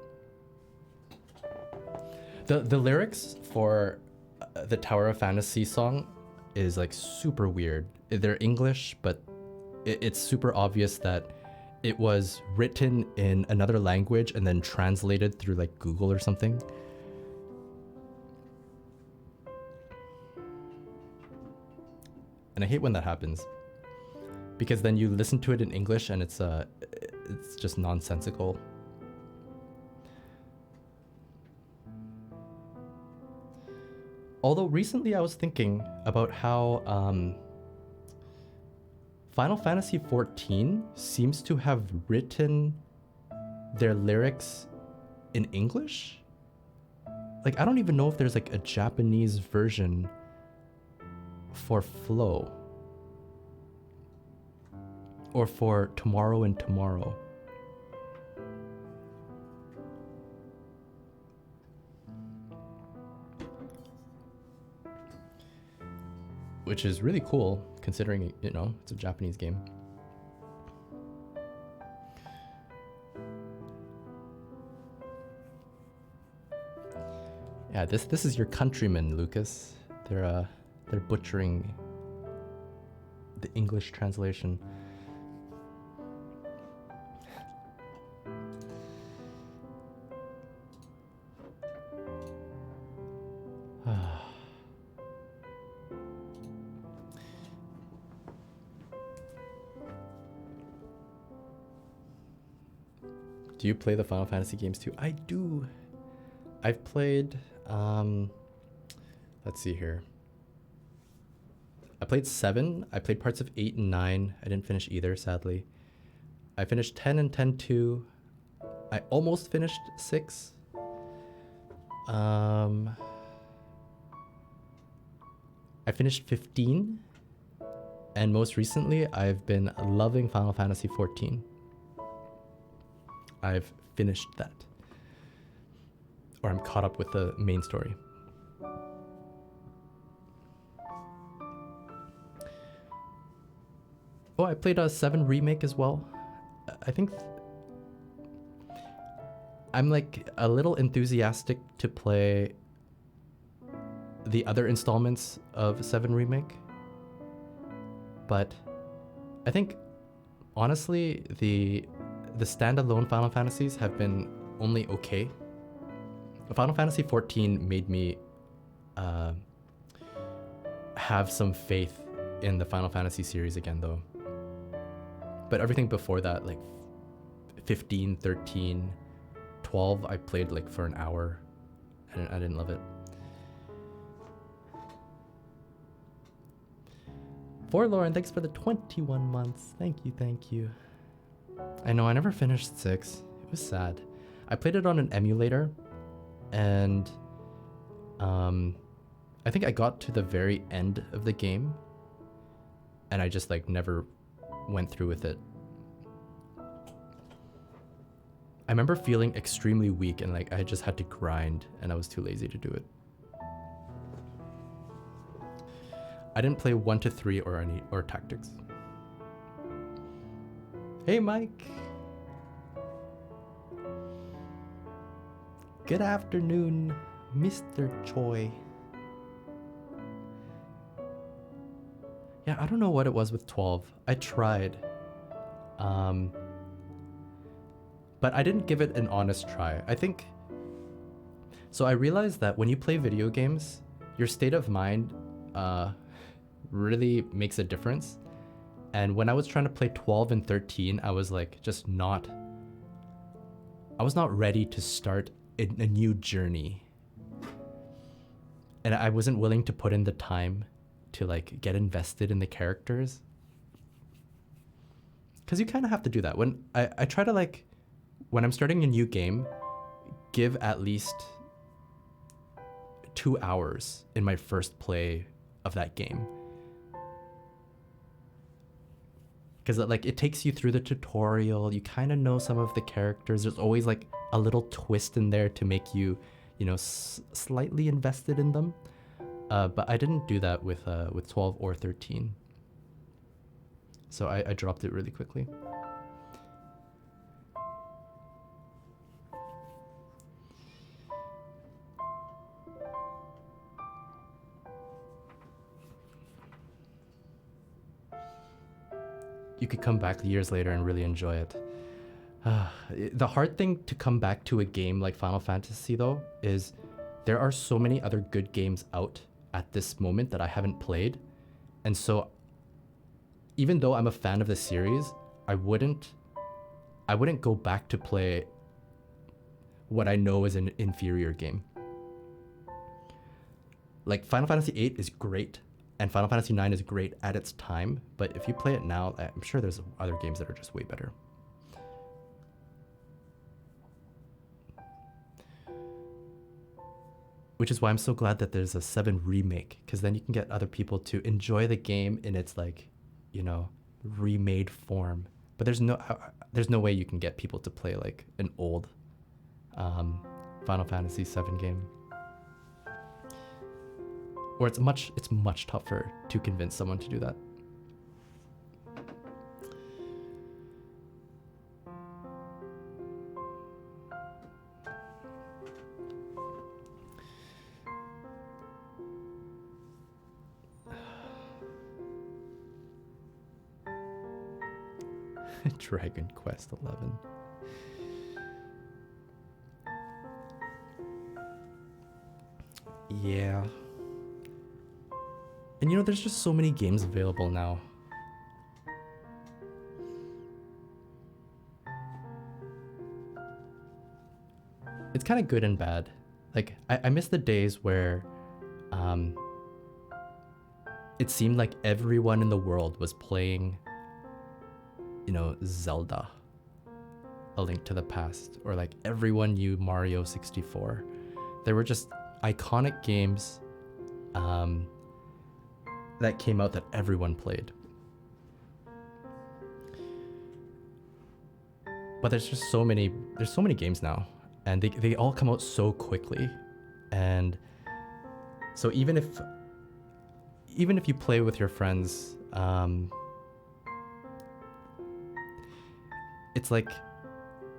The lyrics for the Tower of Fantasy song is like super weird. They're English, but it's super obvious that it was written in another language and then translated through like Google or something. And I hate when that happens, because then you listen to it in English and it's just nonsensical. Although recently I was thinking about how Final Fantasy XIV seems to have written their lyrics in English. Like, I don't even know if there's like a Japanese version for Flow or for Tomorrow and Tomorrow. which is really cool considering, you know, it's a Japanese game. Yeah, this is your countrymen, Lucas. They're butchering the English translation. Do you play the Final Fantasy games too? I do. I've played, let's see here. I played 7. I played parts of 8 and 9. I didn't finish either, sadly. I finished 10 and 10-2. I almost finished 6. I finished 15. And most recently, I've been loving Final Fantasy 14. I've finished that. Or I'm caught up with the main story. Oh, I played a 7 remake as well. I think I'm like a little enthusiastic to play the other installments of 7 remake. But I think honestly the standalone Final Fantasies have been only okay. Final Fantasy 14 made me have some faith in the Final Fantasy series again though. But everything before that, like 15, 13, 12, I played like for an hour and I didn't love it. For Lauren, thanks for the 21 months. Thank you, thank you. I know, I never finished 6. It was sad. I played it on an emulator, and I think I got to the very end of the game, and I just like never went through with it. I remember feeling extremely weak, and like I just had to grind, and I was too lazy to do it. I didn't play 1 to 3 or Tactics. Hey, Mike. Good afternoon, Mr. Choi. Yeah, I don't know what it was with 12. I tried. But I didn't give it an honest try. I think... So I realized that when you play video games, your state of mind really makes a difference. And when I was trying to play 12 and 13, I was like just not... I was not ready to start a new journey. And I wasn't willing to put in the time to like get invested in the characters. Because you kind of have to do that. When I try to like... When I'm starting a new game, give at least 2 hours in my first play of that game. Because like it takes you through the tutorial, you kind of know some of the characters. There's always like a little twist in there to make you, you know, slightly invested in them. But I didn't do that with 12 or 13. So I dropped it really quickly. You could come back years later and really enjoy it. The hard thing to come back to a game like Final Fantasy though is there are so many other good games out at this moment that I haven't played. And so even though I'm a fan of the series, I wouldn't go back to play what I know is an inferior game. Like Final Fantasy VIII is great. And Final Fantasy IX is great at its time, but if you play it now, I'm sure there's other games that are just way better. Which is why I'm so glad that there's a 7 remake, because then you can get other people to enjoy the game in its like, you know, remade form. But there's no way you can get people to play like an old Final Fantasy VII game. or it's much tougher to convince someone to do that. Dragon Quest 11. Yeah. And you know, there's just so many games available now. It's kind of good and bad. Like, I miss the days where it seemed like everyone in the world was playing, you know, Zelda, A Link to the Past, or like everyone knew Mario 64. There were just iconic games that came out that everyone played. But there's so many games now, and they all come out so quickly. And so even if you play with your friends, it's like,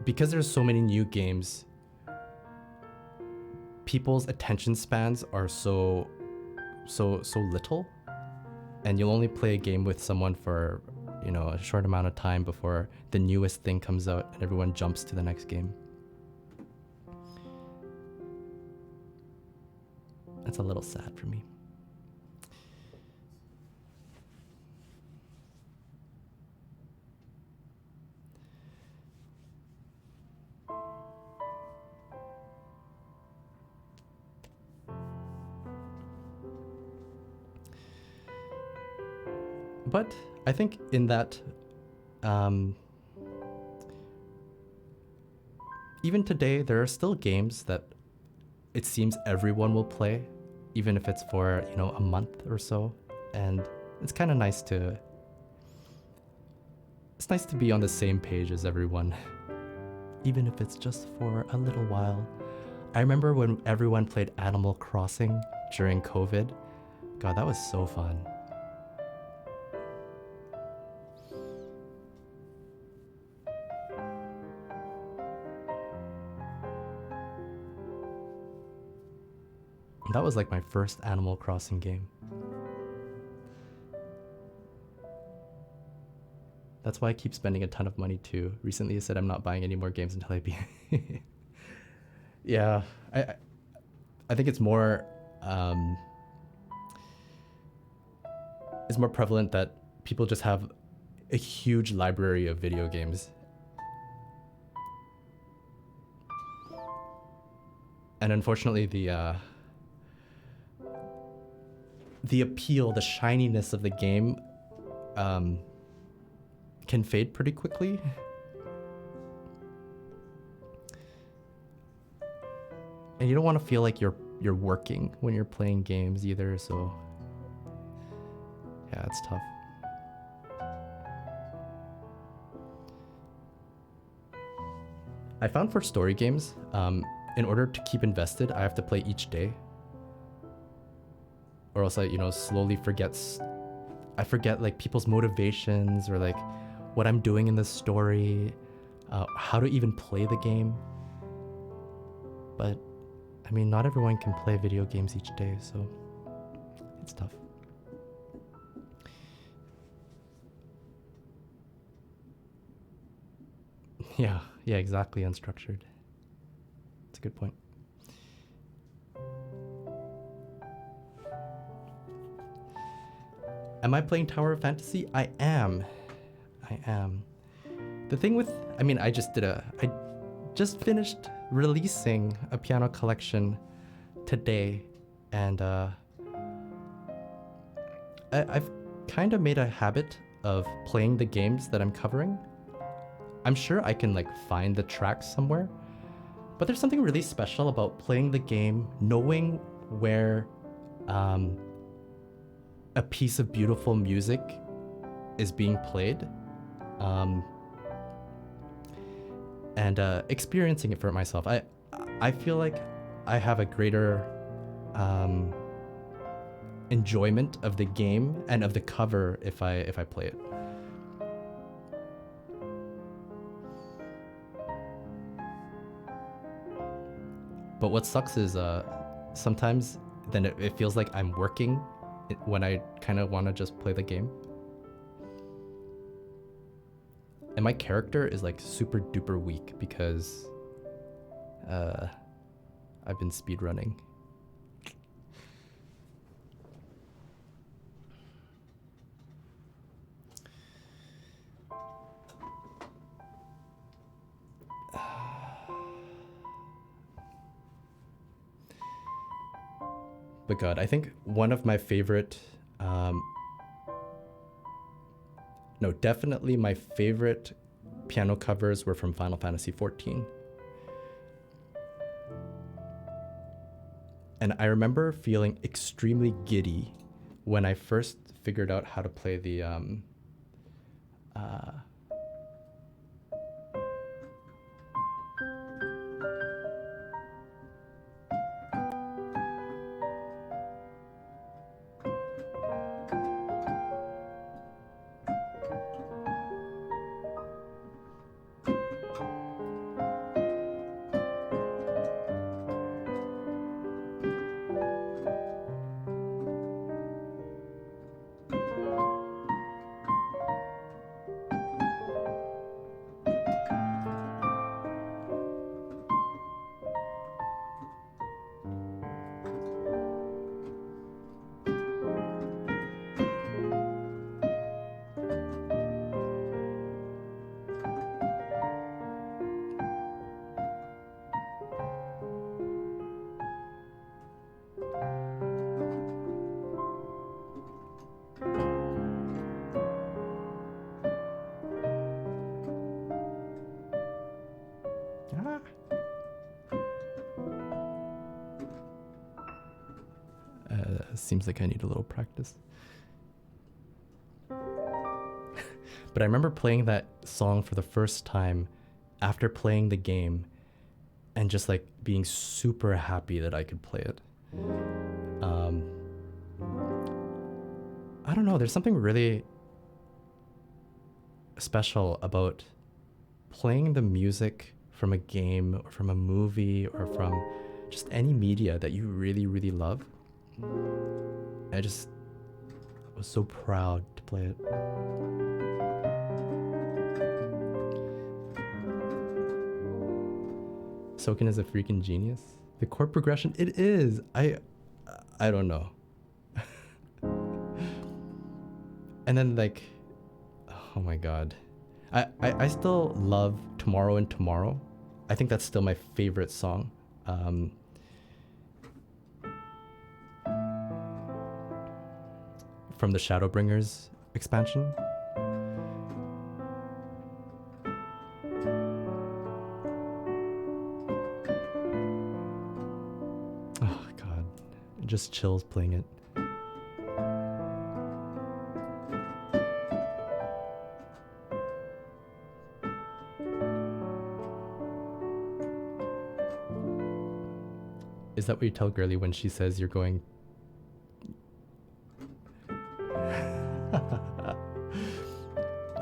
because there's so many new games, people's attention spans are so little, and you'll only play a game with someone for, you know, a short amount of time before the newest thing comes out and everyone jumps to the next game. That's a little sad for me. But I think in that, even today, there are still games that it seems everyone will play, even if it's for, you know, a month or so. And it's kind of nice to be on the same page as everyone, even if it's just for a little while. I remember when everyone played Animal Crossing during COVID. God, that was so fun. That was like my first Animal Crossing game. That's why I keep spending a ton of money too. Recently I said I'm not buying any more games until I beat. Yeah, I think it's more prevalent that people just have a huge library of video games. And unfortunately the appeal, the shininess of the game can fade pretty quickly. And you don't want to feel like you're working when you're playing games either, so yeah, it's tough. I found for story games, in order to keep invested, I have to play each day. Or else I, you know, slowly forget like people's motivations, or like what I'm doing in the story, how to even play the game. But I mean, not everyone can play video games each day, so it's tough. Yeah, exactly, unstructured. It's a good point. Am I playing Tower of Fantasy? I am. The thing with, I mean, I just finished releasing a piano collection today, and I've kind of made a habit of playing the games that I'm covering. I'm sure I can like find the tracks somewhere, but there's something really special about playing the game, knowing where a piece of beautiful music is being played, and experiencing it for myself. I feel like I have a greater enjoyment of the game and of the cover if I play it. But what sucks is sometimes then it feels like I'm working when I kind of want to just play the game. And my character is like super duper weak because I've been speedrunning. But God, I think one of my favorite, no, definitely my favorite piano covers were from Final Fantasy XIV. And I remember feeling extremely giddy when I first figured out how to play the seems like I need a little practice. But I remember playing that song for the first time after playing the game and just like being super happy that I could play it. I don't know, there's something really special about playing the music from a game or from a movie or from just any media that you really, really love. I just was so proud to play it. Soken is a freaking genius. The chord progression, it is. I don't know. And then like, oh my god. I still love Tomorrow and Tomorrow. I think that's still my favorite song. From the Shadowbringers expansion. Oh god, it just chills playing it. Is that what you tell Girly when she says you're going?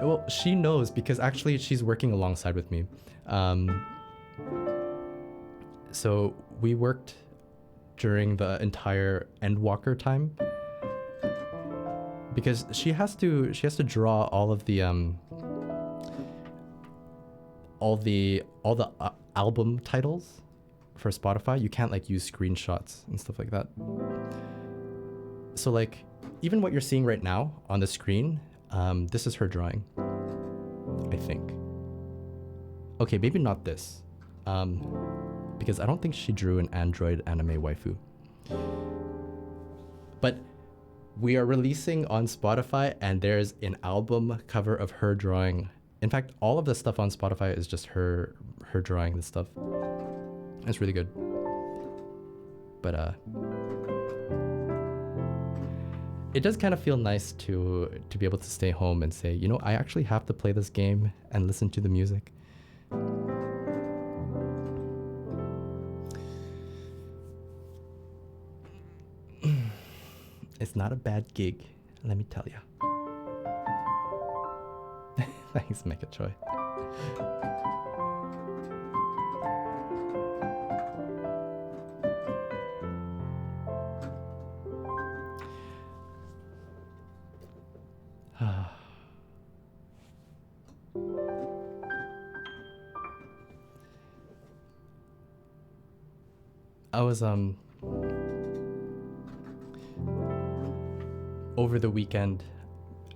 Well, she knows because actually she's working alongside with me. So we worked during the entire Endwalker time because she has to draw all of the album titles for Spotify. You can't like use screenshots and stuff like that. So like even what you're seeing right now on the screen, this is her drawing, I think. Okay, maybe not this, because I don't think she drew an android anime waifu. But we are releasing on Spotify and there's an album cover of her drawing. In fact, all of the stuff on Spotify is just her drawing this stuff. It's really good. But it does kind of feel nice to be able to stay home and say, you know, I actually have to play this game and listen to the music. It's not a bad gig, let me tell ya. Thanks, Mega Choi. I was over the weekend,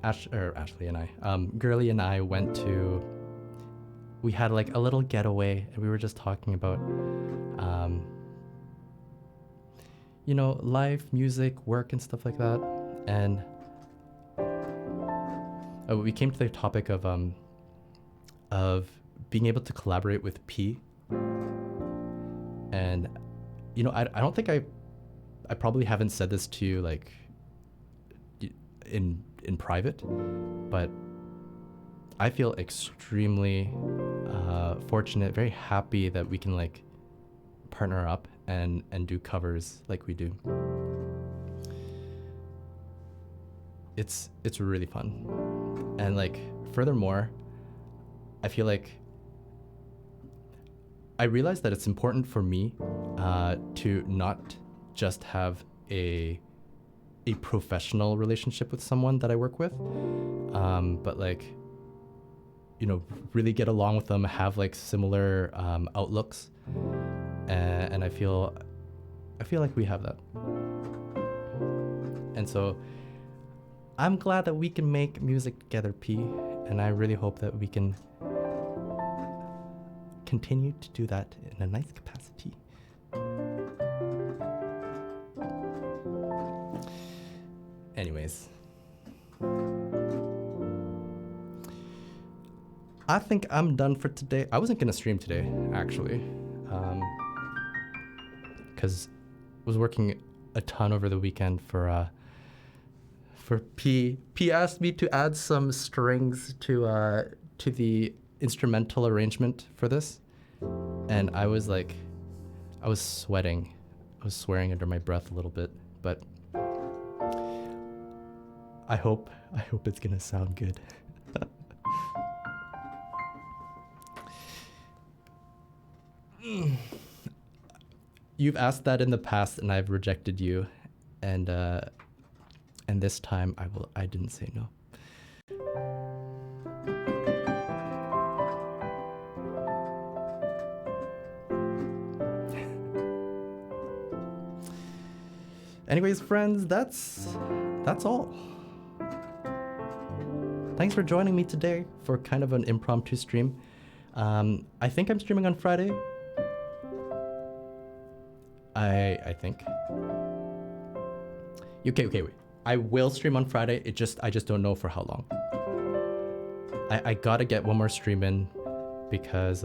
Ashley and I, Girly and I went to. We had like a little getaway, and we were just talking about, life, music, work, and stuff like that. And we came to the topic of being able to collaborate with P. And I don't think I probably haven't said this to you like in private, but I feel extremely fortunate, very happy that we can like partner up and do covers like we do. It's really fun. And like furthermore, I feel like I realized that it's important for me to not just have a professional relationship with someone that I work with, but like, really get along with them, have like similar outlooks, and I feel like we have that. And so I'm glad that we can make music together, P, and I really hope that we can continue to do that in a nice capacity. Anyways, I think I'm done for today. I wasn't gonna stream today, actually, because I was working a ton over the weekend for P. P asked me to add some strings to the instrumental arrangement for this, and I was sweating. I was swearing under my breath a little bit, but I hope it's gonna sound good. You've asked that in the past, and I've rejected you, and this time I didn't say no. Anyways, friends, that's all. Thanks for joining me today for kind of an impromptu stream. I think I'm streaming on Friday. I think. Okay, wait. I will stream on Friday. I just don't know for how long. I gotta get one more stream in because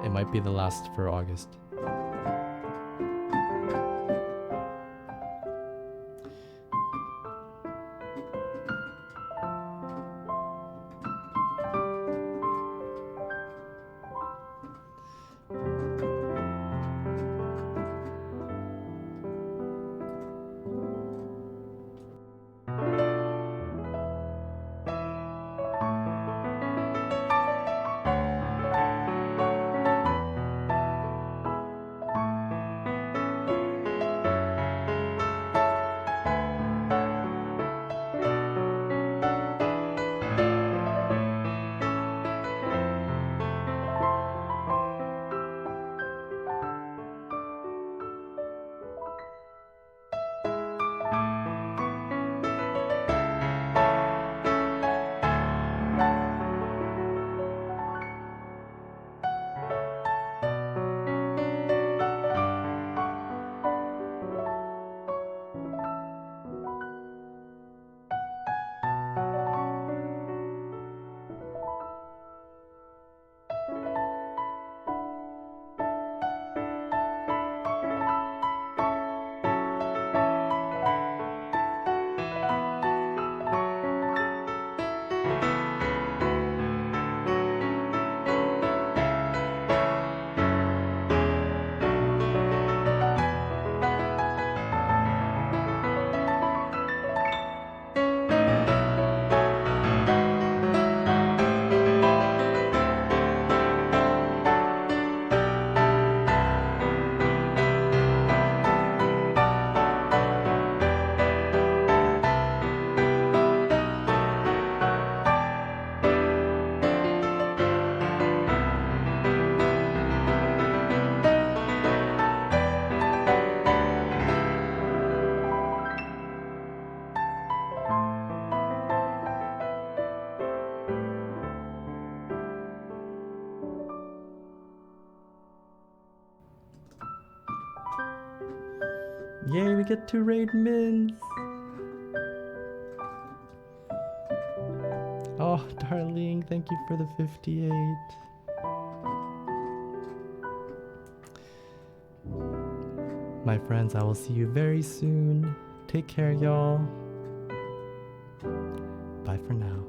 it might be the last for August. we get to raid Mins. Oh, darling, thank you for the 58. My friends, I will see you very soon. Take care, y'all. Bye for now.